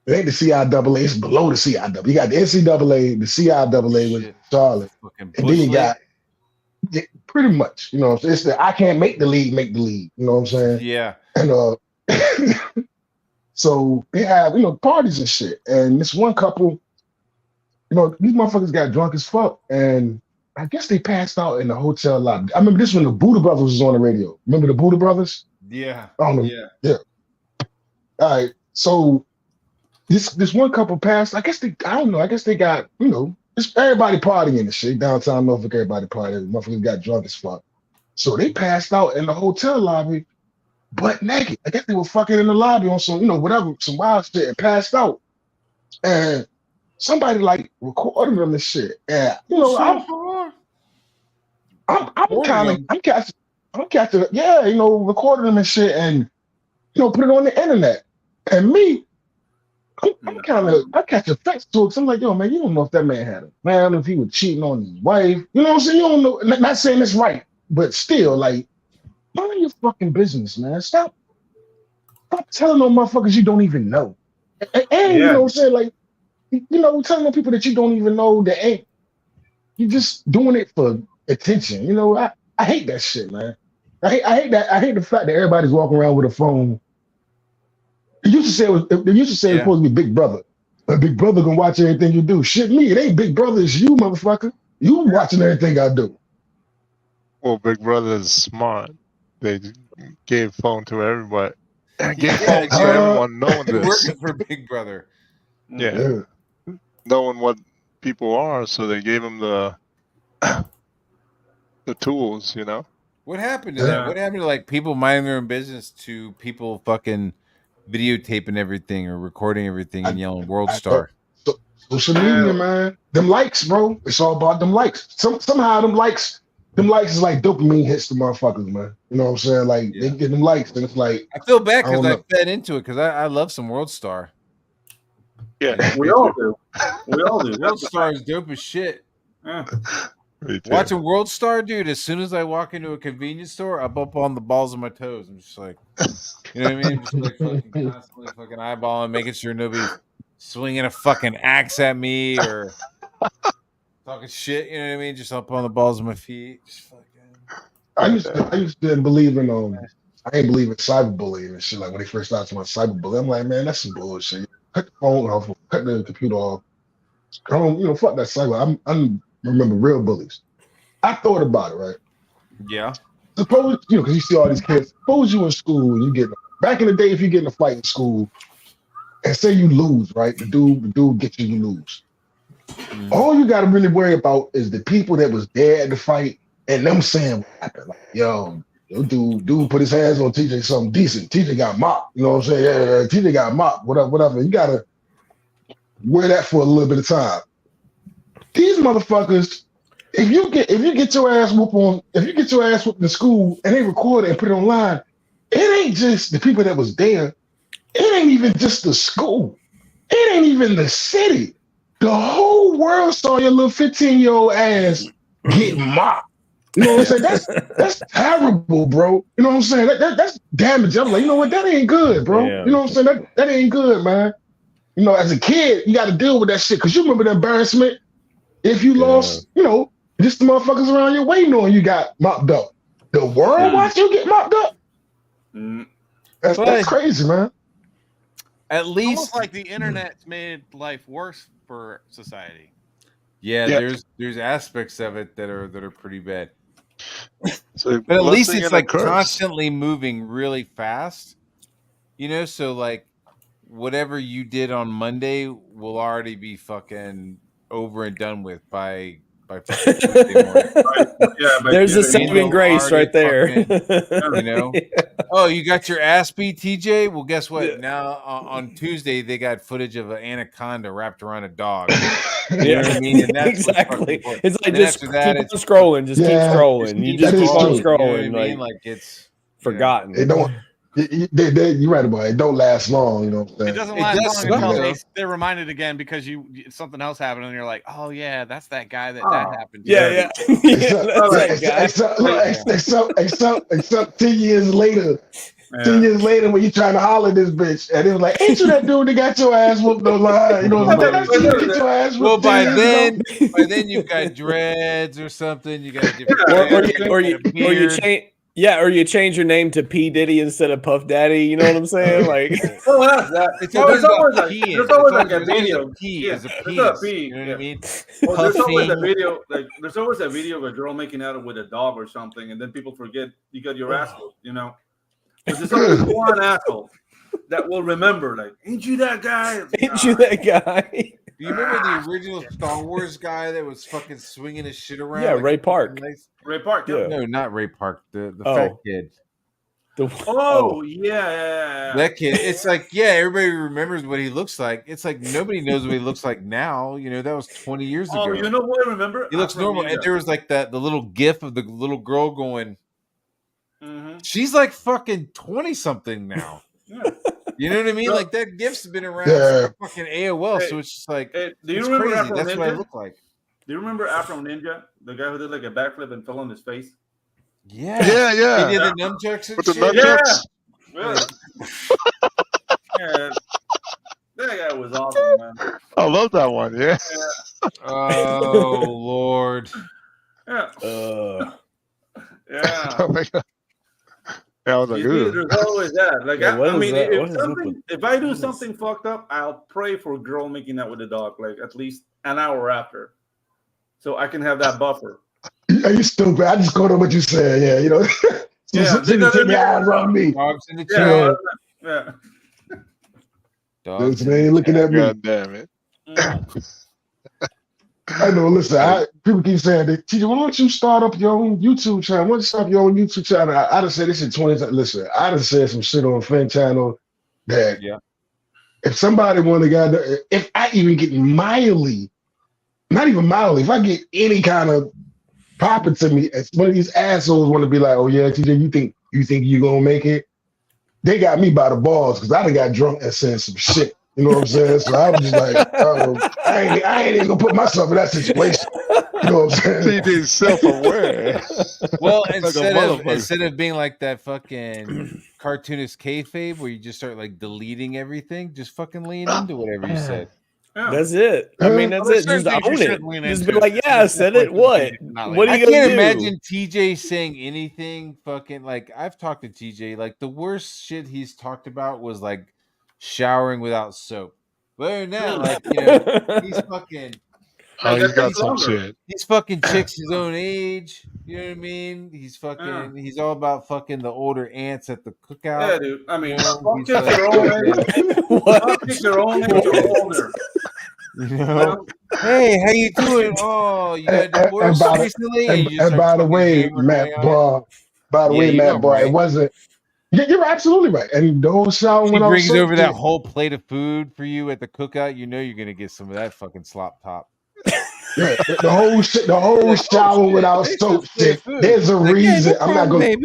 it ain't the CIAA. It's below the CIAA. You got the NCAA, the CIAA with Charlotte, and then you got pretty much. You know, it's the I can't make the league, make the league. You know what I'm saying? Yeah. And so they have parties and shit. And this one couple, these motherfuckers got drunk as fuck, and I guess they passed out in the hotel lobby. I remember this when the Buddha Brothers was on the radio. Remember the Buddha Brothers? Yeah. I don't know. Yeah. All right. So this one couple passed. I guess they got, just everybody partying and shit. Downtown Norfolk, everybody partying. Motherfuckers got drunk as fuck. So they passed out in the hotel lobby, butt naked. I guess they were fucking in the lobby on some, some wild shit and passed out. And somebody like recording them and shit. And I'm catching, recording them and shit and put it on the internet. And me, I catch effects to it. So I'm like, yo, man, you don't know if that man had a man, if he was cheating on his wife. You know what I'm saying? You don't know, not saying it's right, but still, like, mind your fucking business, man. Stop telling no motherfuckers you don't even know. And you know what I'm saying? Like, telling people that you don't even know that ain't, you just doing it for attention. I hate that shit, man. I hate that. I hate the fact that everybody's walking around with a phone. They used to say it's supposed to be Big Brother. But Big Brother can watch everything you do. Shit, me, it ain't Big Brother, it's you, motherfucker. You watching everything I do. Well, Big Brother is smart. They gave phone to everybody. Gave phone to everyone knowing this. Working for Big Brother. Yeah. Knowing what people are, so they gave them the tools, What happened to that? What happened to like people minding their own business to people fucking videotaping everything or recording everything and yelling World Star? Social media, man. Them likes, bro. It's all about them likes. Somehow them likes is like dopamine hits the motherfuckers, man. You know what I'm saying? Like they get them likes, and it's like I feel bad because I fed into it because I love some World Star. Yeah, we all do. We all do. World Star is dope as shit. Yeah. Watching World Star, dude. As soon as I walk into a convenience store, I'm up on the balls of my toes. I'm just like, you know what I mean? Just like fucking constantly fucking eyeballing, making sure nobody's swinging a fucking axe at me or talking shit. You know what I mean? Just up on the balls of my feet. Just fucking. I used to believe in I ain't believe in cyberbullying and shit. Like when they first started talking about cyberbullying, I'm like, man, that's some bullshit. Cut the phone off, cut the computer off. I don't, fuck that cyber. I remember real bullies. I thought about it, right? Yeah. Suppose, because you see all these kids, suppose you in school and you get, back in the day, if you get in a fight in school and say you lose, right? The dude gets you, you lose. All you got to really worry about is the people that was there at the fight and them saying what happened. Like, yo, dude put his hands on TJ, something decent. TJ got mopped. You know what I'm saying? Yeah, TJ got mopped. Whatever. You got to wear that for a little bit of time. These motherfuckers, if you get your ass whooped in school and they record it and put it online, it ain't just the people that was there. It ain't even just the school. It ain't even the city. The whole world saw your little 15-year-old ass get mopped. You know what I'm saying? That's terrible, bro. You know what I'm saying? That's damage. I'm like, you know what? That ain't good, bro. Yeah. You know what I'm saying? That ain't good, man. you know, as a kid, you got to deal with that shit because you remember the embarrassment if you lost, you know, just the motherfuckers around you waiting on you got mopped up. The world watch you get mopped up. That's crazy, man. At least almost like the internet's made life worse for society. Yeah, there's aspects of it that are pretty bad. So but at least it's like constantly moving really fast. You know, so like whatever you did on Monday will already be fucking over and done with by Tuesday morning. There's a saving grace right there. You know, oh, you got your ass beat, TJ. Well, guess what? Now on Tuesday they got footage of an anaconda wrapped around a dog. You know what I mean? And that's exactly. It's like just keep on scrolling, just keep scrolling. You just keep on scrolling. You know what I mean? Like it's forgotten. It don't. You're right about it. It don't last long, you know what I'm saying? It doesn't last long until they're reminded again because something else happened and you're like, oh yeah, that's that guy that happened to. Yeah. Except 10 years later. 10 years later when you trying to holler at this bitch and it was like, ain't you that dude that got your ass whooped online? You know what I'm saying? Well, by then you've got dreads or something. You got a different or you change. Yeah, or you change your name to P. Diddy instead of Puff Daddy. You know what I'm saying? Like, that's that. It's always like a video. P is a P. You know what I mean? Well, there's always a video. Like, there's always a video of a girl making out with a dog or something, and then people forget you got your ass whooped. You know, but there's always one asshole that will remember. Like, ain't you that guy? Ain't you that guy? Do you remember the original Star Wars guy that was fucking swinging his shit around? Yeah, Ray Park. Ray Park. Yeah. No, not Ray Park. The fat kid. Yeah. That kid. It's like, yeah, everybody remembers what he looks like. It's like nobody knows what he looks like now. You know, that was 20 years ago. Oh, you know what I remember? He looks normal. And there was like the little gif of the little girl going, she's like fucking 20-something now. Yeah. You know what I mean? Like that gif's been around for fucking AOL, so it's just like, do you remember crazy. Afro That's Ninja? what I look like. Do you remember Afro Ninja, the guy who did like a backflip and fell on his face? Yeah. He did the nunchucks and with the shit. nunchucks. Yeah. That guy was awesome, man. I love that one. Yeah. Oh Lord. Yeah. Yeah. Oh my God. Yeah, I was like, there's always that. Like, if I do something fucked up, I'll pray for a girl making out with a dog, like at least an hour after, so I can have that buffer. Are you stupid? I just go to what you said. Yeah, you know. Take your eyes off me. Dogs in the chair. Yeah. Dogs. Man, looking at me. God damn it. I know. Listen, people keep saying, "TJ, why don't you start up your own YouTube channel? Why don't you start your own YouTube channel?" I just said this in 20 times. Listen, I just said some shit on Fan Channel that if somebody wanted to, if I even get mildly, not even mildly, if I get any kind of popping to me, as one of these assholes want to be like, "Oh yeah, TJ, you think you gonna make it?" They got me by the balls because I done got drunk and said some shit. You know what I'm saying? So I was just like, I ain't even gonna put myself in that situation. You know what I'm saying? TJ's self-aware. Well, instead of being like that fucking cartoonist kayfabe where you just start like deleting everything, just fucking lean into whatever you said. Yeah. That's it. I mean, that's it. Just own it. Just be like, yeah, I said it. What? What are you gonna do? I can't imagine TJ saying anything fucking like I've talked to TJ. Like the worst shit he's talked about was like showering without soap. But other than that, like, you know, he's fucking he's got some shit. He's fucking chicks his own age. You know what I mean? He's fucking he's all about fucking the older aunts at the cookout. Yeah, dude. I mean, fuck your own age. Fuck your own age or older. You know? Hey, how you doing? Oh, you got divorced recently? And by the way, Matt Bar. By the way, Matt Bar, it wasn't. You're absolutely right. And those shower when he brings over that whole plate of food for you at the cookout, you know you're gonna get some of that fucking slop top. Yeah, the whole shit, the whole shower without soap shit. There's a reason. I'm not gonna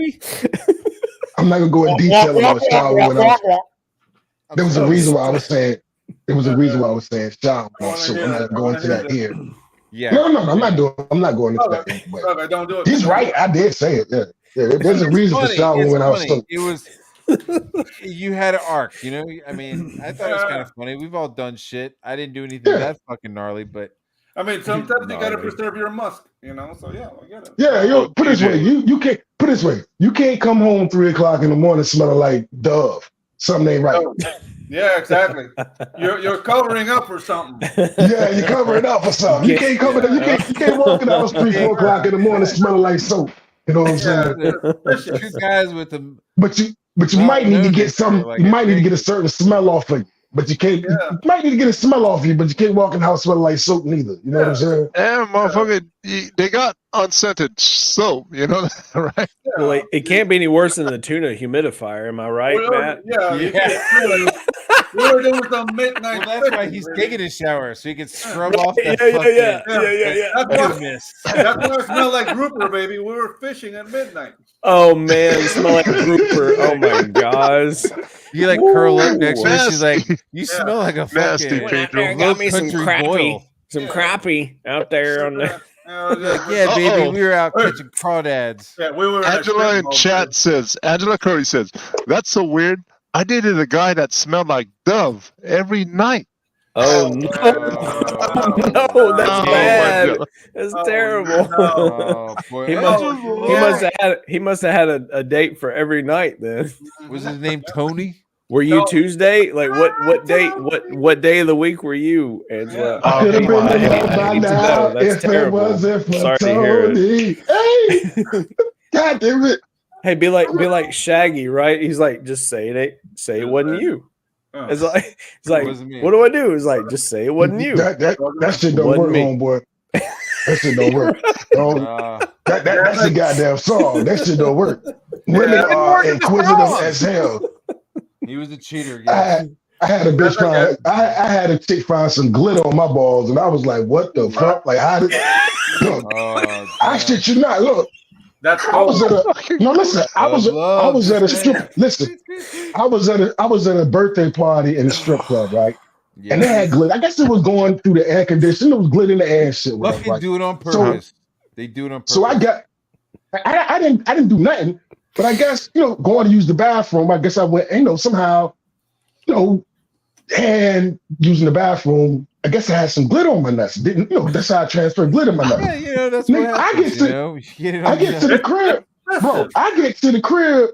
go in detail about shower without. There was a reason why I was saying. There was a reason why I was saying shower without soap. I'm not going to that here. Yeah. No, I'm not going into that. But don't do it. He's right. I did say it. Yeah. There's a reason for shower without soap. It was You had an arc, you know. I mean, I thought it was kind of funny. We've all done shit. I didn't do anything that fucking gnarly, but I mean, sometimes you gotta Gnarly. preserve your musk, you know. So yeah, I get it. Yeah, yo, put it this way. You can't put it this way. You can't come home 3 o'clock in the morning smelling like Dove. Something ain't right. Oh, yeah, exactly. You're covering up for something. Yeah, you're covering up for something. You can't cover that. You can't walk in the house 3, 4 o'clock in the morning smelling like soap. You know what I'm saying? two guys with them. But you might need to get some. You might need to get a certain smell off of you. But you can't. Yeah. You might need to get a smell off you, but you can't walk in the house smelling like soap neither. You know what I'm saying? And motherfucker, they got unscented soap. You know that, right? Well, it can't be any worse than the tuna humidifier. Am I right, Matt? Yeah. We're doing some midnight. Well, that's why he's taking a shower so he can scrub off that Yeah. That's why I smell like grouper, baby. We were fishing at midnight. Oh man, smell like grouper. Oh my gosh. You like curl up next to her. She's like, Nasty. you smell like a Nasty, fucking Pedro. Got me some country crappie. boil. Some crappie out there on the. Yeah, baby, we were out catching crawdads. Yeah, we were. Angela in chat says, Angela Curry says, that's so weird. I dated a guy that smelled like Dove every night. Oh no! No, that's Oh, bad. my God. That's Oh, terrible. Oh, boy. He must have had a date for every night then. Was his name Tony? Were you No. Tuesday? Like what day? What day of the week were you, Angela? I could have been I in hate- love I by hate to now know. That's if it terrible. wasn't for Sorry to hear it. Tony. Hey, God damn it! Hey, be like Shaggy, right? He's like, just say it wasn't you. It's like, wasn't me. what do I do? It's like, just say it wasn't you. That shit don't Wasn't work, me. homeboy. That shit don't work. That's a goddamn song. That shit don't work. Women are inquisitive as hell. He was a cheater. I had a bitch find. I had a chick find some glitter on my balls, and I was like, "What the fuck? Like, how did?" Look, I shit you not. Look, That's I was at a no. Listen, I was at a strip. Listen, I was at a birthday party in a strip club, right? Yeah. And they had glitter. I guess it was going through the air conditioner. It was glitter in the air and shit. Fucking Whatever, right? do it on purpose. They do it on purpose. So I didn't do nothing, but I guess, going to use the bathroom, I guess I went, somehow, and using the bathroom, I guess I had some glitter on my nuts. Didn't, that's how I transferred glitter in my nuts. Yeah, that's Nigga, what happens, I get to the crib, bro. I get to the crib,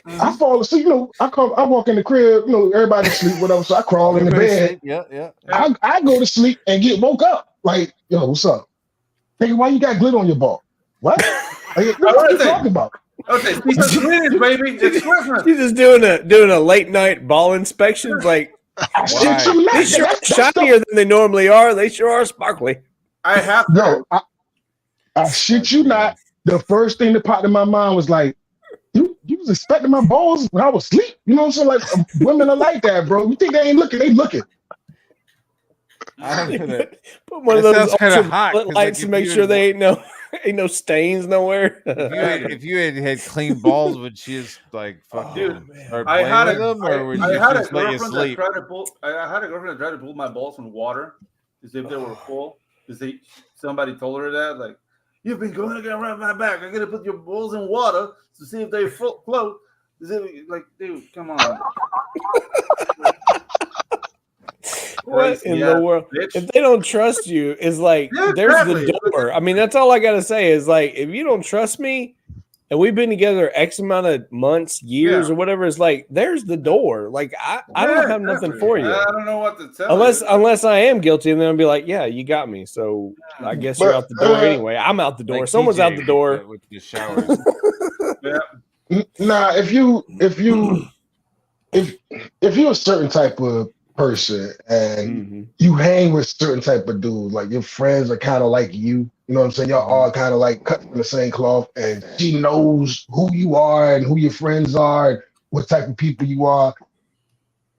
I fall asleep, I walk in the crib, everybody sleep, whatever, so I crawl in the bed. Yeah. I go to sleep and get woke up. Like, yo, what's up? Nigga, why you got glitter on your ball? What? Like, what are you talking about? Okay, it's Christmas, baby. It's Christmas. He's just doing a late night ball inspection. Like, Shit, you they sure are shinier than they normally are. They sure are sparkly. I have No, I shit you not. The first thing that popped in my mind was like, you was inspecting my balls when I was asleep. You know what I'm saying? Like, women are like that, bro. You think they ain't looking? They looking. Put one of That those sounds kinda ultraviolet hot, 'cause, lights to make sure they ain't no stains nowhere. If you had clean balls, would she just like fucking start I playing had with them, or would she just let you sleep? I had a girlfriend that tried to pull my balls in water to see if they were full. Somebody told her that, like, you've been going around my back. I gotta put your balls in water to see if they float. Like, dude, come on. What in the world? Bitch. If they don't trust you, it's like there's the door. I mean, that's all I gotta say is like, if you don't trust me, and we've been together X amount of months, years, or whatever, it's like there's the door. Like I don't have nothing for you. I don't know what to tell Unless I am guilty, and then I'll be like, yeah, you got me. So I guess you're out the door anyway. I'm out the door. Like Someone's out the TJ door. with the showers. Nah, if you're a certain type of person and you hang with certain type of dudes, like your friends are kind of like you know what I'm saying? Y'all all kind of like cut from the same cloth, and she knows who you are and who your friends are and what type of people you are.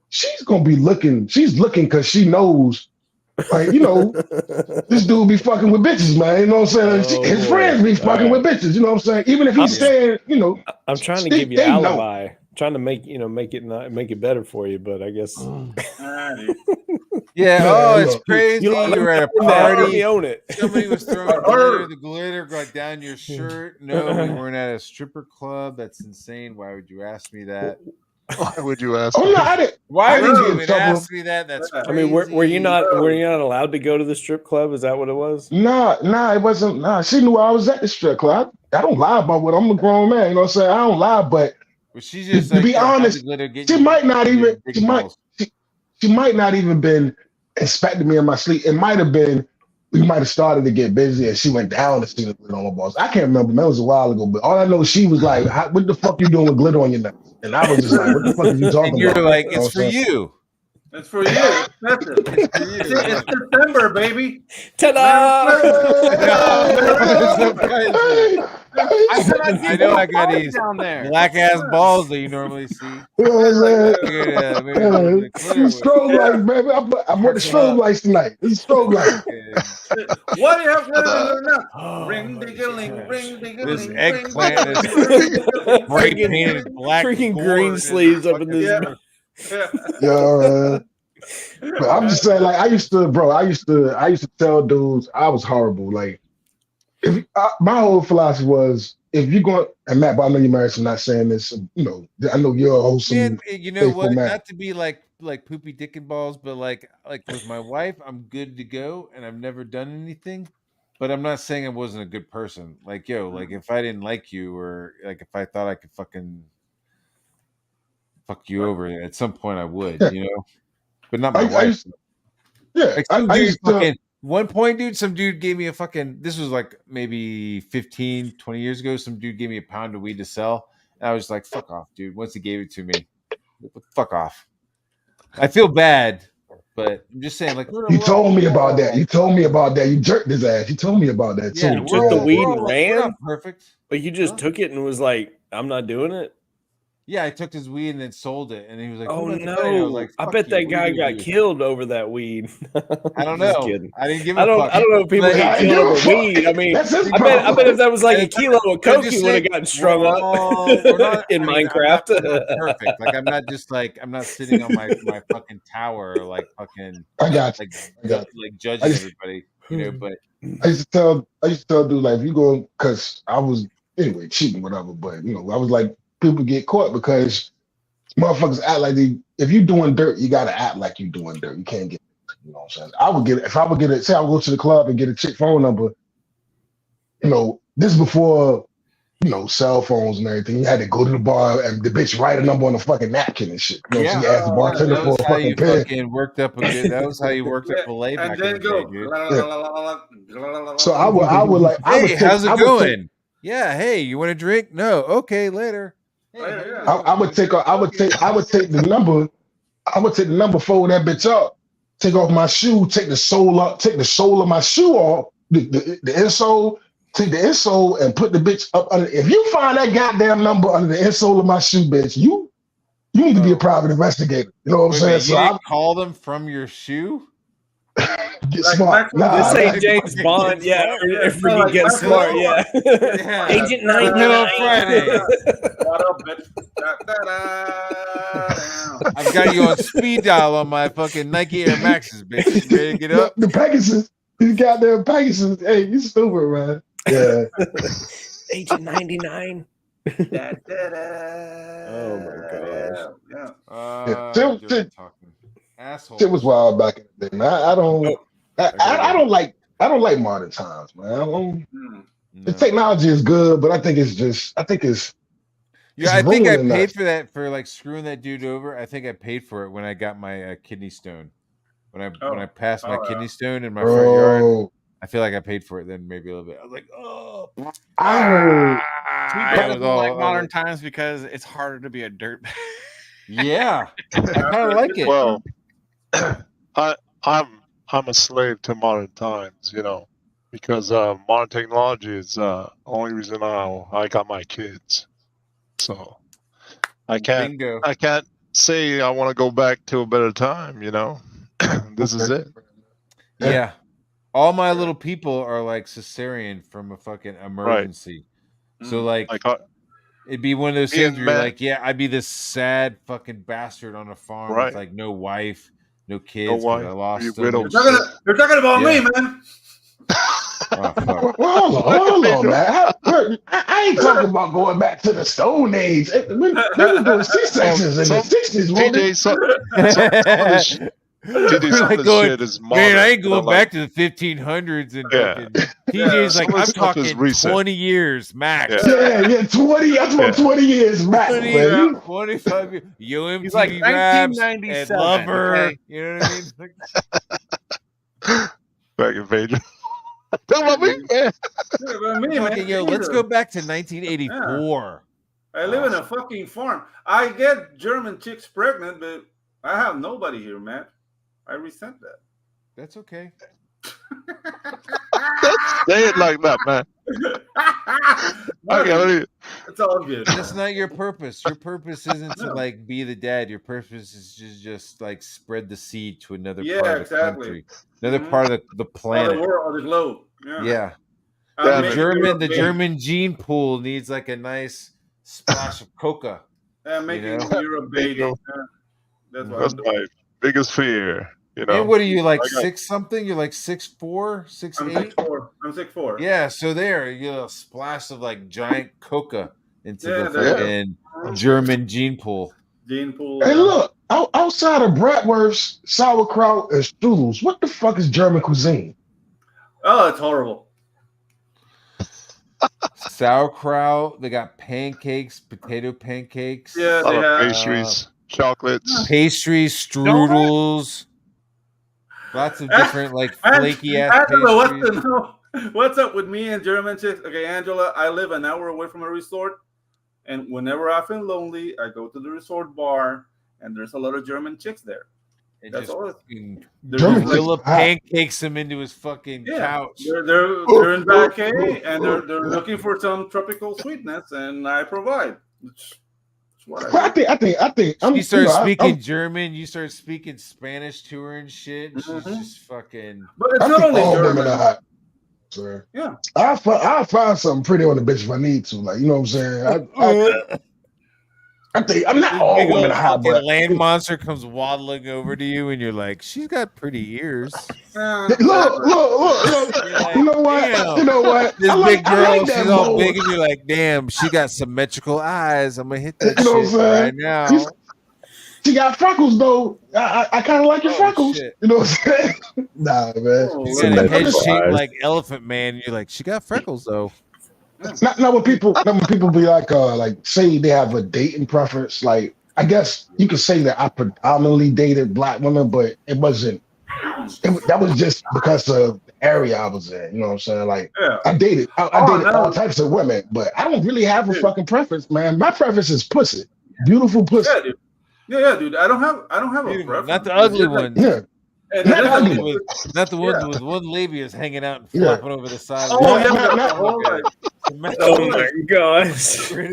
She's gonna be looking. She's looking because she knows, like, this dude be fucking with bitches, man. You know what I'm saying? His friends be fucking with bitches. You know what I'm saying? Even if he's saying, I'm trying to give you an alibi. Trying to make it better for you, but I guess. Yeah. It's crazy. You were at a party. Own it. Somebody was throwing glitter. The glitter got down your shirt. No, we weren't at a stripper club. That's insane. Why would you ask me that? Why would you ask? Oh no, I didn't. Why I would didn't you get in even trouble. ask me that? That's I mean, were you crazy. not allowed to go to the strip club? Is that what it was? Nah, it wasn't. Nah, she knew I was at the strip club. I don't lie about what I'm a grown man. You know what I'm saying? I don't lie, but Well, she's just to like, be yo, how's honest, it glitter get she you- might not get your even. big balls? She might not even been expecting me in my sleep. It might have been. We might have started to get busy, and she went down to see the glitter on my balls. I can't remember. That was a while ago. But all I know, she was like, "What the fuck you doing with glitter on your nuts?" And I was just like, "What the fuck are you talking And you're about?" like, You know it's what for I'm saying? you. It's for you. It's festive. It's for you. It's September, baby. Ta-da! I know I got these down there. black ass balls that you normally see. You know what I'm saying? Yeah, maybe Yeah, the it's glitter was- strobe lights, baby. I bought the strobe lights tonight. It's strobe lights. What do you have to do now? Oh, Ring my ding-a-ling, gosh. ring ding-a-ling. This ring, eggplant is ding-a-ling, bright Freaking- painted black. freaking gourd green in sleeves the up in fucking- this. Yeah. Yeah. Yeah, but I'm just saying, like, I used to tell dudes I was horrible. Like, my whole philosophy was, if you're going, and Matt, but I know you're married, so I'm not saying this. You know, I know you're a wholesome. Man, you know faithful what? man. Not to be like poopy dick and balls, but like with my wife, I'm good to go, and I've never done anything. But I'm not saying I wasn't a good person. Like, yo, like if I didn't like you, or like if I thought I could fucking fuck you over, at some point I would, you know. But not my wife. Like some dude fucking one point, dude, some dude gave me a fucking, this was like maybe 15, 20 years ago. Some dude gave me a pound of weed to sell. And I was like, fuck off, dude. Once he gave it to me, fuck off. I feel bad, but I'm just saying, like, You told me about that. You told me about that. You jerked his ass. You told me about that too. Yeah, You took the weed and we're ran? not perfect. But you just took it and was like, I'm not doing it? Yeah, I took his weed and then sold it. And he was like, Oh, "Who let the guy?" And I was no. like, I "Fuck bet you. that What are guy you gonna got do?" killed over that weed. I don't Just know. kidding. I didn't give a I don't fuck. know if people But- get I killed give a over fuck. weed. I mean, That's his I bet problem. if that was like a kilo of I'm coke, just he would have saying, gotten strung up we're not, in I mean, Minecraft. I'm not perfect. Like, I'm not just like, I'm not sitting on my fucking tower, like fucking, I got you. like, I got like judging I just- everybody, you know. But I used to tell dude, like, if you go, because I was anyway cheating, whatever. But you know, I was like, people get caught because motherfuckers act like if you doing dirt, you gotta act like you doing dirt. You can't get, you know what I'm saying? I would get, if I would get it, say I would go to the club and get a chick phone number, you know, this is before, you know, cell phones and everything. You had to go to the bar and the bitch write a number on a fucking napkin and shit. You know, so you ask the bartender that for was a how fucking you pen. fucking worked up a good. That was how you worked up a lay back And in then the go. day, dude. So I would like, I would Hey, take, how's it I would take, going? Yeah. Hey, you want a drink? No. Okay, later. Hey, Oh, yeah, how you yeah. doing? I would take the number. I would take the number, fold that bitch up, take off my shoe, take the sole of my shoe off, the insole, take the insole and put the bitch up under. If you find that goddamn number under the insole of my shoe, bitch, you need to be a private investigator. You know what I'm Wait a saying? minute, So you I didn't call them from your shoe? get Like smart. Maxwell- Nah, This ain't nah. James Bond. Yeah, or freaking like Get Maxwell Smart. Lord. Yeah. Yeah. Agent Come in 99. on Friday. What up, bitch? Da-da-da. I've got you on speed dial on my fucking Nike Air Maxes, bitch. You ready to get up? The Pegasus, these goddamn Pegasus. Hey, you stupid, man. Yeah. Agent 99. Da-da-da. Oh, my gosh. Yeah. Shit Talking. Asshole. Shit was wild back in the day, man. I don't. Oh, I don't like modern times, man. Hmm. The technology is good, but I think it's Yeah, I think I ruining paid us. for that, for like screwing that dude over. I think I paid for it when I got my kidney stone. When I passed my kidney stone in my front yard, Bro, I feel like I paid for it then maybe a little bit. I was like, oh, I heard. I was don't like all- modern times because it's harder to be a dirt. yeah, I kind of like it. Well, I'm a slave to modern times, you know, because modern technology is the only reason I got my kids. So I can't Bingo. say I want to go back to a better time, you know. This is it. Yeah. All my little people are like cesarean from a fucking emergency. So like it'd be one of those Me things and where you're Matt- like, yeah, I'd be this sad fucking bastard on a farm Right. with like no wife, no kids, 'cause wife, I lost you them. widow. and You're talking about Yeah. me, man. Well, hold on, man. I ain't talking about going back to the Stone Age. They were doing C-sections in the 60s, wasn't TJ, they? some of this, TJ, some of this shit is modern. Man, I ain't you know, going back to the 1500s and Yeah. fucking. TJ's like, Some of I'm this stuff is talking recent. 20 years max. Yeah, 20. That's about 20 years back, 20, man. 25 years. Yo, MTV He's like Raps and 1997, Lover. okay? You know what I mean? Back in Vader. Tell about me, man. Fucking, yo, let's go back to 1984. I live in a fucking farm. I get German chicks pregnant, but I have nobody here, man. I resent that. That's okay. Say it like that, man. Okay, It's all good. That's not your purpose. Your purpose isn't to like be the dad. Your purpose is just like spread the seed to another part of the country, another part of the planet, the world, or the globe. Yeah. The German gene pool needs like a nice splash of coca. Making Europe baby. That's my biggest fear. You know, and what are you like 6 something? You're like 6'4", 6'8"? I'm 6'4". Yeah, so there you get a splash of like giant coca into the fucking German gene pool. Gene pool. Hey, look, outside of bratwurst, sauerkraut, and strudels, what the fuck is German cuisine? Oh, it's horrible. Sauerkraut. They got pancakes, potato pancakes. Yeah, they have pastries, chocolates, pastries, strudels. Lots of different like flaky ass pastries. What's up with me and German chicks? Okay, Angela, I live an hour away from a resort, and whenever I feel lonely, I go to the resort bar, and there's a lot of German chicks there. That's all. Philip pancakes him into his fucking couch. They're in Vacay, and they're looking for some tropical sweetness, and I provide. I think. She starts speaking German. You start speaking Spanish to her and shit. And she's just fucking. But it's not only German. Yeah, I'll find something pretty on the bitch if I need to. Like, you know what I'm saying? I think I'm not all women hot, but land monster comes waddling over to you, and you're like, she's got pretty ears. Look. You know what? Damn. You know what? This big girl, she's all mode. big, and you're like, damn, she got symmetrical eyes. I'm gonna hit that you know shit what I'm saying? right now. She got freckles though. I kind of like your freckles. Shit. You know what I'm saying? Nah, man. You got a head shaped like Elephant Man. And you're like, she got freckles though. Not when people be like say they have a dating preference. Like, I guess you could say that I predominantly dated black women, but it wasn't. That was just because of the area I was in. You know what I'm saying? Like, I dated all types of women, but I don't really have a fucking preference, man. My preference is pussy, beautiful pussy. Yeah, dude. Yeah, dude. I don't have a preference. Not the ugly ones. Yeah. Not the ones with one labia hanging out and flopping over the side. Oh, yeah. Oh my gosh. My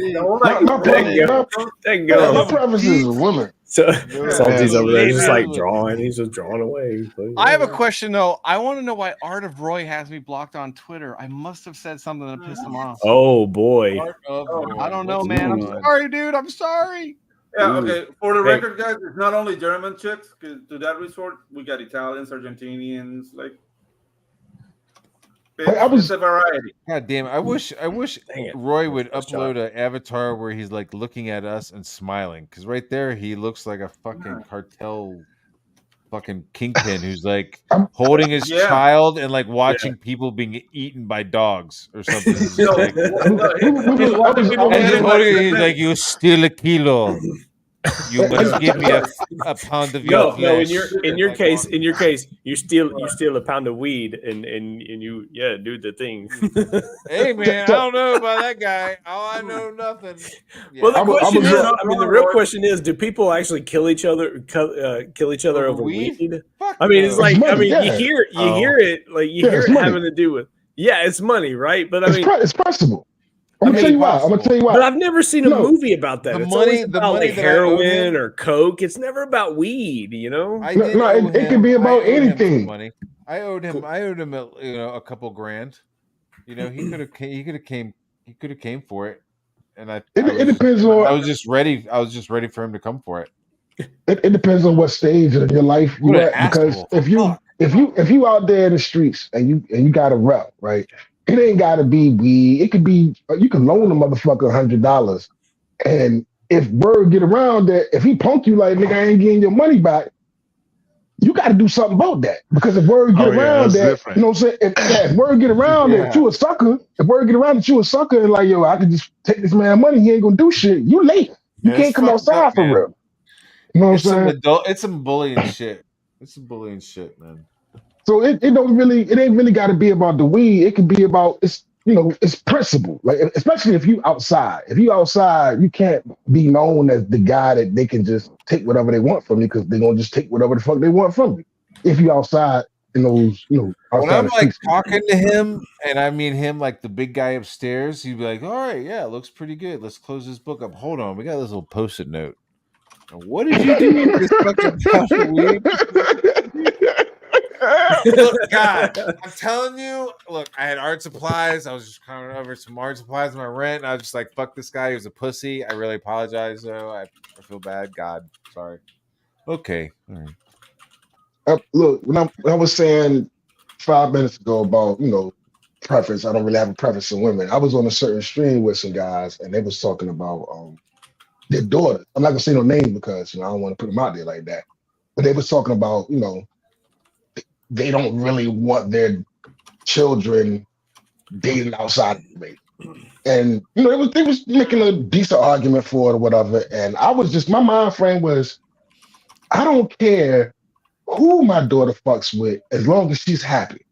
preference is a woman. So Salty's over there just like drawing. He's just drawing away. I have a question though. I want to know why Art of Roy has me blocked on Twitter. I must have said something that pissed him off. Oh boy. I don't know, man. I'm sorry, dude. I'm sorry. Yeah, okay. For the record, guys, it's not only German chicks. Cause to that resort, we got Italians, Argentinians, like it's a variety. God damn! I wish Roy would upload an avatar where he's like looking at us and smiling, because right there he looks like a fucking cartel, fucking kingpin who's like holding his child and like watching people being eaten by dogs or something. He's like, he's like, you steal a kilo. You must give me a pound of your flesh. In your case, you steal a pound of weed and you do the thing. Hey man, I don't know about that guy. I know nothing. Yeah. Well, the question is, the real question is, do people actually kill each other over weed? I mean, it's like, money, you hear it, like you hear it having to do with, it's money, right? But I mean, it's possible. I'm gonna tell you why. But I've never seen a movie about that. It's always about like heroin or coke. It's never about weed, you know. It can be about anything. Money. I owed him a couple grand. You know, he could have came for it, and it depends on. I was just ready for him to come for it. It depends on what stage of your life you're at, because if you if you out there in the streets and you got a rep, right? It ain't gotta be weed. It could be you can loan a motherfucker $100, and if word get around that if he punk you like nigga, I ain't getting your money back, you got to do something about that. Because if word get around that, different. you know what I'm saying? If word get around that you a sucker, if word get around that you a sucker and like, yo, I can just take this man money, he ain't gonna do shit. You late. You Yeah, can't it's come fucked outside up, for man. real. You know what I'm It's some saying? it's some bullying shit. It's some bullying shit, man. So it ain't really got to be about the weed. It could be about it's principle. Like especially if you outside. If you outside, you can't be known as the guy that they can just take whatever they want from you because they're gonna just take whatever the fuck they want from you. If you outside in those, outside When I'm the like streets. talking to him and I mean him like the big guy upstairs, he'd be like, all right, yeah, it looks pretty good. Let's close this book up. Hold on, we got this little post-it note. What did you do with this fucking pouch of weed? Look, God, I'm telling you, look, I had art supplies. I was just counting over some art supplies in my rent. And I was just like, fuck this guy. He was a pussy. I really apologize, though. I feel bad. God, sorry. Okay. All right. Look, when I was saying 5 minutes ago about, preference, I don't really have a preference in women. I was on a certain stream with some guys and they was talking about their daughter. I'm not gonna say no names because I don't want to put them out there like that. But they was talking about, they don't really want their children dating outside of the race. And they was making a decent argument for it or whatever. And I was just my mind frame was, I don't care who my daughter fucks with as long as she's happy.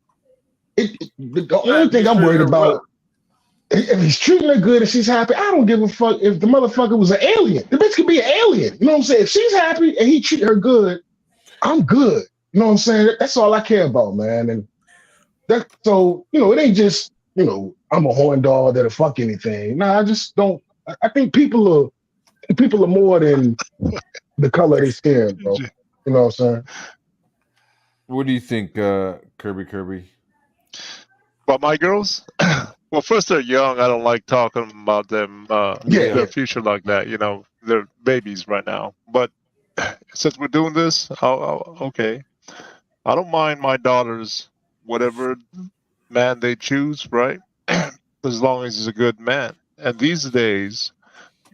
The only thing I'm worried about, if he's treating her good and she's happy, I don't give a fuck if the motherfucker was an alien. The bitch could be an alien. You know what I'm saying? If she's happy and he treat her good, I'm good. You know what I'm saying? That's all I care about, man. And so, it ain't just, I'm a horn dog that'll fuck anything. No, I just don't. I think people are more than the color of their skin, bro. You know what I'm saying? What do you think, Kirby? But my girls, well, first they're young. I don't like talking about them, their future like that. They're babies right now. But since we're doing this, okay. I don't mind my daughters, whatever man they choose, right? As long as he's a good man. And these days,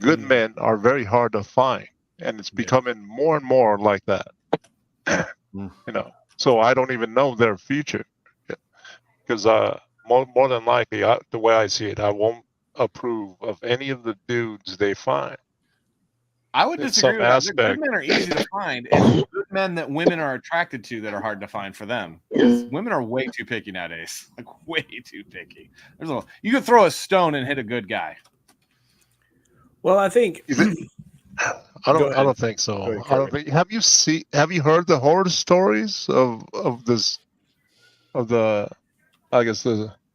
good men are very hard to find, and it's becoming more and more like that. So I don't even know their future because more than likely, the way I see it, I won't approve of any of the dudes they find. I would disagree with that. Good men are easy to find. It's good men that women are attracted to that are hard to find for them. Because women are way too picky nowadays. Like way too picky. You could throw a stone and hit a good guy. Well, I think I don't think so. Ahead, I don't think. Have you heard the horror stories of the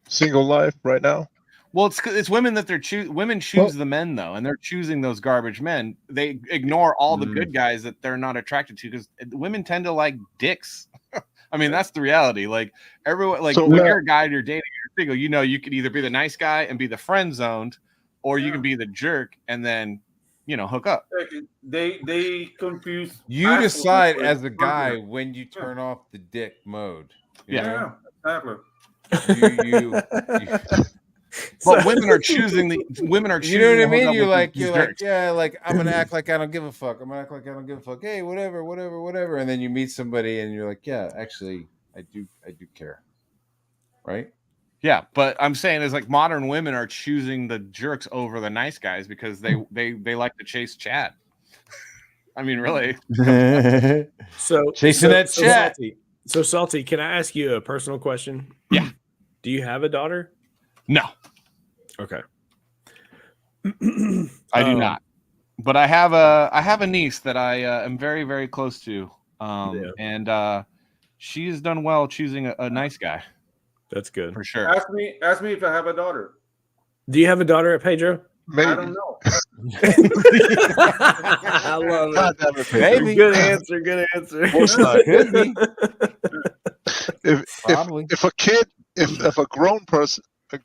single life right now? Well, it's women that women choose the men though, and they're choosing those garbage men. They ignore all the good guys that they're not attracted to because women tend to like dicks. I mean, that's the reality. Like everyone, when you're a guy and you're dating, you're single. You could either be the nice guy and be the friend zoned, or you can be the jerk and then hook up. They confuse. You decide as a guy when you turn off the dick mode. Yeah, exactly. You But women are choosing. You know what I mean? You're like, I'm gonna act like I don't give a fuck. I'm gonna act like I don't give a fuck. Hey, whatever. And then you meet somebody, and you're like, yeah, actually, I do care, right? Yeah, but I'm saying is like modern women are choosing the jerks over the nice guys because they like to chase Chad. I mean, really. Chasing that chat. So Salty, can I ask you a personal question? Yeah. Do you have a daughter? No. Okay. I do not. But I have a niece that I am very, very close to. And she has done well choosing a nice guy. That's good. For sure. Ask me if I have a daughter. Do you have a daughter, Pedro? Maybe. I don't know. I love it. Maybe. Good answer. Good answer. Could be. If a grown person, a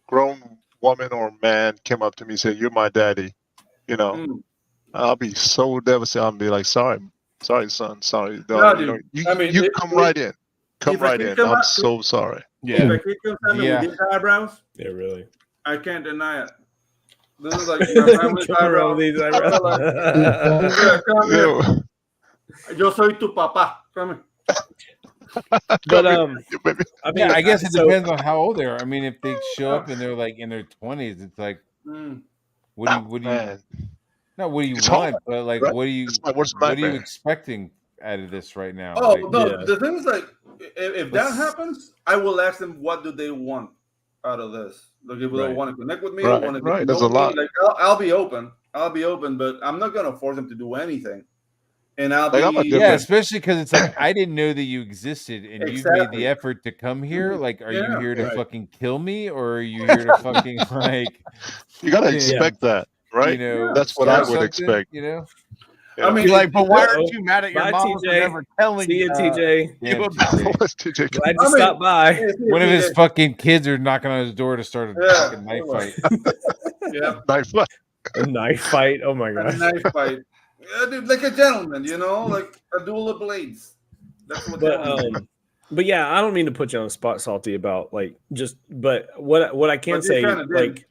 grown woman or man came up to me and said, "You're my daddy," I'll be so devastated. I'll be like, "Sorry, son, sorry." You come right in. Come If a right kid in. come I'm out- so sorry. Yeah. If a kid comes at me Yeah. with these eyebrows, Yeah, really. I can't deny it. This is like my family's Come around with eyebrows. these eyebrows. Come here. Ew. Yo soy tu papá. Come here. But Come here, baby. I mean, Yeah, I guess it so- depends on how old they are. I mean, if they show up and they're like in their 20s, it's like, Mm. what do you Man. not what do you It's want, hard, but like right? what do you It's my worst what are you nightmare. expecting out of this right now? Oh Like, no! Yeah. The thing is, like, if that happens, I will ask them what do they want out of this. Like, if they Right. want to connect with me, Right, want to right. There's a lot. Like, I'll be open. I'll be open, but I'm not gonna force them to do anything. And I'll Like, I'm a be yeah, different- especially because it's like I didn't know that you existed and you made Exactly. the effort to come here. Like, are you Yeah, here to right. fucking kill me or are you here to fucking like You gotta Yeah. expect that, right? you know That's what I start would something, expect. you know? I mean, You're like, but why Uh-oh. aren't you mad at your Bye, mom for TJ. never telling See you, you? TJ. Damn, You- TJ. What's TJ? Glad I you mean- stopped by. One of his fucking kids are knocking on his door to start a Yeah. fucking knife fight. yeah, Knife fight. A knife fight. Oh my a gosh. knife fight. Yeah, dude, like a gentleman, you know, like a duel of blades. That's what. But yeah, I don't mean to put you on the spot, Salty, about like just. But what I can But you say, kinda did. like,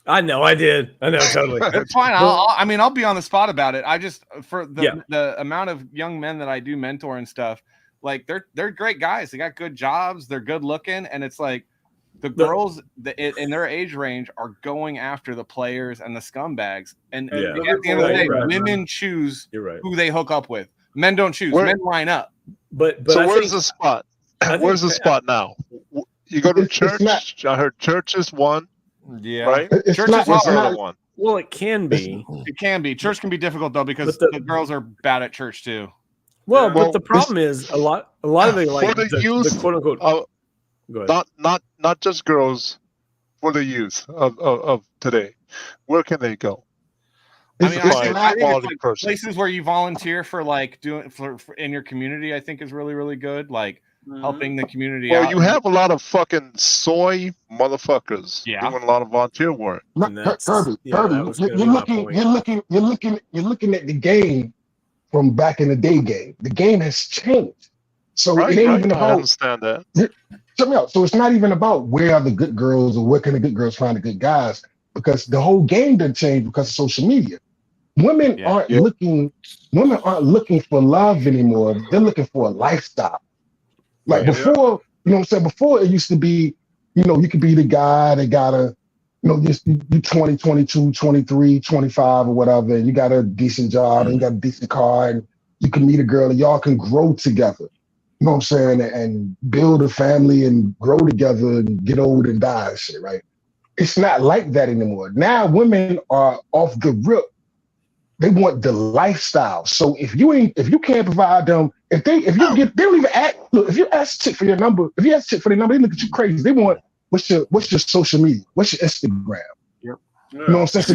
I know I did. I know totally. It's fine. I mean, I'll be on the spot about it. I just for the Yeah. the amount of young men that I do mentor and stuff, like they're great guys. They got good jobs. They're good looking, and it's like the girls in their age range are going after the players and the scumbags. And Yeah. at the end of the day, Right. women choose You're right. who they hook up with. Men don't choose. Where- Men line up. But So I where's think, the spot? I think- Where's the spot now? You go to It's church. not- I heard church is one, Yeah. right? It's Church not. is It's What's the not. other one? well, it can be. It can be. Church can be difficult though because But the girls are bad at church too. Well, Well, but the problem is a lot of it, like For the the youth, quote unquote. Go ahead. Not just girls, for the youth of today. Where can they go? I mean, It's I a think it's quality like person. places where you volunteer for like doing for in your community, I think is really, really good. Like helping the community Well, out. you have a lot of fucking soy motherfuckers Yeah. doing a lot of volunteer work. No, And that's- Kirby, yeah, Kirby, that was you're gonna be my looking, point. you're looking at the game from back in the day. The game has changed, so Right, it ain't right. even I about. understand that. Check me out. So it's not even about where are the good girls or where can the good girls find the good guys, because the whole game done changed because of social media. Women Yeah. aren't Yeah. looking. Women aren't looking for love anymore. They're looking for a lifestyle. Like Right. before, you know what I'm saying? Before it used to be, you know, you could be the guy that got a, you know, you 20, 22, 23, 25 or whatever, and you got a decent job and you got a decent car and you can meet a girl and y'all can grow together. You know what I'm saying? And build a family and grow together and get old and die and shit, right? It's not like that anymore. Now women are off the rip. They want the lifestyle. So if you can't provide them, they don't even ask. Look, if you ask chick for your number, if you ask chick for their number, they look at you crazy. They want what's your social media? What's your Instagram? You know what I'm saying? So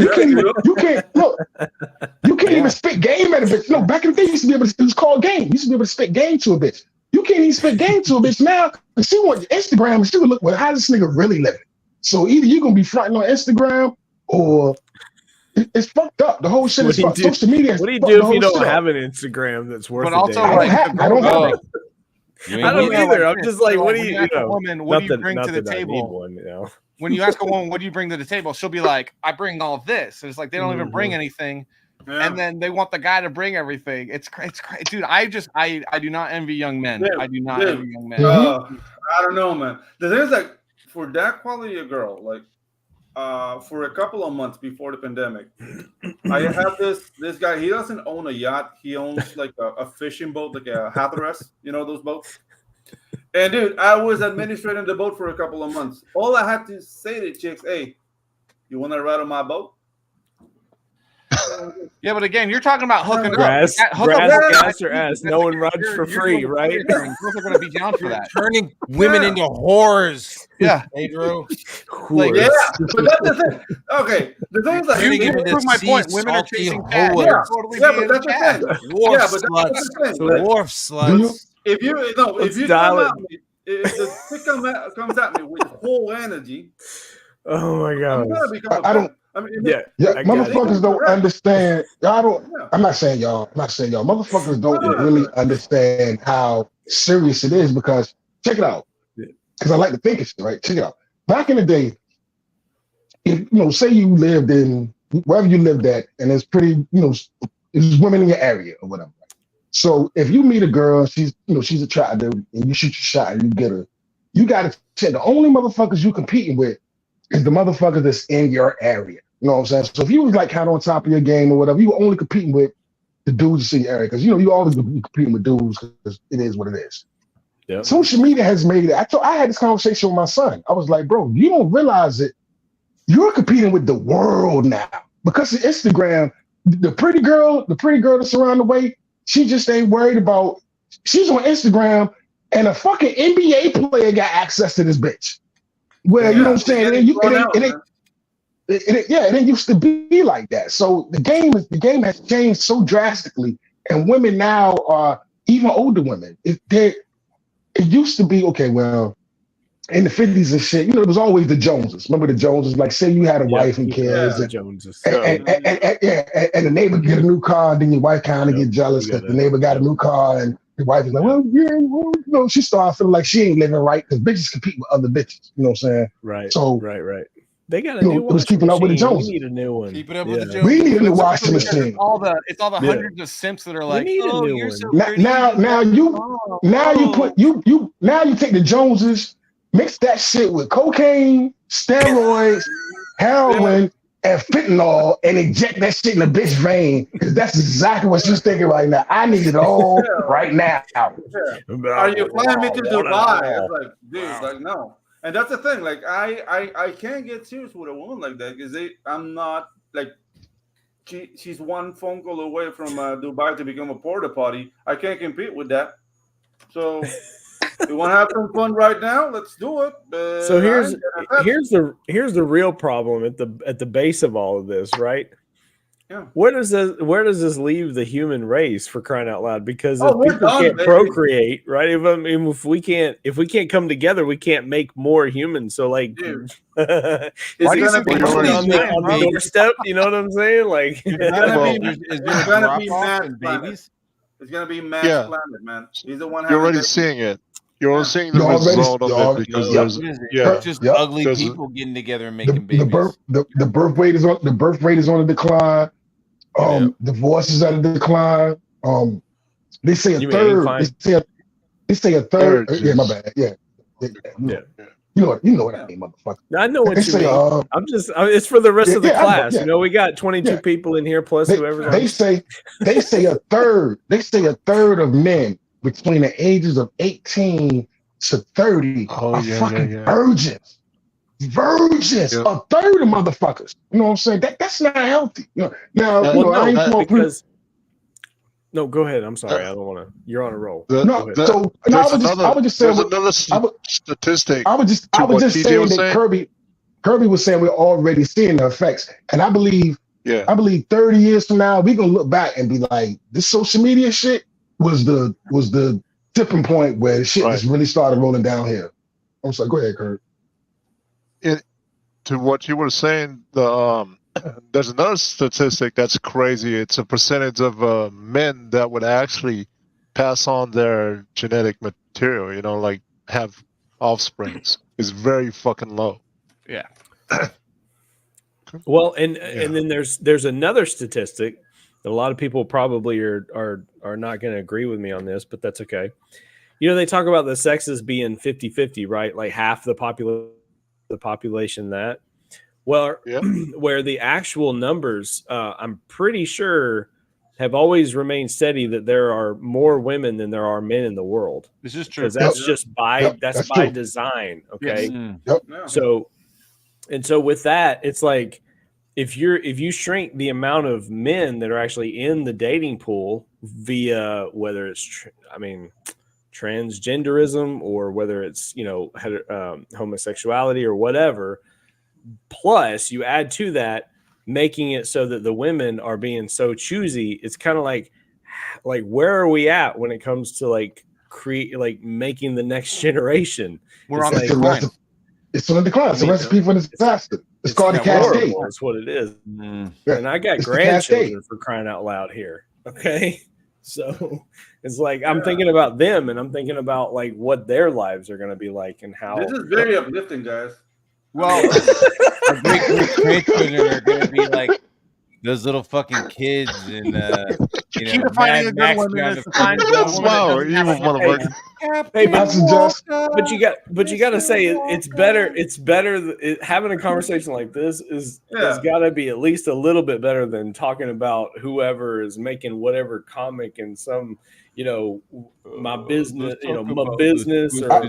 you can't even spit game at a bitch. No, back in the day, you used to be able to, it was called game. You used to be able to spit game to a bitch. You can't even spit game to a bitch now. Because she want your Instagram and she would look, well, how does this nigga really living? So either you're gonna be fronting on Instagram or it's fucked up. The whole shit What is do you fucked. do- Social media. What do you fucked do the if whole you don't shit up. have an Instagram that's worth But a also, damn? I like, don't the have girls- it. You ain't I don't getting Yeah, it. either. like I'm this. just like, So what do when you ask a know? woman, what do you bring to the that I need table? one, you know? When you ask a woman, what do you bring to the table? She'll be like, I bring all of this. And it's like they don't even bring anything. And then they want the guy to bring everything. It's crazy, dude. I do not envy young men. Yeah, I do not dude. envy young men. I don't know, man. The thing is, like, for that quality of girl, like, for a couple of months before the pandemic, I have this guy. He doesn't own a yacht. He owns like a fishing boat, like a Hatteras. You know those boats. And dude, I was administrating the boat for a couple of months. All I had to say to chicks, "Hey, you want to ride on my boat?" Yeah, but again, you're talking about hooking Grass, up. gas, or ass. No one runs for free, right? Girls are going to be down for that. Turning women into whores. Yeah. Pedro. Like, Yeah, but that's the thing. Okay, the thing is like, Turning You them into prove my point. Women are salty chasing cat. whores. You're totally yeah, being but that's a cat. the thing. Wharf Yeah, but sluts. that's the thing. Like, Wharf sluts. if you Let's if you dial come it. at me, if the chick comes at me with whole energy, Oh my I'm god. gonna become. I don't- I mean, Yeah. Yeah, I got it. motherfuckers don't understand. Y'all don't. Yeah. I'm not saying y'all. Motherfuckers don't No. really understand how serious it is because check it out. Because I like to think of shit, right? Check it out. Back in the day, if say you lived in wherever you lived at, and it's pretty, there's women in your area or whatever. So if you meet a girl, she's attractive, and you shoot your shot and you get her, you gotta check. The only motherfuckers you competing with is the motherfuckers that's in your area. You know what I'm saying? So if you was like kind of on top of your game or whatever, you were only competing with the dudes that's in your area, because you always be competing with dudes because it is what it is. Yep. Social media has made it. I had this conversation with my son. I was like, bro, you don't realize it. You're competing with the world now because of Instagram. The pretty girl that's around the way, she just ain't worried about. She's on Instagram, and a fucking NBA player got access to this bitch. Well, you know what I'm saying? It didn't used to be like that. So the game has changed so drastically, and women now are even older women. It used to be, okay, well, in the 50s and shit, it was always the Joneses. Remember the Joneses? Like, say you had a wife and kids. The Joneses. And the neighbor get a new car, and then your wife kind of get jealous because the neighbor got a new car, and your wife is like, she started feeling like she ain't living right because bitches compete with other bitches. You know what I'm saying? Right. So, right. They got a new one. It was keeping up with the Joneses. We need a new one. Keeping up with the Joneses. We need a new washing machine. It's all the hundreds of simps that are like, oh, you're so pretty. Now you take the Joneses, mix that shit with cocaine, steroids, heroin, and fentanyl, and inject that shit in the bitch vein. Because that's exactly what she's thinking right now. I need it all right now. Are you flying me to Dubai? It's like, dude, like no. And that's the thing. Like I can't get serious with a woman like that because I'm not like she's one phone call away from Dubai to become a porta potty. I can't compete with that. So you want to have some fun right now? Let's do it. So here's the real problem at the base of all of this, right? Yeah. Where does this leave the human race, for crying out loud? Because if people can't baby. procreate, right? If we can't come together, we can't make more humans. So like, is it gonna be on the doorstep? You know what I'm saying? Like, it's gonna be mass babies. It's gonna be mass planet, man. He's the one. You're already seeing it. You're already seeing the result of it because there's just ugly people getting together and making babies. The birth rate is on the decline. Divorce is at a decline. They say a third. They say a third. Yeah, my bad. Yeah. You know what I mean, motherfucker. I know what you mean. It's for the rest of the class. We got 22 people in here plus whoever. They say a third. They say a third of men between the ages of 18 to 30 are fucking virgins. Virgins, a third of motherfuckers. You know what I'm saying? That's not healthy. I ain't because. No, go ahead. I'm sorry. I don't want to. You're on a roll. I would just say another statistic. I would just say that Kirby was saying we're already seeing the effects, and I believe 30 years from now we're gonna look back and be like, this social media shit was the tipping point where the shit just really started rolling downhill. I'm sorry. Go ahead, Kurt. To what you were saying, there's another statistic that's crazy. It's a percentage of men that would actually pass on their genetic material, like have offsprings, is very fucking low. Yeah. Well, and then there's another statistic that a lot of people probably are not going to agree with me on this, but that's okay. They talk about the sexes being 50-50, right? Like half the population that. Well, where the actual numbers, I'm pretty sure, have always remained steady that there are more women than there are men in the world. This is true. Because that's just by design. Okay. Yes. So with that, it's like if you shrink the amount of men that are actually in the dating pool via whether it's transgenderism or whether it's homosexuality or whatever. Plus, you add to that, making it so that the women are being so choosy. It's kind of like where are we at when it comes to making the next generation? We're on the decline. It's on the decline. It's a recipe for disaster. It's called the cascade. That's what it is. And I got grandchildren for crying out loud here. Okay, so It's like I'm thinking about them, and I'm thinking about like what their lives are going to be like, and how. This is very uplifting, guys. Well, our great grandchildren are going to be like those little fucking kids and The key to finding a good woman is to find a good woman. Wow, evil motherfucker. Hey, I suggest but you got to say it's better. It's better having a conversation like this has got to be at least a little bit better than talking about whoever is making whatever comic and some my business or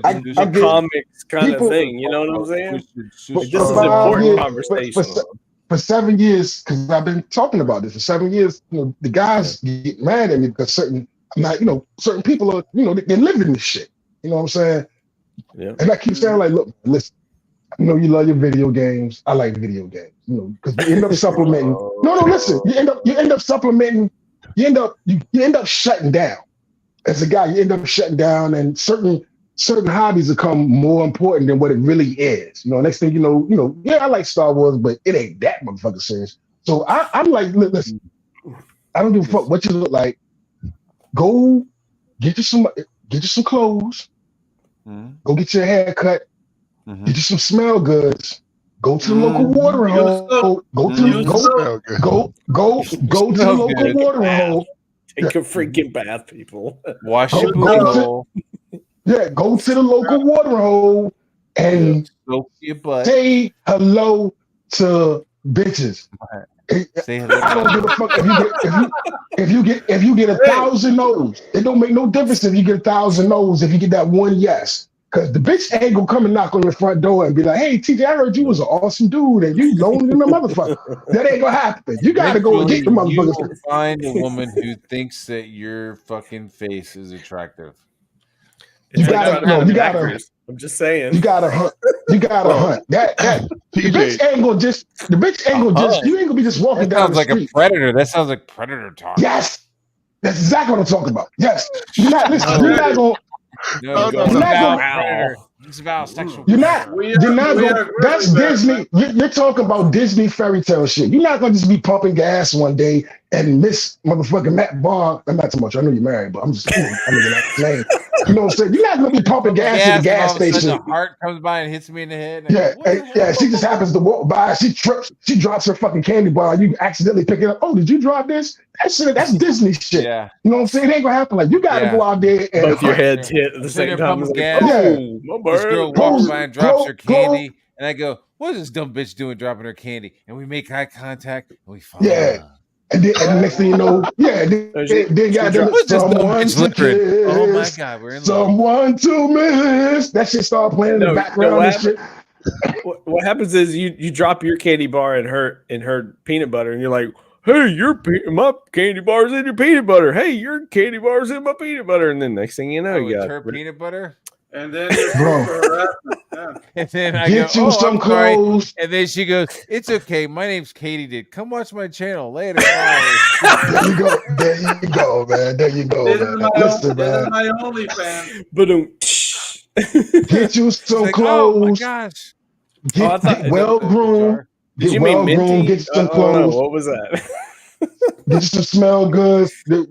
I comics kind people, of thing. You know what I'm saying? Like, this is an 5 important years, conversation. For 7 years, because I've been talking about this for 7 years, the guys get mad at me because certain people are, they're living this shit. You know what I'm saying? Yeah. And I keep saying, like, look, listen, I know you love your video games. I like video games, because you end up supplementing. No, listen, you end up supplementing. You end up shutting down. As a guy, you end up shutting down, and certain hobbies become more important than what it really is. Next thing you know, I like Star Wars, but it ain't that motherfucker serious. So I'm like, listen, I don't give a fuck what you look like. Go get you some clothes. Go get your hair cut. Get you some smell goods. Go to the local watering hole. Go to the local watering hole. Take a freaking bath, people. Wash your booty. Yeah, go to the local watering hole and say hello to bitches. Say hello. I don't give a fuck if you get 1,000 no's. It don't make no difference if you get 1,000 no's if you get that one yes. Because the bitch ain't gonna come and knock on your front door and be like, "Hey, TJ, I heard you was an awesome dude and you lonely than a motherfucker." That ain't gonna happen. You gotta go and get the motherfuckers. You find a woman who thinks that your fucking face is attractive. You gotta. I'm just saying. You gotta hunt. That the bitch ain't gonna just. You ain't gonna be just walking down the street. That sounds like a predator. That sounds like predator talk. Yes, that's exactly what I'm talking about. Yes, you're not gonna. It's about sexual. You're not going. That's Disney. You're talking about Disney fairy tale shit. You're not gonna just be pumping gas one day and miss motherfucking Matt Barr. I'm not too much. I know you're married, but I'm just. I know you're not playing. You know what I'm saying? You're not gonna be pumping gas at the gas station. A heart comes by and hits me in the head. Yeah. She just happens to walk by. She trips. She drops her fucking candy bar. You accidentally pick it up. Oh, did you drop this? That's Disney shit. Yeah. You know what I'm saying? It ain't gonna happen. Like you gotta go out there and both your heads hit at the same time. Like, this girl walks by and drops her candy, and I go, "What is this dumb bitch doing dropping her candy?" And we make eye contact, and we fall. Yeah. And the next thing you know, then goddamn someone to kiss. Oh my God, we're in love. Someone to miss. That shit start playing in the background and shit. What happens is you drop your candy bar in her peanut butter, and you're like, "Hey, my candy bar's in your peanut butter. Hey, your candy bar's in my peanut butter." And then next thing you know, you got her peanut butter. And then and then I get go, you some clothes. And then she goes, "It's okay. My name's Katie. Did come watch my channel later." There you go, man. There you go, man. Listen, man. My only fan. Get you some clothes. Oh my gosh. Get well groomed. Did you mean minty? Get some clothes. What was that? Get you some smell goods. Look,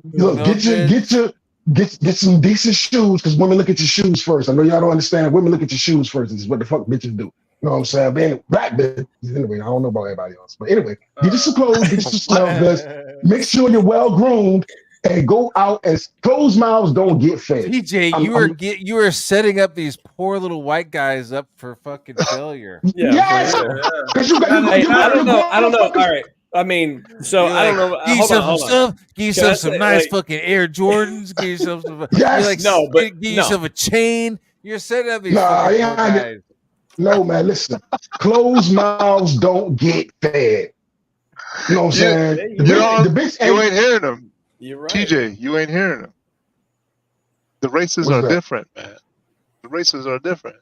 get some decent shoes because women look at your shoes first. I know y'all don't understand. Women look at your shoes first. This is what the fuck bitches do. You know what I'm saying? Being black bitch. Anyway, I don't know about everybody else, but anyway, get you some clothes. Get you some smell goods. Make sure you're well groomed. And go out and closed mouths don't get fed. TJ, you are setting up these poor little white guys up for fucking failure. Yes. I don't know. All right. I mean, so I don't know. Give yourself some stuff. Give yourself some nice fucking Air Jordans. Give yourself some. Yes. Give yourself a chain. You're setting up these guys. No, man. Listen, closed mouths don't get fed. You know what I'm saying? The bitch you ain't hearing them. You're right. TJ, you ain't hearing them. The races are different, man. The races are different,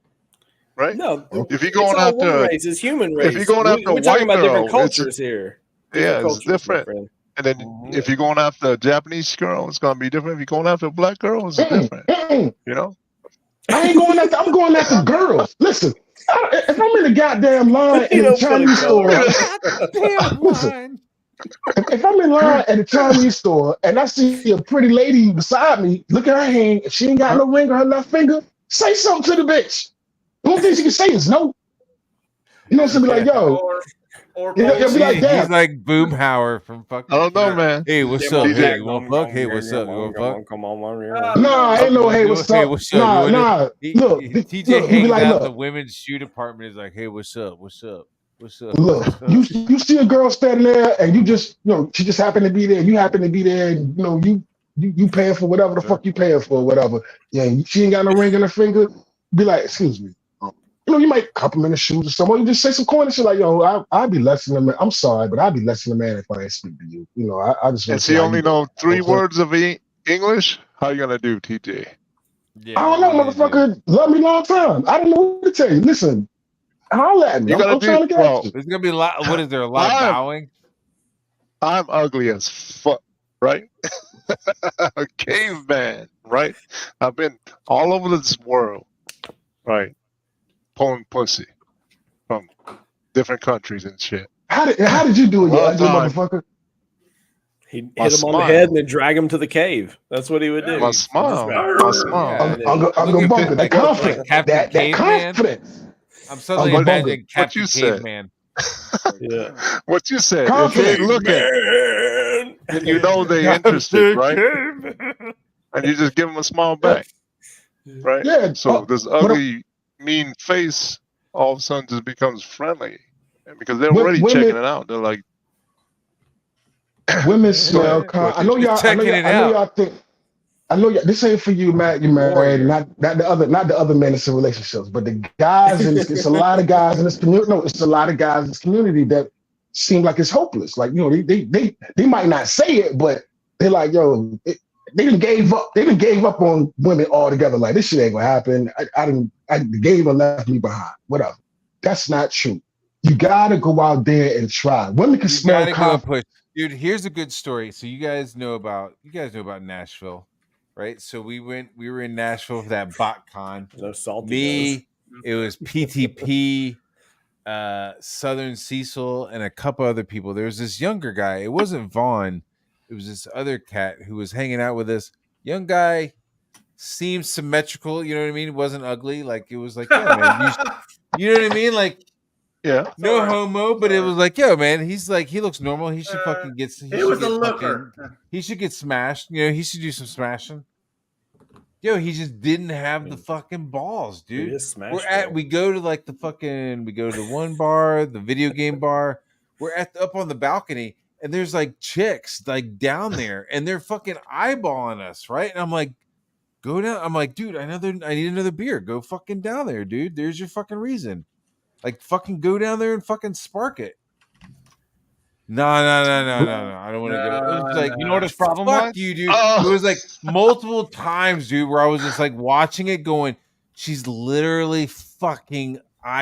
right? No, if you're going after it's human race. If you're going after we're talking about different cultures here. It's different. And then if you're going after a Japanese girl, it's gonna be different. If you're going after a black girl, it's different. You know? I ain't going after. I'm going after girls. Listen, if I'm in the goddamn line in the Chinese store, if I'm in line at a Chinese store and I see a pretty lady beside me, look at her hand. If she ain't got no ring on her left finger, say something to the bitch. The only thing she can say is no. You know what I'm saying? Be like, yo. Or You'll be like, damn. He's like Boomhauer from fucking. I don't know, man. Hey, what's up? Hey, you want fuck? Hey, what's up? You want fuck? Come on, Nah, ain't no hey, what's up? Nah. Look, TJ hangs out the women's shoe department. Is like, hey, what's up? What's up? What's up? Look, you see a girl standing there, and you just, she just happened to be there. You happen to be there, and you paying for whatever the fuck you paying for, whatever. Yeah, she ain't got no ring on her finger. Be like, excuse me. You might compliment the shoes or someone. You just say some corny shit like, yo, I'd be less than a man. I'm sorry, but I'd be less than a man if I didn't speak to you. I just. And she only know 3 words of English. How you gonna do, TJ? Yeah, I don't know, motherfucker. Love me long time. I don't know what to tell you. Listen, holler at me. I'm trying to get you. There's gonna be a lot. What is there? A lot of bowing. I'm ugly as fuck, right? A caveman, right? I've been all over this world, right? Pulling pussy from different countries and shit. How did you do it, you ugly motherfucker? He'd hit him on the head and then drag him to the cave. That's what he would do. My smile. I'm gonna bump it. That confidence. That confidence. I'm suddenly imagining Captain Caveman. Yeah. What you said. If they look at you know they interested, right? And you just give them a smile back. Right? Yeah. So this ugly mean face all of a sudden just becomes friendly because they're already checking it out. They're like, women smell. I know y'all think. I know this ain't for you, Matt. You married, not the other men in some relationships, but the guys. It's a lot of guys in this community. No, it's a lot of guys in this community that seem like it's hopeless. Like they might not say it, but they're like, yo. They done gave up. They done gave up on women altogether. Like, this shit ain't gonna happen. I gave or left me behind. Whatever. That's not true. You gotta go out there and try. Women can smell confidence. Dude, here's a good story. So you guys know about Nashville, right? So we were in Nashville for that BotCon. No salty. It was PTP, Southern Cecil, and a couple other people. There was this younger guy. It wasn't Vaughn. It was this other cat who was hanging out with us. Young guy, seemed symmetrical. You know what I mean? It wasn't ugly. Like, it was like, yeah, man. You know what I mean? Like, yeah, no homo, but it was like, yo, man. He's like, he looks normal. He should fucking get. He was a looker. He should get smashed. You know, he should do some smashing. Yo, he just didn't have the fucking balls, dude. We go to the one bar, the video game bar. We're up on the balcony. And there's like chicks like down there, and they're fucking eyeballing us, right? And I'm like, go down. I'm like, dude, I need another beer. Go fucking down there, dude. There's your fucking reason. Like, fucking go down there and fucking spark it. No. I don't want to go. It was like, you know what his problem was? You, dude. It was like multiple times, dude, where I was just like watching it, going, she's literally fucking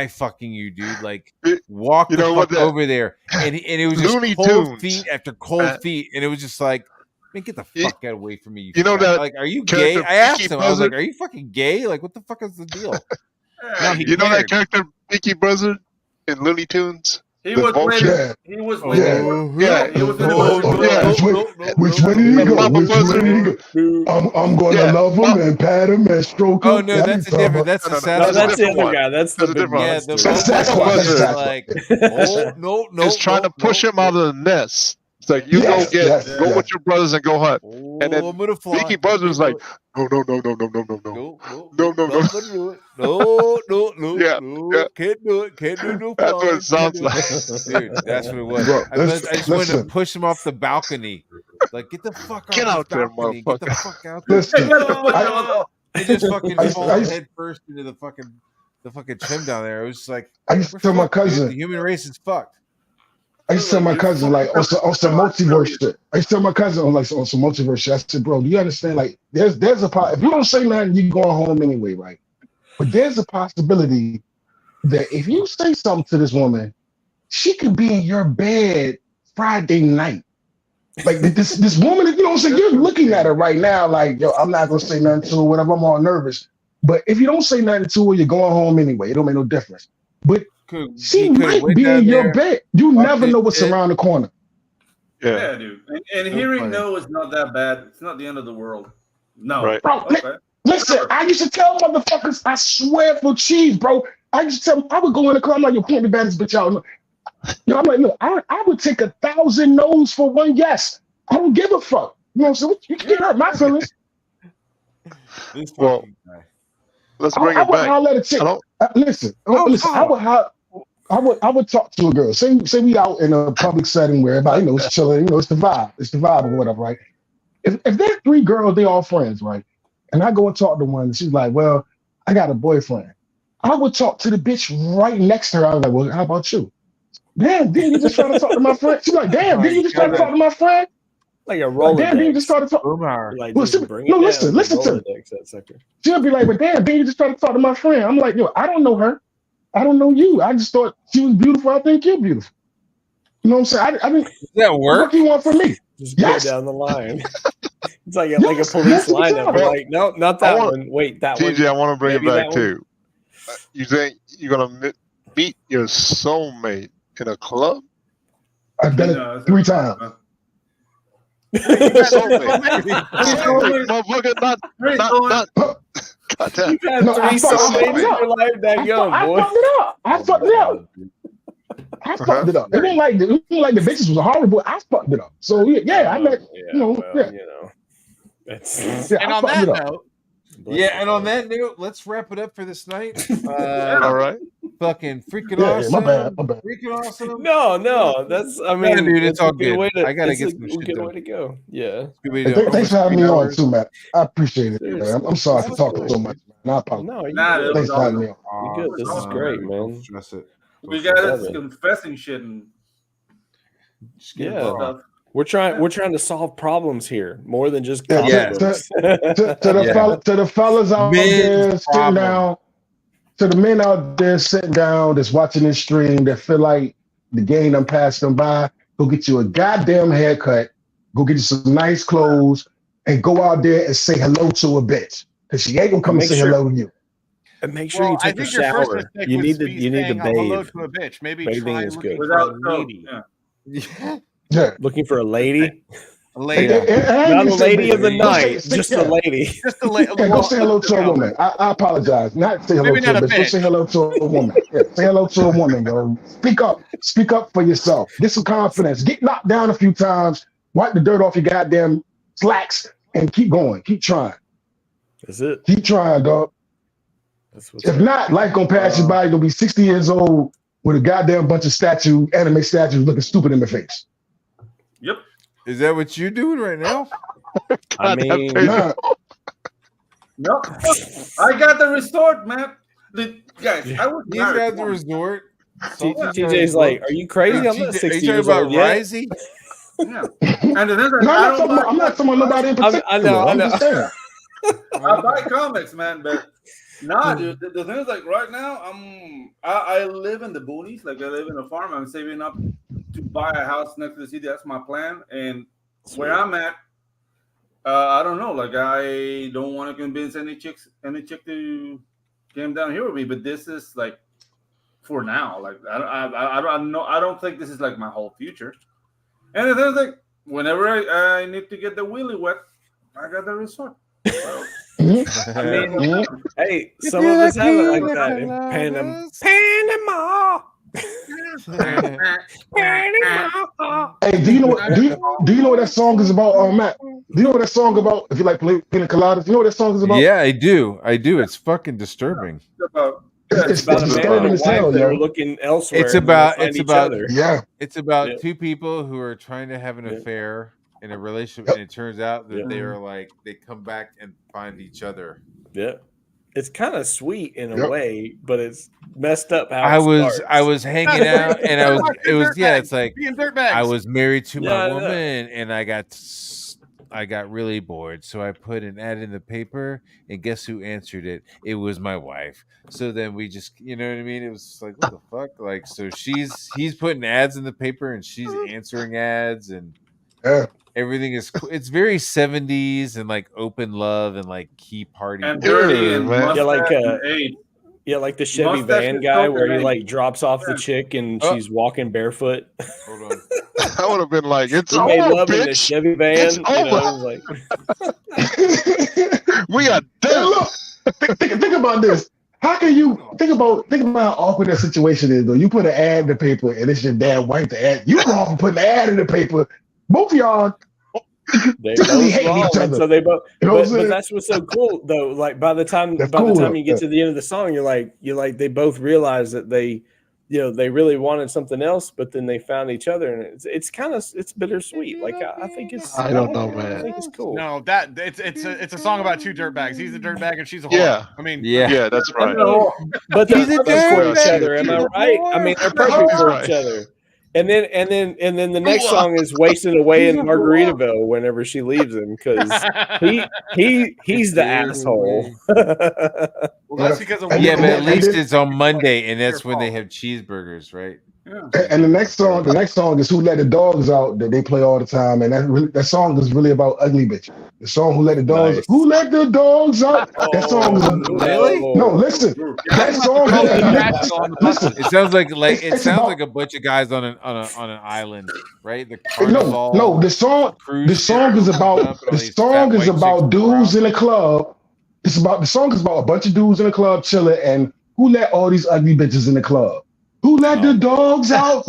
fucking you, dude. Like, walk the fuck over there, and it was just cold feet after cold feet, and it was just like, man, get the fuck out away from me. You know that? Like, are you gay? I asked him. I was like, are you fucking gay? Like, what the fuck is the deal? You know that character, Pinky Buzzard, in Looney Tunes? He was winning. He was winning. Yeah. He was Which way did he go? Which way did he go? I'm going to love him and pat him and stroke him. Oh no, that's a different. That's the other guy. That's the big one. Yeah, that's like no. It's trying to push him out of the nest. It's like, you go with your brothers and go hunt. And then Pinky Buzzard's like, no. Can't do it. No. That's what it sounds like. Dude, that's what it was. Bro, I just wanted to push him off the balcony. Like, get the fuck out there, balcony. motherfucker. Get the fuck out there. They just fucking fall head first into the fucking trim down there. It was just like, I used to tell my cousin, the human race is fucked. I used to tell my cousin, like, on some multiverse shit. I used to tell my cousin on some multiverse shit. I said, bro, do you understand? Like, there's a if you don't say nothing, you're going home anyway, right? But there's a possibility that if you say something to this woman, she could be in your bed Friday night. Like, this woman, you know what I'm saying? You're looking at her right now, like, yo, I'm not gonna say nothing to her, whatever. I'm all nervous. But if you don't say nothing to her, you're going home anyway. It don't make no difference. But she might be in your bed. You never know what's around the corner. Yeah, dude. And So hearing funny. no is not that bad. It's not the end of the world. No. Right. Bro, Okay. listen, I used to tell motherfuckers, I swear for cheese, bro. I used to tell them, I would go in the club, I'm like, yo, can't be baddest bitch out. Yo, I'm like, look, I would take 1,000 no's for one yes. I don't give a fuck. You know what I'm saying? You can't hurt my feelings. Well, let's bring I it would back. holler at a chick. I don't. Listen, I would talk to a girl. Say we out in a public setting where everybody, you know, it's chilling, you know, it's the vibe or whatever, right? If there's 3 girls, they all friends, right? And I go and talk to one, and she's like, well, I got a boyfriend. I would talk to the bitch right next to her. I was like, well, how about you? Damn, didn't you just try to talk to my friend? She's like, damn, didn't you just try to talk to my friend? Like a Like, damn, didn't you just try to talk? Like, Well, just she, bring no, it listen down, to me. Rolodex, that sucker. She'll be like, but damn, didn't you just try to talk to my friend? I'm like, yo, I don't know her. I don't know you. I just thought she was beautiful. I think you're beautiful. You know what I'm saying? I mean, Does that work? what do you want from me? Just go Yes. down the line. It's like a Yes, police yes, lineup. yes. Like, no, not that one. Wait, that one. TJ, I want to bring it Maybe back that one. too. You think you're gonna meet your soulmate in a club? I've done it 3 times. Soulmate, motherfucker, not. Goddamn. You've had No, 3 I fucked soulmates in it up. your life. That young I boy. fucked it up. I fucked it up. I fucked it up. It ain't like the bitches was horrible. I fucked it up. So yeah, I met. You know, yeah. That's Yeah, And I on fucked that it up. note, Yeah, and on that note, let's wrap it up for this night. All right. Fucking freaking Yeah, awesome. my bad. Freaking awesome. No, that's. I mean, dude, it's all a good good. way to- I gotta it's get a some good shit done. way to go. Yeah. Good way Hey, to- thanks for having me almost on 3 too, Matt. I appreciate it, Seriously. man. I'm sorry That for was talking cool. so much, man. I apologize. No, you Nah, good. Thanks for having me on. You good. This is Awesome. great, Don't man. stress it. We got Love us it. confessing shit and Yeah. stuff. We're trying to solve problems here more than just Yeah, comic Yeah. books. To the fellas out Men's there sitting problem. down, to the men out there sitting down that's watching this stream that feel like the game done passed them by, go get you a goddamn haircut, go get you some nice clothes, and go out there and say hello to a bitch. Because she ain't gonna come and Make say sure- hello to you. And make sure well, you I take a think your first shower. mistake You was need to saying hello bathe. to a bitch. Maybe Bathing try is looking good. for Without a soap. lady. Yeah. Yeah. Looking for a lady, A lady. not a lady of the night, just a yeah. lady. Just a lady. Yeah, go say hello to a woman. I apologize. Not say hello Maybe to a not a bitch. Go bitch. say hello to a woman. Yeah, say hello to a woman, yo. Speak up. Speak up for yourself. Get some confidence. Get knocked down a few times. Wipe the dirt off your goddamn slacks and keep going. Keep trying. That's it. Keep trying, dog. That's what's If up. not, life gonna pass you by. You're gonna be 60 years old with a goddamn bunch of anime statues looking stupid in the face. Yep. Is that what you're doing right now? I God, that mean, face- Nah, No. I got the resort, man. Guys, I was He's married at the once. resort. TJ's like, "Are you crazy? I'm not 60 Are you talking years about old yet." Risey? Yeah. And then no, I'm not talking about nobody in particular. I know. I'm just saying. I buy comics, man, but nah, dude. The thing is, like, right now, I live in the boonies. Like, I live in a farm. I'm saving up to buy a house next to the city. That's my plan. And where I'm at, I don't know. Like, I don't want to convince any chick to come down here with me. But this is like for now. Like, I don't think this is like my whole future. And the thing is, like, whenever I need to get the wheelie wet, I got the resort. So, I mean, hey, some of us have it like that in Panama. Hey, do you know what that song is about, Matt? Do you know what that song about? If you like Pina Coladas, you know what that song is about? Yeah, I do. It's fucking disturbing. It's about a man disturbing and a as hell, wife that yo. are looking elsewhere. It's and they about- find it's each about- other. Yeah. It's about Yeah. 2 people who are trying to have an Yeah. affair in a relationship, Yep. and it turns out that Yeah. they are like they come back and find each other. Yeah, it's kind of sweet in a Yep. way, but it's messed up. How I it was starts. hanging out, and it's like being dirtbags. I was married to Yeah, my I know. woman, and I got really bored, so I put an ad in the paper, and guess who answered it? It was my wife. So then we just, you know what I mean? It was just like, what the fuck? Like, so he's putting ads in the paper, and she's answering ads, and Yeah. everything is it's very 70s and like open love and like key party. And dirty and man. Yeah, like, mustache and age. Yeah, like the Chevy Mustache van is guy so where he good. like drops off the Yeah. chick and Oh. she's walking barefoot. Hold on. I would have been like, it's We made over, love in the bitch. Chevy van. It's You know, over. like We are Hey, done. look, think about this. How can you think about how awkward that situation is though? You put an ad in the paper and it's your damn wife to ad. You wrong for putting an ad in the paper. Both of y'all they secretly both hating wrong, each and other. so they both. You know what I'm But saying? that's what's so cool though. Like by the time That's cool, you get to the end of the song, you're like they both realize that they really wanted something else, but then they found each other, and it's kind of bittersweet. Like I think it's I don't know, I man. think it's cool. No, that it's a song about two dirtbags. He's a dirtbag and she's a whore. Yeah. I mean, Yeah. Yeah, that's I right. mean, but they're He's a perfect for each dirtbag. other. Am I He's a right? I mean, they're perfect That's for right. each other. And then the next song is "Wasting Away in Margaritaville" whenever she leaves him because he's the asshole. well, that's because of Yeah, but at and least then- it's on Monday, and that's when they have cheeseburgers, right? And the next song is "Who Let the Dogs Out" that they play all the time, and that song is really about ugly bitches. The song "Who Let the Dogs Nice. Who Let the Dogs Out." That song is Really? no. Listen, that song. Listen, It sounds like It's about- a bunch of guys on an island, right? The carnival. no. The song is about dudes in a club. The song is about a bunch of dudes in a club chilling, and who let all these ugly bitches in the club? Who let the dogs out?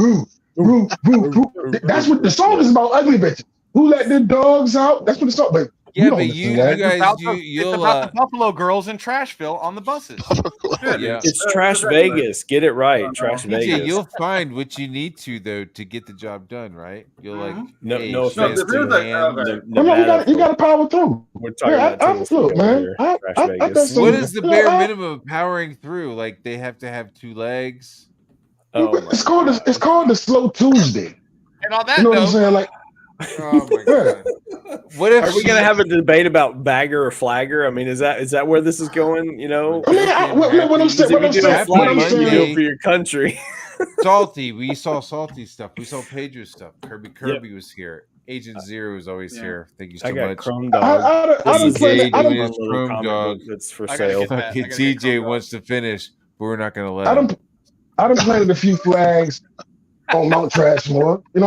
That's what the song is about. Ugly bitches. Who let the dogs out? That's what the song. But Yeah, don't but listen you to that. guys, it's about the Buffalo girls in Trashville on the buses. yeah. It's Trash Vegas. Get it right, Trash TJ, Vegas. you'll find what you need to though to get the job done, right? You'll like No hey, offense shit, to man. You got to power through. We're talking about Tennessee look, over man. here, I Trash got Vegas. some- What is the you know, bare I- minimum of powering through? Like they have to have two legs. Oh It's called the Slow Tuesday. And on that You know what I'm note, saying? Like, Oh my god! What if Are we gonna have a debate about bagger or flagger? I mean, is that where this is going? You know, I mean, what I'm saying, if you do a flag, you do Monday. it for your country. Salty? We saw Salty stuff. We saw Pedro's stuff. Kirby was here. Agent Zero is always here. Thank you so I got much. Chrome Dog. I don't play TJ that. doing his Chrome Dog. That's for I gotta sale. get that. Fucking I gotta get TJ Chrome wants to finish, but we're not gonna let I him. don't planted a few flags on Mount Trashmore. You know.